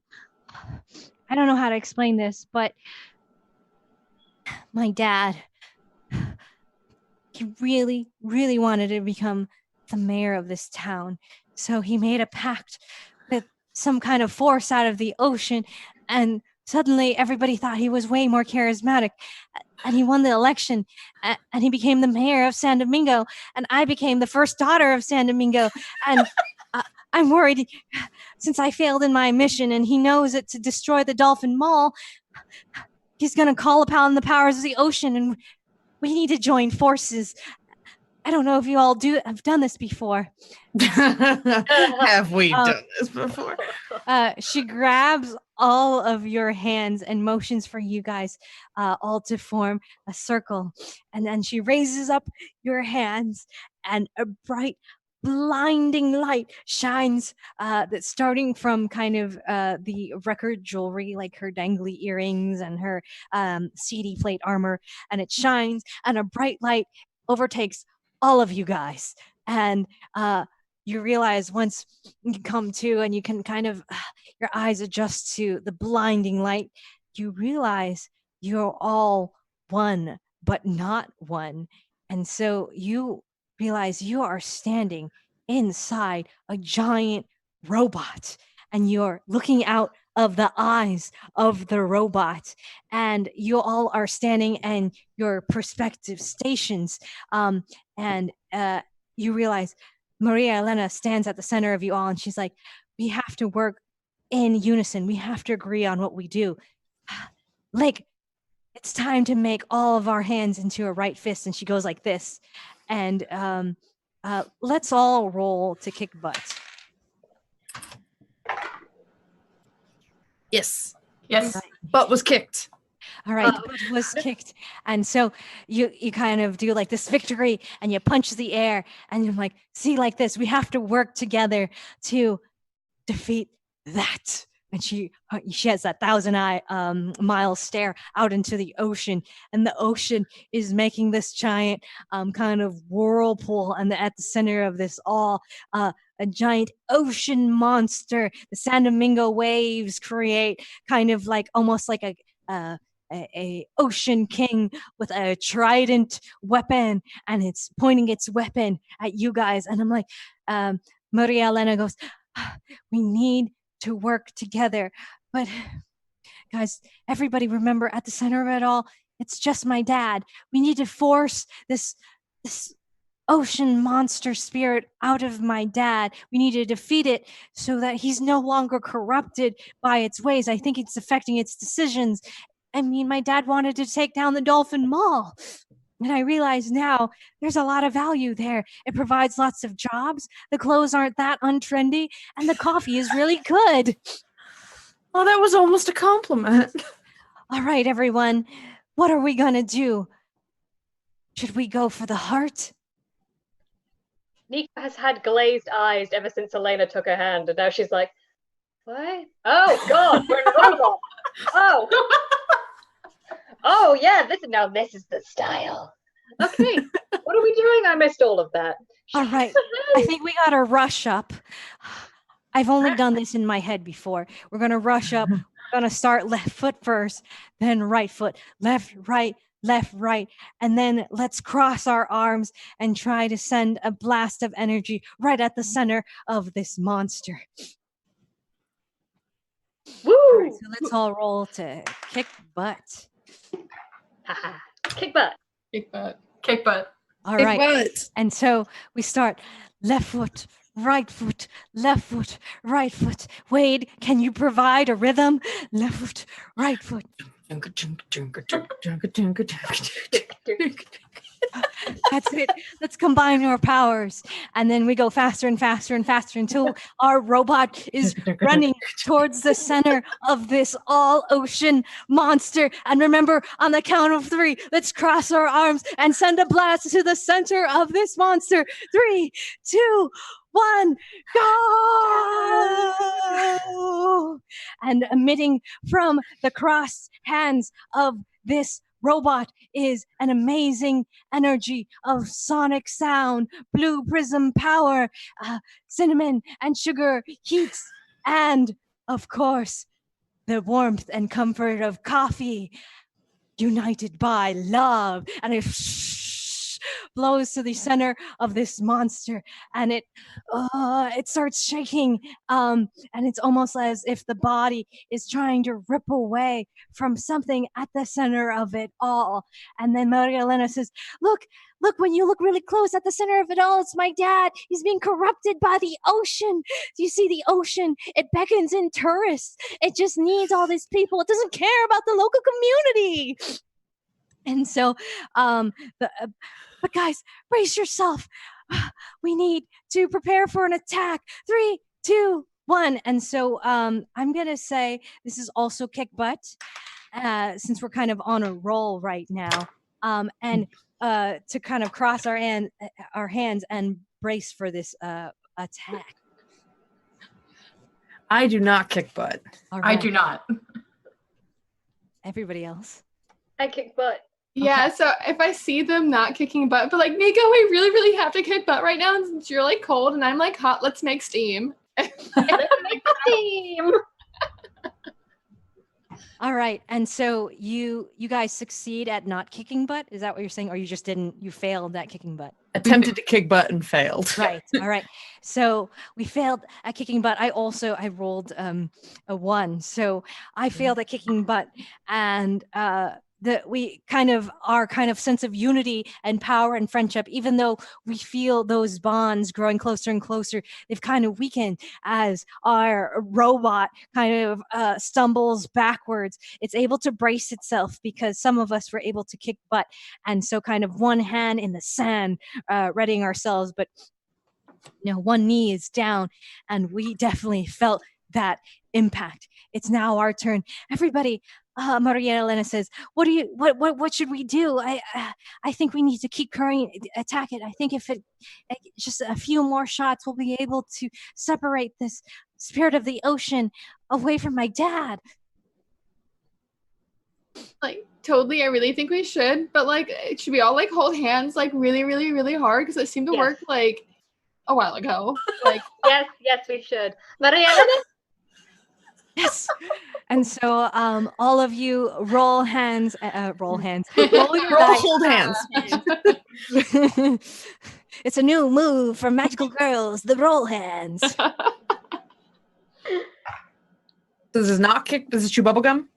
Speaker 1: I don't know how to explain this, but my dad, he really, really wanted to become the mayor of this town. So he made a pact with some kind of force out of the ocean, and suddenly everybody thought he was way more charismatic. And he won the election, and he became the mayor of San Domingo, and I became the first daughter of San Domingo. And I'm worried, since I failed in my mission and he knows it, to destroy the Dolphin Mall, he's going to call upon the powers of the ocean, and we need to join forces. I don't know if you all have done this before."
Speaker 4: Have we done this before?
Speaker 1: She grabs all of your hands and motions for you guys all to form a circle. And then she raises up your hands, and a bright, blinding light shines that's starting from kind of the record jewelry, like her dangly earrings and her CD plate armor. And it shines, and a bright light overtakes all of you guys. And you realize, once you come to and you can kind of, your eyes adjust to the blinding light, you realize you're all one, but not one. And so you realize you are standing inside a giant robot, and you're looking out of the eyes of the robot, and you all are standing in your perspective stations. And you realize Maria Elena stands at the center of you all, and she's like, "We have to work in unison. We have to agree on what we do. Like, it's time to make all of our hands into a right fist." And she goes like this. And let's all roll to kick butt.
Speaker 4: Yes.
Speaker 5: Yes.
Speaker 4: Butt was kicked.
Speaker 1: All right, the butt was kicked. And so you kind of do like this victory, and you punch the air, and you're like, "See, like this, we have to work together to defeat that." And she has that 1,000-mile stare out into the ocean, and the ocean is making this giant kind of whirlpool, and at the center of this all, a giant ocean monster. The San Domingo waves create kind of like almost like a ocean king with a trident weapon, and it's pointing its weapon at you guys. And I'm like, Maria Elena goes, "We need to work together. But guys, everybody remember, at the center of it all, it's just my dad. We need to force this ocean monster spirit out of my dad. We need to defeat it so that he's no longer corrupted by its ways. I think it's affecting its decisions. I mean, my dad wanted to take down the Dolphin Mall. And I realize now there's a lot of value there. It provides lots of jobs. The clothes aren't that untrendy, and the coffee is really good.
Speaker 4: Oh, that was almost a compliment.
Speaker 1: All right, everyone. What are we going to do? Should we go for the heart?
Speaker 2: Nika has had glazed eyes ever since Elena took her hand, and now she's like, what? Oh, God, we're in a robot. Oh. Oh, yeah, this is the style. Okay, what are we doing? I missed all of that.
Speaker 1: All right, I think we got to rush up. I've only done this in my head before. We're going to rush up. We're going to start left foot first, then right foot, left, right, and then let's cross our arms and try to send a blast of energy right at the center of this monster.
Speaker 2: Woo!
Speaker 1: All right, so let's all roll to kick butt.
Speaker 2: Kick butt.
Speaker 3: Kick butt.
Speaker 5: Kick butt.
Speaker 1: All
Speaker 4: Kick
Speaker 1: right.
Speaker 4: butt.
Speaker 1: And so we start left foot, right foot, left foot, right foot. Wade, can you provide a rhythm? Left foot, right foot. That's it. Let's combine our powers. And then we go faster and faster and faster until our robot is running towards the center of this all-ocean monster. And remember, on the count of 3, let's cross our arms and send a blast to the center of this monster. 3, 2, 1, go! And emitting from the crossed hands of this robot is an amazing energy of sonic sound, blue prism power, cinnamon and sugar heats, and of course, the warmth and comfort of coffee, united by love. And it blows to the center of this monster, and it starts shaking, and it's almost as if the body is trying to rip away from something at the center of it all. And then Maria Elena says, look, when you look really close at the center of it all, it's my dad. He's being corrupted by the ocean. Do you see the ocean? It beckons in tourists. It just needs all these people. It doesn't care about the local community. And so, but guys, brace yourself. We need to prepare for an attack. 3, 2, 1. And so I'm going to say this is also kick butt, since we're kind of on a roll right now. And to kind of cross our hands and brace for this attack.
Speaker 4: I do not kick butt.
Speaker 1: All right.
Speaker 5: I do not.
Speaker 1: Everybody else?
Speaker 2: I kick butt.
Speaker 3: Yeah, so if I see them not kicking butt, but like, Nika, we really, really have to kick butt right now, and since you're like cold and I'm like hot, let's make steam.
Speaker 2: Steam.
Speaker 1: All right. And so you guys succeed at not kicking butt? Is that what you're saying? Or you just you failed at kicking butt?
Speaker 4: Attempted to kick butt and failed.
Speaker 1: Right. All right. So we failed at kicking butt. I rolled a 1. So I failed at kicking butt, and we our sense of unity and power and friendship, even though we feel those bonds growing closer and closer, they've kind of weakened as our robot kind of stumbles backwards. It's able to brace itself because some of us were able to kick butt, and so kind of one hand in the sand, readying ourselves, but one knee is down, and we definitely felt that impact. It's now our turn. Everybody, Maria Elena says, what should we do? I think we need to keep attack it. I think if just a few more shots, we'll be able to separate this spirit of the ocean away from my dad.
Speaker 3: Like, totally, I really think we should, but like, should we all like hold hands like really, really, really hard? Because it seemed to work like a while ago. Like,
Speaker 2: yes, we should. Maria Elena?
Speaker 1: Yes. And so all of you roll hands. Roll your dice.
Speaker 4: Hold hands.
Speaker 1: It's a new move for magical girls, the roll hands.
Speaker 4: This is not kick. Does it chew bubblegum?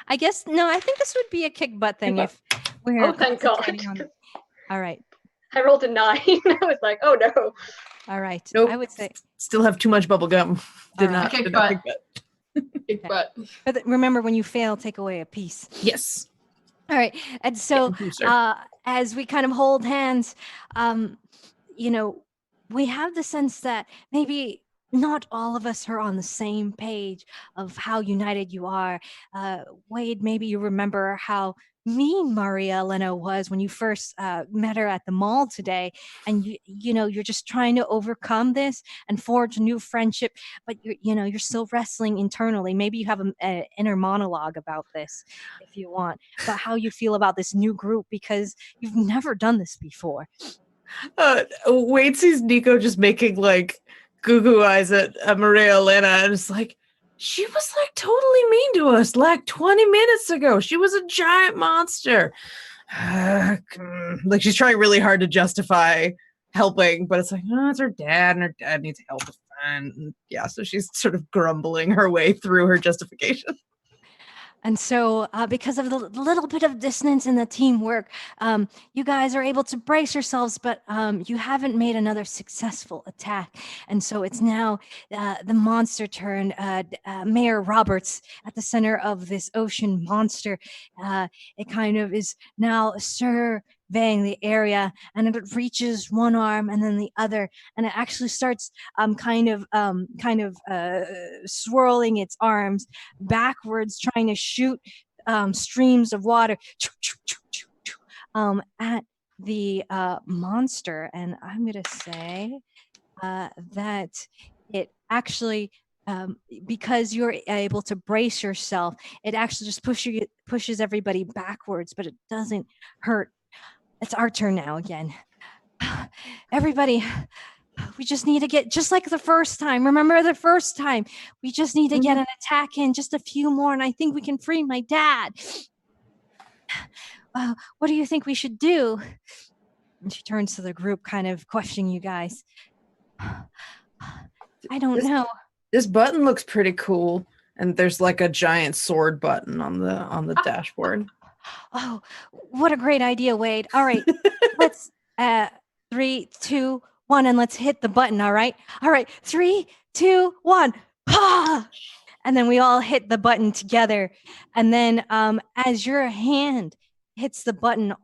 Speaker 1: I guess, no, I think this would be a kick butt thing if we're
Speaker 2: Oh, thank God.
Speaker 1: All right.
Speaker 2: I rolled a 9. I was like, oh no.
Speaker 1: All right.
Speaker 4: Nope.
Speaker 1: I would say,
Speaker 4: Still have too much bubble gum. Did
Speaker 1: All right.
Speaker 4: not
Speaker 5: I
Speaker 4: did not
Speaker 5: kicked
Speaker 4: kick butt.
Speaker 3: Kick butt.
Speaker 1: but remember, when you fail, take away a piece.
Speaker 4: Yes.
Speaker 1: All right. And so,
Speaker 4: Getting closer.
Speaker 1: as we kind of hold hands, you know, we have the sense that maybe not all of us are on the same page of how united you are. Wade, maybe you remember how mean Maria Elena was when you first met her at the mall today, and you're just trying to overcome this and forge a new friendship, but you're still wrestling internally. Maybe you have an inner monologue about this, if you want, about how you feel about this new group, because you've never done this before.
Speaker 4: Wade sees Nico just making like goo eyes at Maria Elena, and it's like, she was like totally mean to us like 20 minutes ago. She was a giant monster. Like, she's trying really hard to justify helping, but it's like, oh, it's her dad, and her dad needs help. And yeah, so she's sort of grumbling her way through her justification.
Speaker 1: And so, because of the little bit of dissonance in the teamwork, you guys are able to brace yourselves, but you haven't made another successful attack. And so it's now the monster turn. Mayor Roberts at the center of this ocean monster. It kind of is now surveying the area, and it reaches one arm and then the other, and it actually starts kind of swirling its arms backwards, trying to shoot streams of water at the monster. And I'm going to say that it actually, because you're able to brace yourself, it actually just pushes everybody backwards, but it doesn't hurt. It's our turn now again. Everybody, we just need to get, just like the first time. Remember the first time? We just need to get an attack in, just a few more, and I think we can free my dad. What do you think we should do? And she turns to the group, kind of questioning you guys. I don't know.
Speaker 4: This button looks pretty cool, and there's like a giant sword button on the dashboard.
Speaker 1: Oh, what a great idea, Wade. All right, let's 3, 2, 1, and let's hit the button. All right, 3, 2, 1. Ah! And then we all hit the button together. And then as your hand hits the button,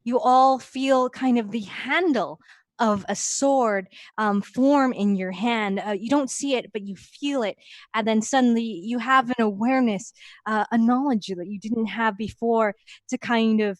Speaker 1: you all feel kind of the handle of a sword form in your hand. You don't see it, but you feel it. And then suddenly you have an awareness, a knowledge that you didn't have before, to kind of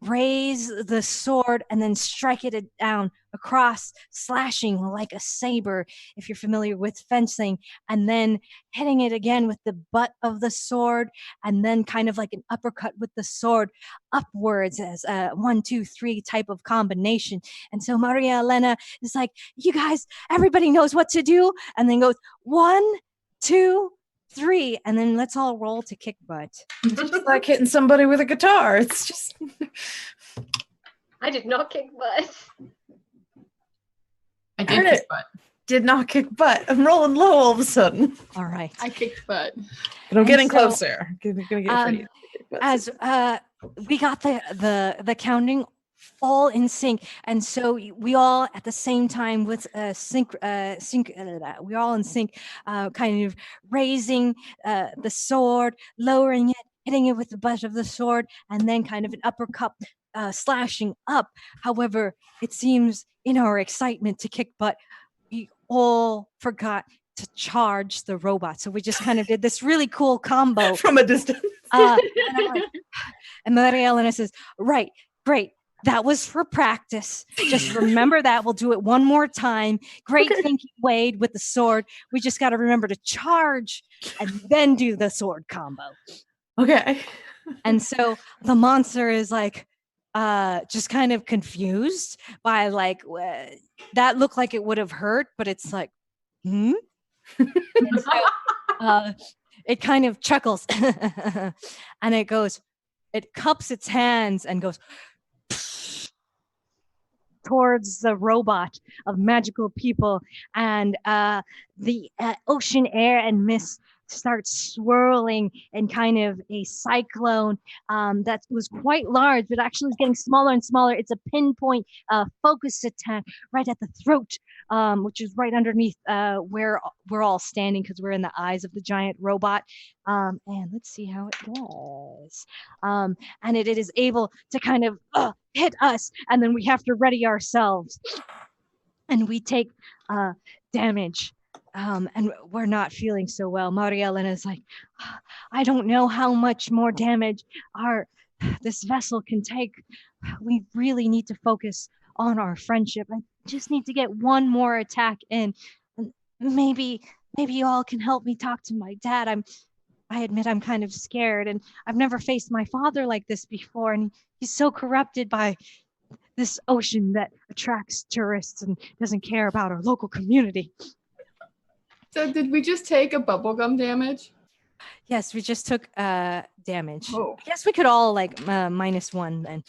Speaker 1: raise the sword and then strike it down across, slashing like a saber, if you're familiar with fencing, and then hitting it again with the butt of the sword, and then kind of like an uppercut with the sword upwards as a 1, 2, 3 type of combination. And so Maria Elena is like, you guys, everybody knows what to do, and then goes 1, 2, 3, and then let's all roll to kick butt.
Speaker 4: It's just like hitting somebody with a guitar. It's just
Speaker 2: I did not kick butt.
Speaker 5: I did kick butt.
Speaker 4: Did not kick butt. I'm rolling low all of a sudden.
Speaker 1: All right.
Speaker 3: I kicked butt.
Speaker 4: But I'm getting closer. Gonna get pretty.
Speaker 1: As we got the counting all in sync, and so we all at the same time with we're all in sync, kind of raising the sword, lowering it, hitting it with the butt of the sword, and then kind of an uppercut, slashing up. However, it seems in our excitement to kick butt, we all forgot to charge the robot. So we just kind of did this really cool combo
Speaker 4: From a distance.
Speaker 1: And Maria Elena says, right, great. That was for practice. Just remember that. We'll do it one more time. Great thinking, Wade, with the sword. We just got to remember to charge and then do the sword combo.
Speaker 4: Okay.
Speaker 1: And so the monster is like, just kind of confused by like, that looked like it would have hurt, but it's like, And so, it kind of chuckles and it goes, it cups its hands and goes towards the robot of magical people, and the ocean air and mist starts swirling in kind of a cyclone that was quite large, but actually is getting smaller and smaller. It's a pinpoint focus attack right at the throat, which is right underneath where we're all standing because we're in the eyes of the giant robot. And let's see how it does. And it is able to kind of hit us, and then we have to ready ourselves. And we take damage. And we're not feeling so well. Maria Elena is like, I don't know how much more damage this vessel can take. We really need to focus on our friendship. I just need to get one more attack in. And maybe you all can help me talk to my dad. I admit I'm kind of scared, and I've never faced my father like this before, and he's so corrupted by this ocean that attracts tourists and doesn't care about our local community.
Speaker 3: So did we just take a bubblegum damage?
Speaker 1: Yes, we just took damage.
Speaker 3: Oh.
Speaker 1: I guess we could all like -1 then.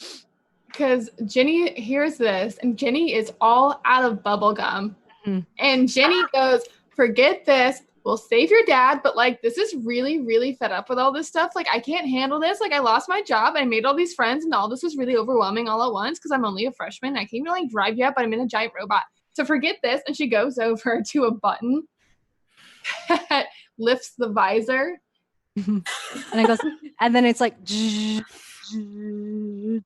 Speaker 3: Because Jenny hears this, and Jenny is all out of bubblegum.
Speaker 1: Mm-hmm.
Speaker 3: And Jenny goes, forget this. We'll save your dad, but like this is really, really fed up with all this stuff. Like I can't handle this. Like I lost my job. I made all these friends, and all this was really overwhelming all at once because I'm only a freshman. I can't even like drive yet, but I'm in a giant robot. So forget this. And she goes over to a button that lifts the visor.
Speaker 1: And it goes, and then it's like,
Speaker 3: and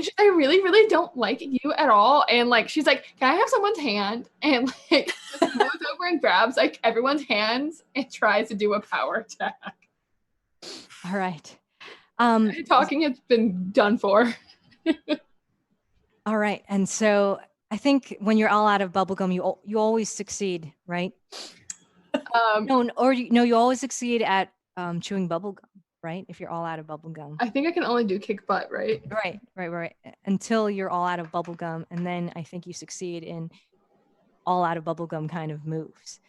Speaker 3: she's, I really, really don't like you at all. And like, she's like, can I have someone's hand? And like, just goes over and grabs like everyone's hands and tries to do a power attack.
Speaker 1: All right.
Speaker 3: Talking has been done for.
Speaker 1: All right. And so I think when you're all out of bubblegum, you always succeed, right? You always succeed at chewing bubblegum, right? If you're all out of bubblegum.
Speaker 3: I think I can only do kick butt, right?
Speaker 1: Right. Until you're all out of bubblegum, and then I think you succeed in all out of bubblegum kind of moves.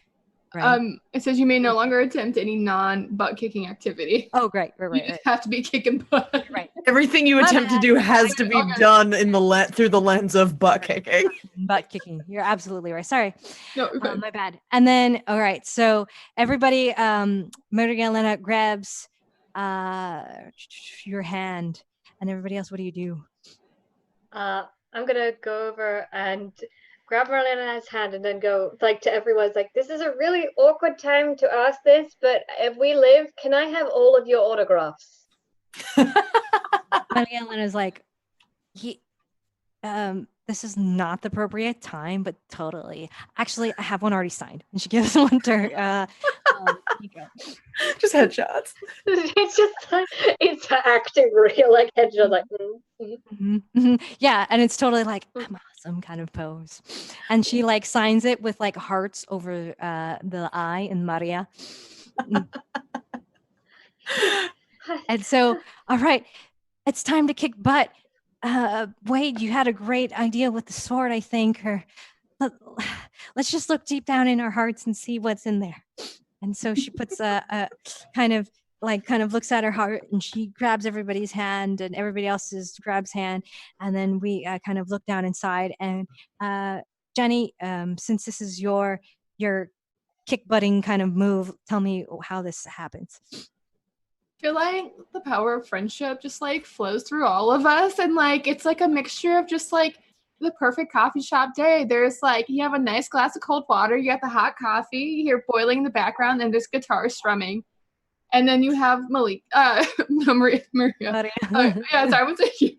Speaker 1: Right?
Speaker 3: It says you may no longer attempt any non-butt kicking activity.
Speaker 1: Oh, great.
Speaker 3: You just have to be kicking butt.
Speaker 1: Right.
Speaker 4: Everything you attempt to do has to be done in through the lens of butt kicking.
Speaker 1: Butt kicking. You're absolutely right. Sorry.
Speaker 3: No, okay.
Speaker 1: My bad. And then, all right. So everybody, Maria Elena grabs your hand, and everybody else, what do you do?
Speaker 2: I'm gonna go over and grab Marlena's hand and then go like to everyone's like, this is a really awkward time to ask this, but if we live, can I have all of your autographs?
Speaker 1: Maria Elena's like, this is not the appropriate time, but totally. Actually, I have one already signed. And she gives one to her.
Speaker 4: Just headshots.
Speaker 2: It's just like, it's acting real, like headshots, like,
Speaker 1: Yeah, and it's totally like, I'm awesome kind of pose. And she like signs it with like hearts over the I in Maria. And so, all right, it's time to kick butt. Wade, you had a great idea with the sword, I think. Or let's just look deep down in our hearts and see what's in there. And so she puts a kind of looks at her heart, and she grabs everybody's hand, and everybody else's grabs hand, and then we kind of look down inside. And Jenny, since this is your kick butting kind of move, tell me how this happens.
Speaker 3: I feel like the power of friendship just like flows through all of us, and like it's like a mixture of just like the perfect coffee shop day. There's like, you have a nice glass of cold water, you got the hot coffee, you hear boiling in the background, and there's guitar strumming. And then you have Maria. Yeah, so I would say,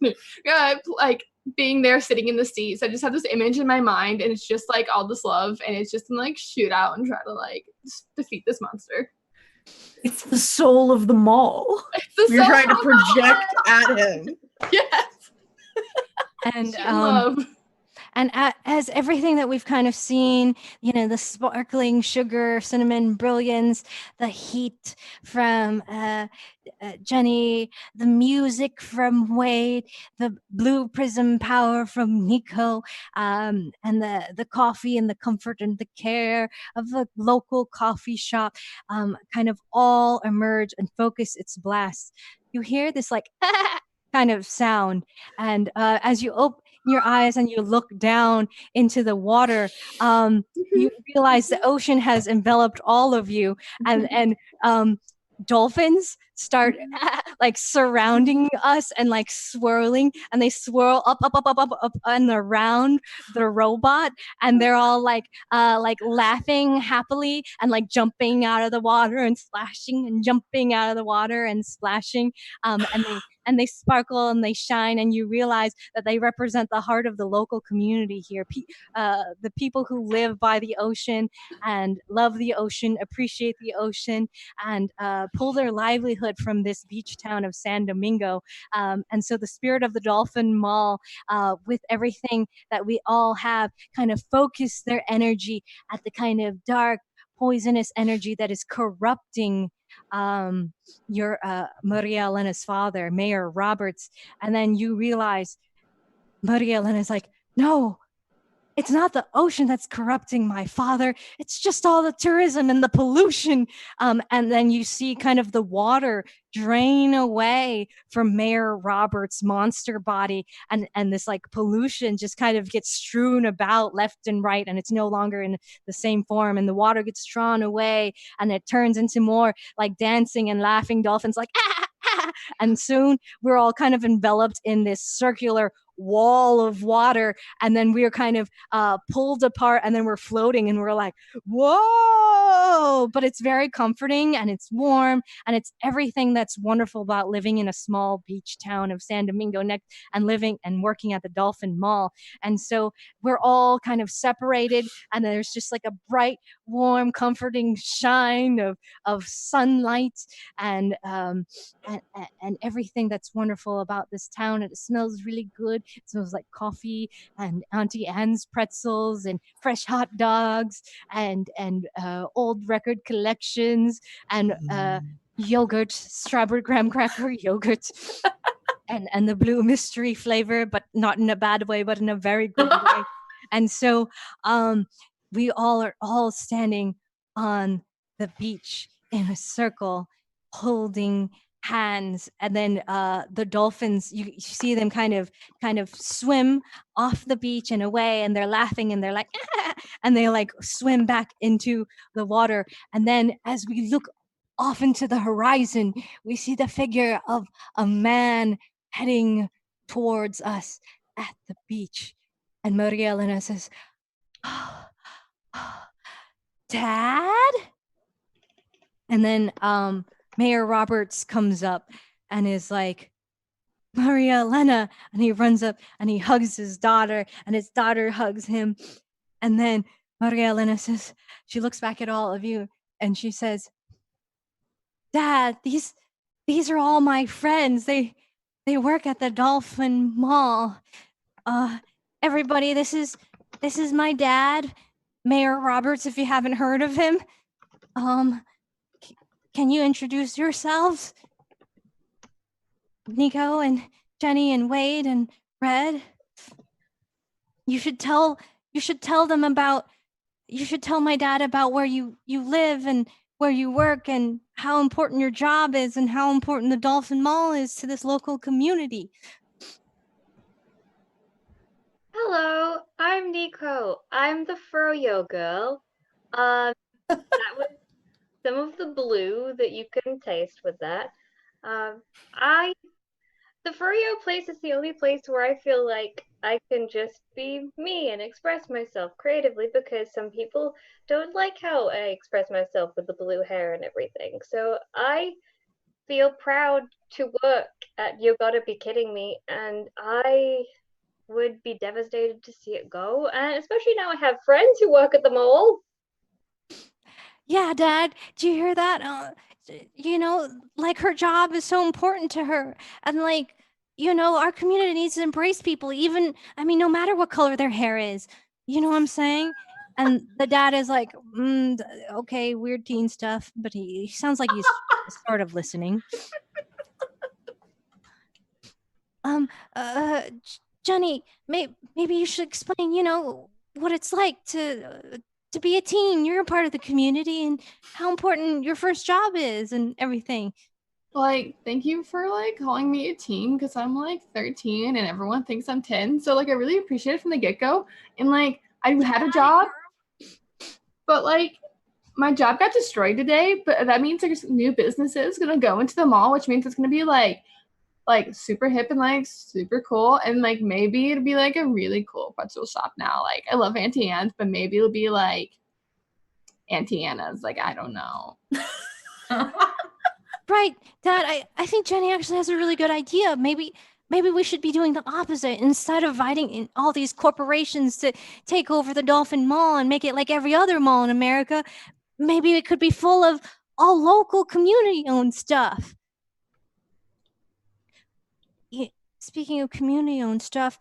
Speaker 3: like being there, sitting in the seats. I just have this image in my mind, and it's just like all this love, and it's just to like shoot out and try to like defeat this monster.
Speaker 4: It's the soul of the mall. You're trying to project at him.
Speaker 3: Yes.
Speaker 1: And love. And as everything that we've kind of seen, the sparkling sugar, cinnamon brilliance, the heat from Jenny, the music from Wade, the blue prism power from Nico, and the coffee and the comfort and the care of the local coffee shop kind of all emerge and focus its blast. You hear this like kind of sound, and as you your eyes and you look down into the water, you realize the ocean has enveloped all of you, and dolphins start like surrounding us and like swirling, and they swirl up and around the robot, and they're all like laughing happily and like jumping out of the water and splashing and jumping out of the water and splashing, and they sparkle and they shine, and you realize that they represent the heart of the local community here. The people who live by the ocean and love the ocean, appreciate the ocean, and pull their livelihood from this beach town of San Domingo. And so the spirit of the Dolphin Mall, with everything that we all have, kind of focus their energy at the kind of dark, poisonous energy that is corrupting your Maria Elena's father, Mayor Roberts. And then you realize Maria Elena's like, no, it's not the ocean that's corrupting my father. It's just all the tourism and the pollution. And then you see kind of the water drain away from Mayor Roberts' monster body. And this like pollution just kind of gets strewn about left and right. And it's no longer in the same form. And the water gets drawn away and it turns into more like dancing and laughing dolphins like, ah, ah. And soon we're all kind of enveloped in this circular wall of water, and then we're kind of pulled apart, and then we're floating, and we're like, whoa. But it's very comforting, and it's warm, and it's everything that's wonderful about living in a small beach town of San Domingo and living and working at the Dolphin Mall. And so we're all kind of separated, and there's just like a bright, warm, comforting shine of sunlight and everything that's wonderful about this town. And it smells really good. It smells like coffee and Auntie Anne's pretzels and fresh hot dogs and old record collections and yogurt, strawberry graham cracker yogurt. and the blue mystery flavor, but not in a bad way, but in a very good way. And so we all are all standing on the beach in a circle, holding hands, and then the dolphins, you see them kind of swim off the beach and away, and they're laughing and they're like and they like swim back into the water. And then as we look off into the horizon, we see the figure of a man heading towards us at the beach. And Maria Elena says, Dad? And then Mayor Roberts comes up and is like, Maria Elena. And he runs up and he hugs his daughter, and his daughter hugs him. And then Maria Elena says, she looks back at all of you and she says, Dad, these are all my friends. They work at the Dolphin Mall. Everybody, this is my dad, Mayor Roberts, if you haven't heard of him. Can you introduce yourselves? Nico and Jenny and Wade and Red. You should tell my dad about where you live and where you work and how important your job is and how important the Dolphin Mall is to this local community.
Speaker 2: Hello, I'm Nico. I'm the Froyo girl. That was some of the blue that you can taste with that. The Froyo place is the only place where I feel like I can just be me and express myself creatively, because some people don't like how I express myself with the blue hair and everything. So I feel proud to work at You Gotta Be Kidding Me, and I would be devastated to see it go. And especially now I have friends who work at the mall.
Speaker 1: Yeah, Dad, do you hear that? Like her job is so important to her. And like, our community needs to embrace people, even, no matter what color their hair is. You know what I'm saying? And the dad is like, okay, weird teen stuff, but he sounds like he's sort of listening. Jenny, maybe you should explain, what it's like to be a teen. You're a part of the community, and how important your first job is and everything.
Speaker 3: Like, thank you for like calling me a teen because I'm like 13 and everyone thinks I'm 10. So like I really appreciate it from the get-go. And like I had a job, but like my job got destroyed today, but that means there's new businesses gonna go into the mall, which means it's gonna be like super hip and like super cool. And like maybe it'll be like a really cool pretzel shop now. Like I love Auntie Anne's, but maybe it'll be like Auntie Anna's. Like I don't know.
Speaker 1: Right, Dad, I think Jenny actually has a really good idea. Maybe we should be doing the opposite. Instead of inviting in all these corporations to take over the Dolphin Mall and make it like every other mall in America, maybe it could be full of all local community-owned stuff. Speaking of community-owned stuff,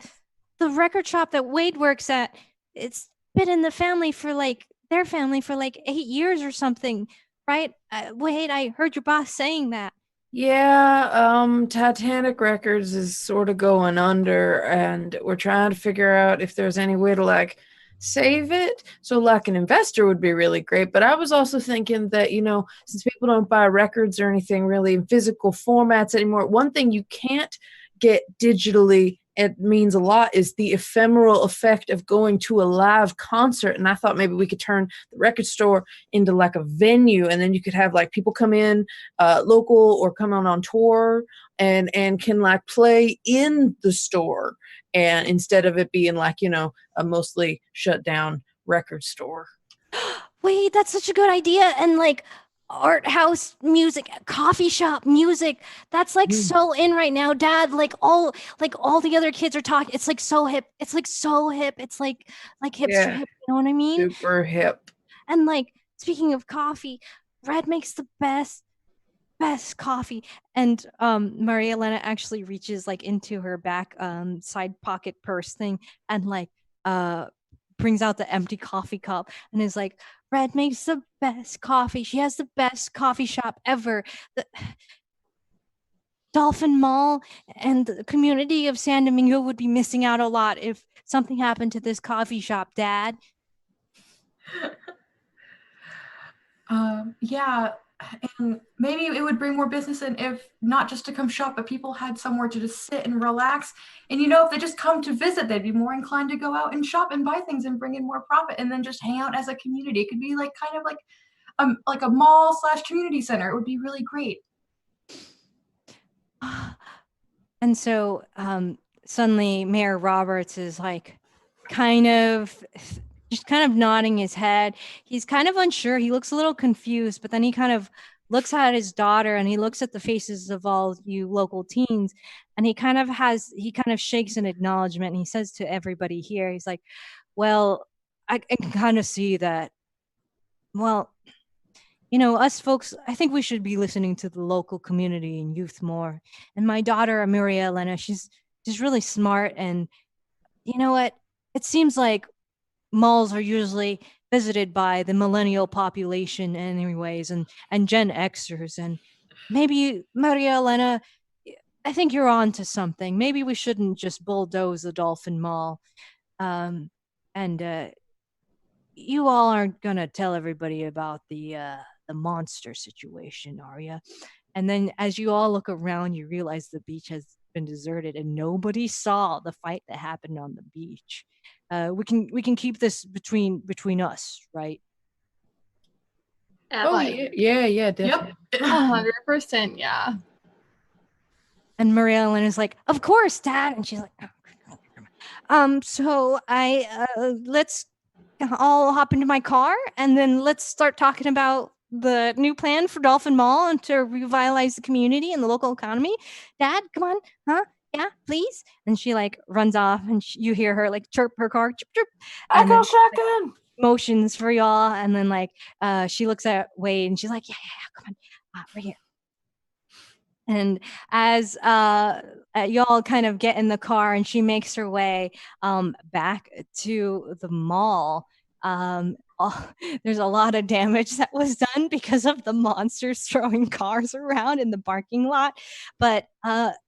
Speaker 1: the record shop that Wade works at, it's been in the family for like their family for like 8 years or something, right? Wade, I heard your boss saying that.
Speaker 4: Yeah, Titanic Records is sort of going under, and we're trying to figure out if there's any way to like save it. So like an investor would be really great. But I was also thinking that, since people don't buy records or anything really in physical formats anymore, one thing you can't get digitally, it means a lot, is the ephemeral effect of going to a live concert. And I thought maybe we could turn the record store into like a venue, and then you could have like people come in, local or come on tour, and can like play in the store, and instead of it being like a mostly shut down record store.
Speaker 1: Wait, that's such a good idea. And like art house music, coffee shop music, that's like so in right now, Dad. Like all the other kids are talking. It's like so hip. It's like so hip. It's like hipster hip, you know what I mean?
Speaker 4: Super hip.
Speaker 1: And like speaking of coffee, Red makes the best coffee. And Maria Elena actually reaches like into her back side pocket purse thing and like brings out the empty coffee cup and is like, Red makes the best coffee. She has the best coffee shop ever. The Dolphin Mall and the community of San Domingo would be missing out a lot if something happened to this coffee shop, Dad.
Speaker 5: Yeah, and maybe it would bring more business in if not just to come shop, but people had somewhere to just sit and relax. And if they just come to visit, they'd be more inclined to go out and shop and buy things and bring in more profit, and then just hang out as a community. It could be like kind of like a mall / community center. It would be really great.
Speaker 1: And so suddenly Mayor Roberts is like kind of just kind of nodding his head. He's kind of unsure. He looks a little confused, but then he kind of looks at his daughter and he looks at the faces of all you local teens, and he kind of shakes an acknowledgement, and he says to everybody here, he's like, well, I can kind of see that. Well, us folks, I think we should be listening to the local community and youth more. And my daughter, Amelia Elena, she's really smart. And you know what? It seems like malls are usually visited by the millennial population anyways, and Gen Xers. And maybe, Maria Elena, I think you're on to something. Maybe we shouldn't just bulldoze the Dolphin Mall. And you all aren't gonna tell everybody about the monster situation, are you? And then as you all look around, you realize the beach has been deserted and nobody saw the fight that happened on the beach. We can keep this between us, right?
Speaker 4: Oh yeah, definitely.
Speaker 5: Yep.
Speaker 3: 100%, yeah.
Speaker 1: And Maria Ellen is like, "Of course, Dad." And she's like, so let's all hop into my car and then let's start talking about the new plan for Dolphin Mall and to revitalize the community and the local economy. Dad, come on, huh? Yeah, please." And she like runs off, and you hear her like chirp her car, chirp, chirp, and then
Speaker 4: shotgun.
Speaker 1: motions for y'all. And then like she looks at Wade and she's like, yeah, come on, right here. And as y'all kind of get in the car and she makes her way back to the mall, there's a lot of damage that was done because of the monsters throwing cars around in the parking lot. But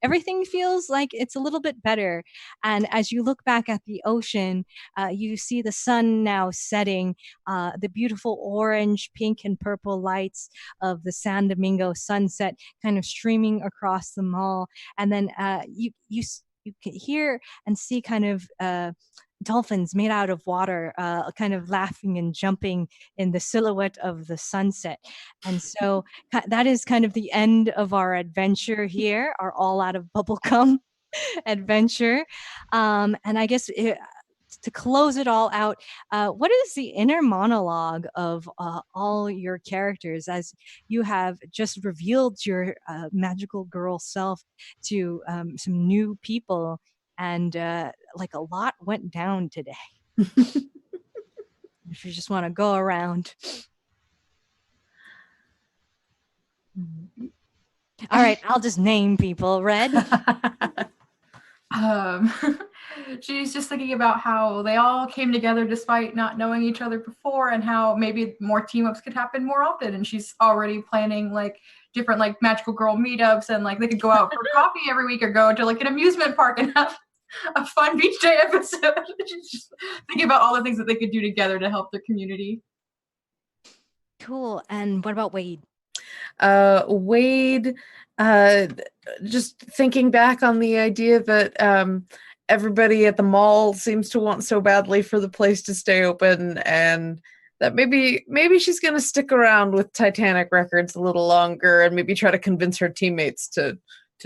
Speaker 1: everything feels like it's a little bit better. And as you look back at the ocean, you see the sun now setting, the beautiful orange, pink, and purple lights of the San Domingo sunset kind of streaming across the mall. And then you can hear and see kind of dolphins made out of water, kind of laughing and jumping in the silhouette of the sunset. And so that is kind of the end of our adventure here, our all out of bubblegum adventure. And I guess to close it all out, what is the inner monologue of all your characters as you have just revealed your magical girl self to some new people? And like a lot went down today. If you just want to go around. All right, I'll just name people. Red.
Speaker 5: She's just thinking about how they all came together despite not knowing each other before, and how maybe more team ups could happen more often. And she's already planning like different like magical girl meetups, and like they could go out for coffee every week or go to like an amusement park and have a fun beach day episode. She's just thinking about all the things that they could do together to help their community.
Speaker 1: Cool. And what about Wade?
Speaker 4: Wade, just thinking back on the idea that everybody at the mall seems to want so badly for the place to stay open, and that maybe she's going to stick around with Titanic Records a little longer and maybe try to convince her teammates to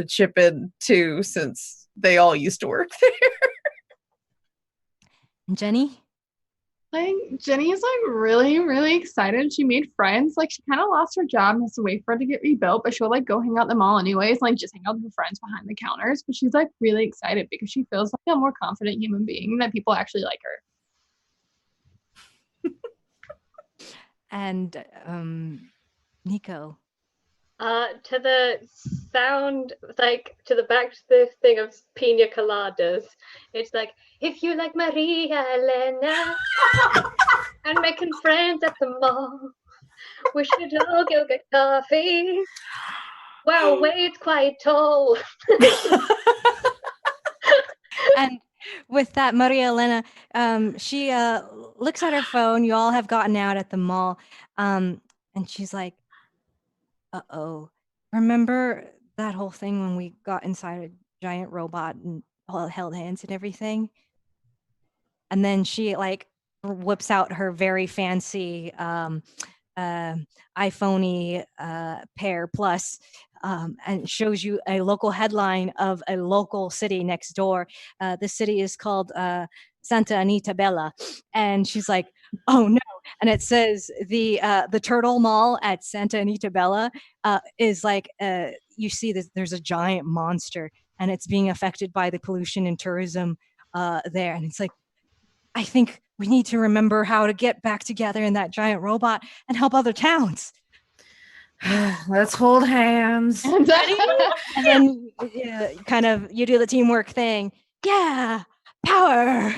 Speaker 4: chip in too, since they all used to work there.
Speaker 1: Jenny?
Speaker 3: Like, Jenny is like really, really excited. She made friends. Like, she kind of lost her job and has to wait for it to get rebuilt, but she'll like go hang out at the mall anyways, like just hang out with her friends behind the counters. But she's like really excited because she feels like a more confident human being, that people actually like her.
Speaker 1: And Nico?
Speaker 2: To the sound, like to the back to the thing of pina coladas, it's like, if you like Maria Elena and making friends at the mall, we should all go get coffee. Wow, Wade's quite tall.
Speaker 1: And with that, Maria Elena, she looks at her phone. You all have gotten out at the mall, and she's like, "Uh-oh, remember that whole thing when we got inside a giant robot and all held hands and everything?" And then she like whips out her very fancy iPhone Pair Plus, and shows you a local headline of a local city next door. The city is called Santa Anita Bella, and she's like, "Oh no!" And it says the Turtle Mall at Santa Anita Bella is like you see this. There's a giant monster, and it's being affected by the pollution and tourism there. And it's like, I think we need to remember how to get back together in that giant robot and help other towns.
Speaker 4: Let's hold hands.
Speaker 1: And then kind of you do the teamwork thing. Yeah, power.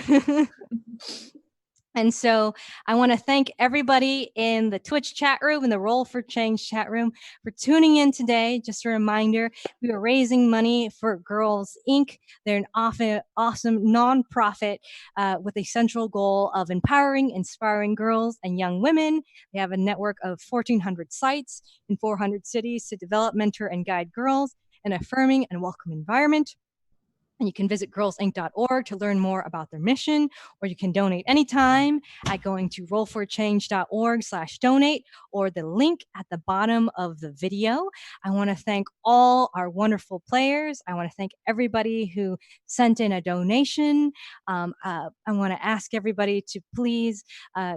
Speaker 1: And so I want to thank everybody in the Twitch chat room and the Roll4Change chat room for tuning in today. Just a reminder, we are raising money for Girls Inc. They're an awesome nonprofit with a central goal of empowering, inspiring girls and young women. They have a network of 1,400 sites in 400 cities to develop, mentor, and guide girls in an affirming and welcome environment. And you can visit girlsinc.org to learn more about their mission, or you can donate anytime at going to roll4change.org/donate, or the link at the bottom of the video. I want to thank all our wonderful players. I want to thank everybody who sent in a donation. I want to ask everybody to please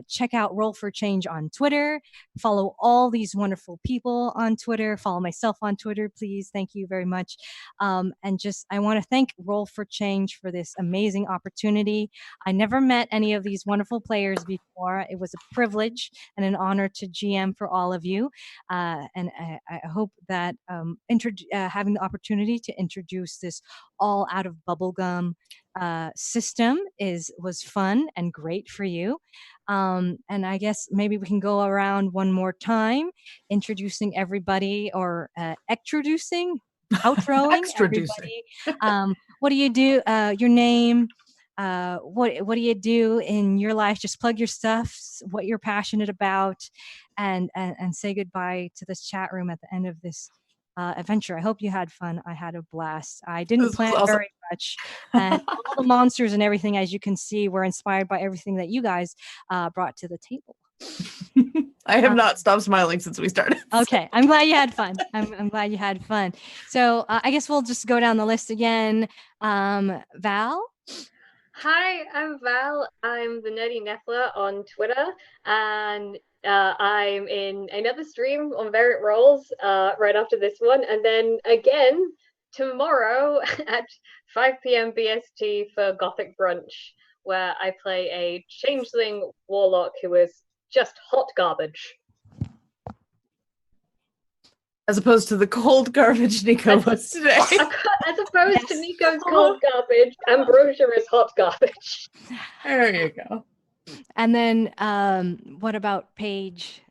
Speaker 1: check out Roll4Change on Twitter. Follow all these wonderful people on Twitter. Follow myself on Twitter, please. Thank you very much. And just, I want to thank Roll4Change for this amazing opportunity. I never met any of these wonderful players before. It was a privilege and an honor to GM for all of you. And I hope that having the opportunity to introduce this all out of bubblegum system was fun and great for you. And I guess maybe we can go around one more time, introducing everybody or extroducing, outroing everybody. What do you do? Your name. What do you do in your life? Just plug your stuff, what you're passionate about, and say goodbye to this chat room at the end of this adventure. I hope you had fun. I had a blast. I didn't plan
Speaker 4: awesome.
Speaker 1: very much, and all the monsters and everything, as you can see, were inspired by everything that you guys brought to the table.
Speaker 4: I have not stopped smiling since we started.
Speaker 1: Okay, I'm glad you had fun. I'm glad you had fun. So I guess we'll just go down the list again. Val?
Speaker 2: Hi, I'm Val. I'm the Nerdy Nephla on Twitter, and I'm in another stream on Variant Rolls right after this one, and then again tomorrow at 5 p.m. BST for Gothic Brunch, where I play a changeling warlock who is just hot garbage.
Speaker 4: As opposed to the cold garbage Nico was today.
Speaker 2: As opposed to Nico's cold garbage, Ambrosia is hot garbage.
Speaker 4: There you go.
Speaker 1: And then what about Paige?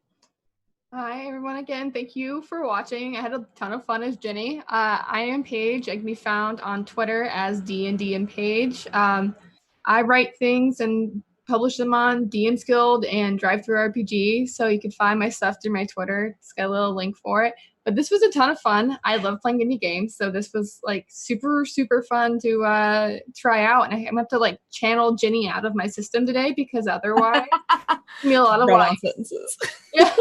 Speaker 3: Hi everyone again. Thank you for watching. I had a ton of fun as Jenny. I am Paige. I can be found on Twitter as D&D and Paige. I write things and publish them on DM's Guild and Drive Through RPG, so you can find my stuff through my Twitter. It's got a little link for it. But this was a ton of fun. I love playing indie games, so this was like super fun to try out. And I'm gonna have to like channel Jenny out of my system today because otherwise, it's gonna be a lot of life.
Speaker 4: Sentences.
Speaker 3: Yeah.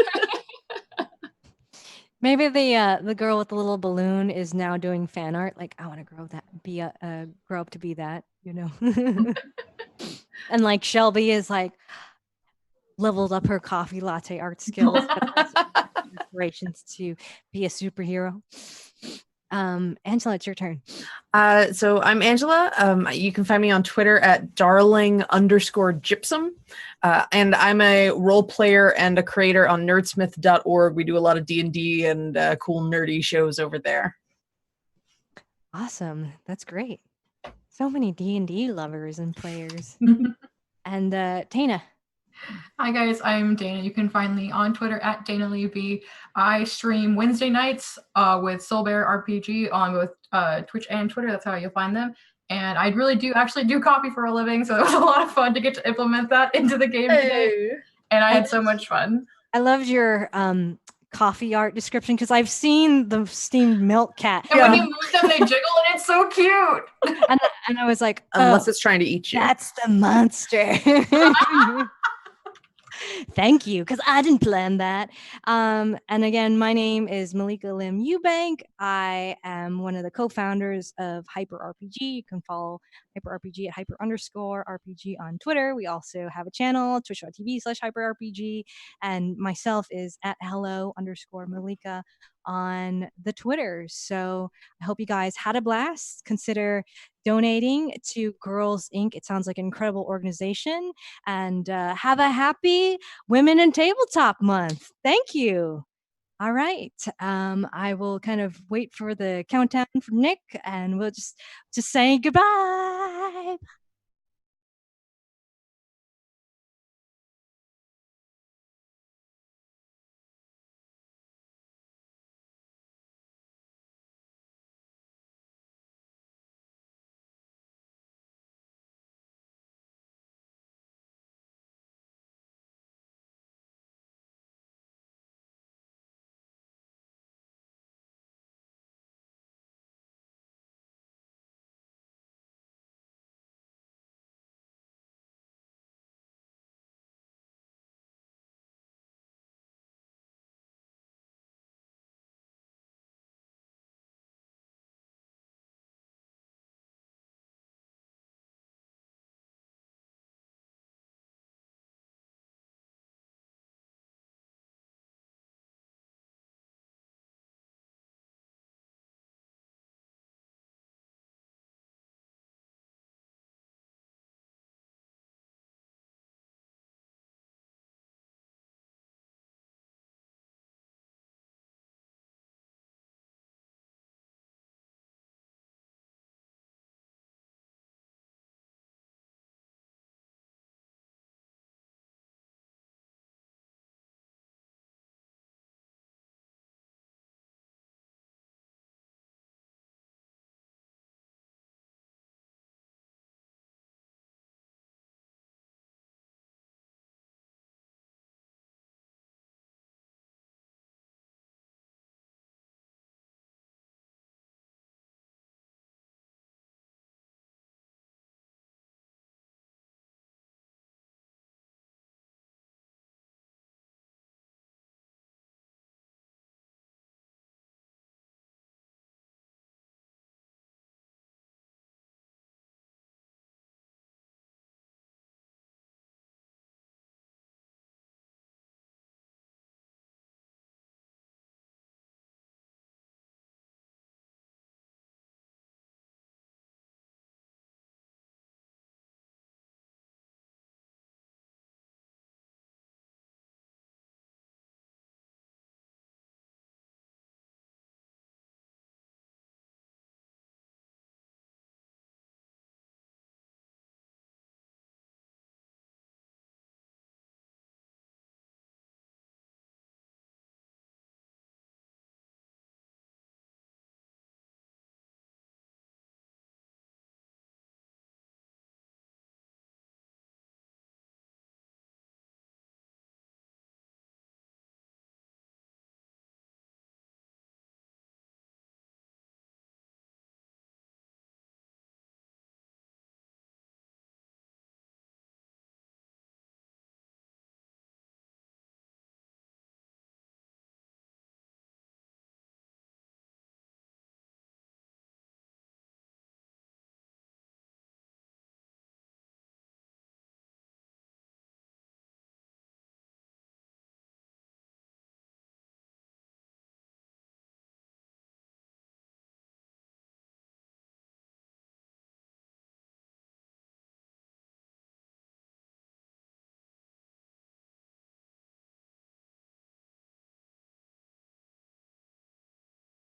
Speaker 1: Maybe the girl with the little balloon is now doing fan art. Like, I want to grow up to be that, you know. And like Shelby is like leveled up her coffee latte art skills, but aspirations to be a superhero. Angela, it's your turn.
Speaker 4: So I'm Angela. You can find me on Twitter at darling_gypsum. And I'm a role player and a creator on nerdsmith.org. We do a lot of D&D and cool nerdy shows over there.
Speaker 1: Awesome. That's great. So many D&D lovers and players. And Tana.
Speaker 5: Hi guys, I'm Dana. You can find me on Twitter at Dana Levy. I stream Wednesday nights with Soulbear RPG on both Twitch and Twitter. That's how you'll find them. And I really do actually do copy for a living, so it was a lot of fun to get to implement that into the game today. And I had so much fun.
Speaker 1: I loved your coffee art description because I've seen the steamed milk cat.
Speaker 5: And when you move them, they jiggle, and it's so cute.
Speaker 1: And I was like,
Speaker 4: unless it's trying to eat you.
Speaker 1: That's the monster. Thank you, because I didn't plan that. And again, my name is Malika Lim Eubank. I am one of the co-founders of Hyper RPG. You can follow Hyper RPG at hyper_RPG on Twitter. We also have a channel, twitch.tv/hyperrpg. And myself is at hello_Malika on the Twitter. So I hope you guys had a blast. Consider donating to Girls Inc. It sounds like an incredible organization. And have a happy Women in Tabletop Month. Thank you. All right. I will kind of wait for the countdown from Nick, and we'll just say goodbye.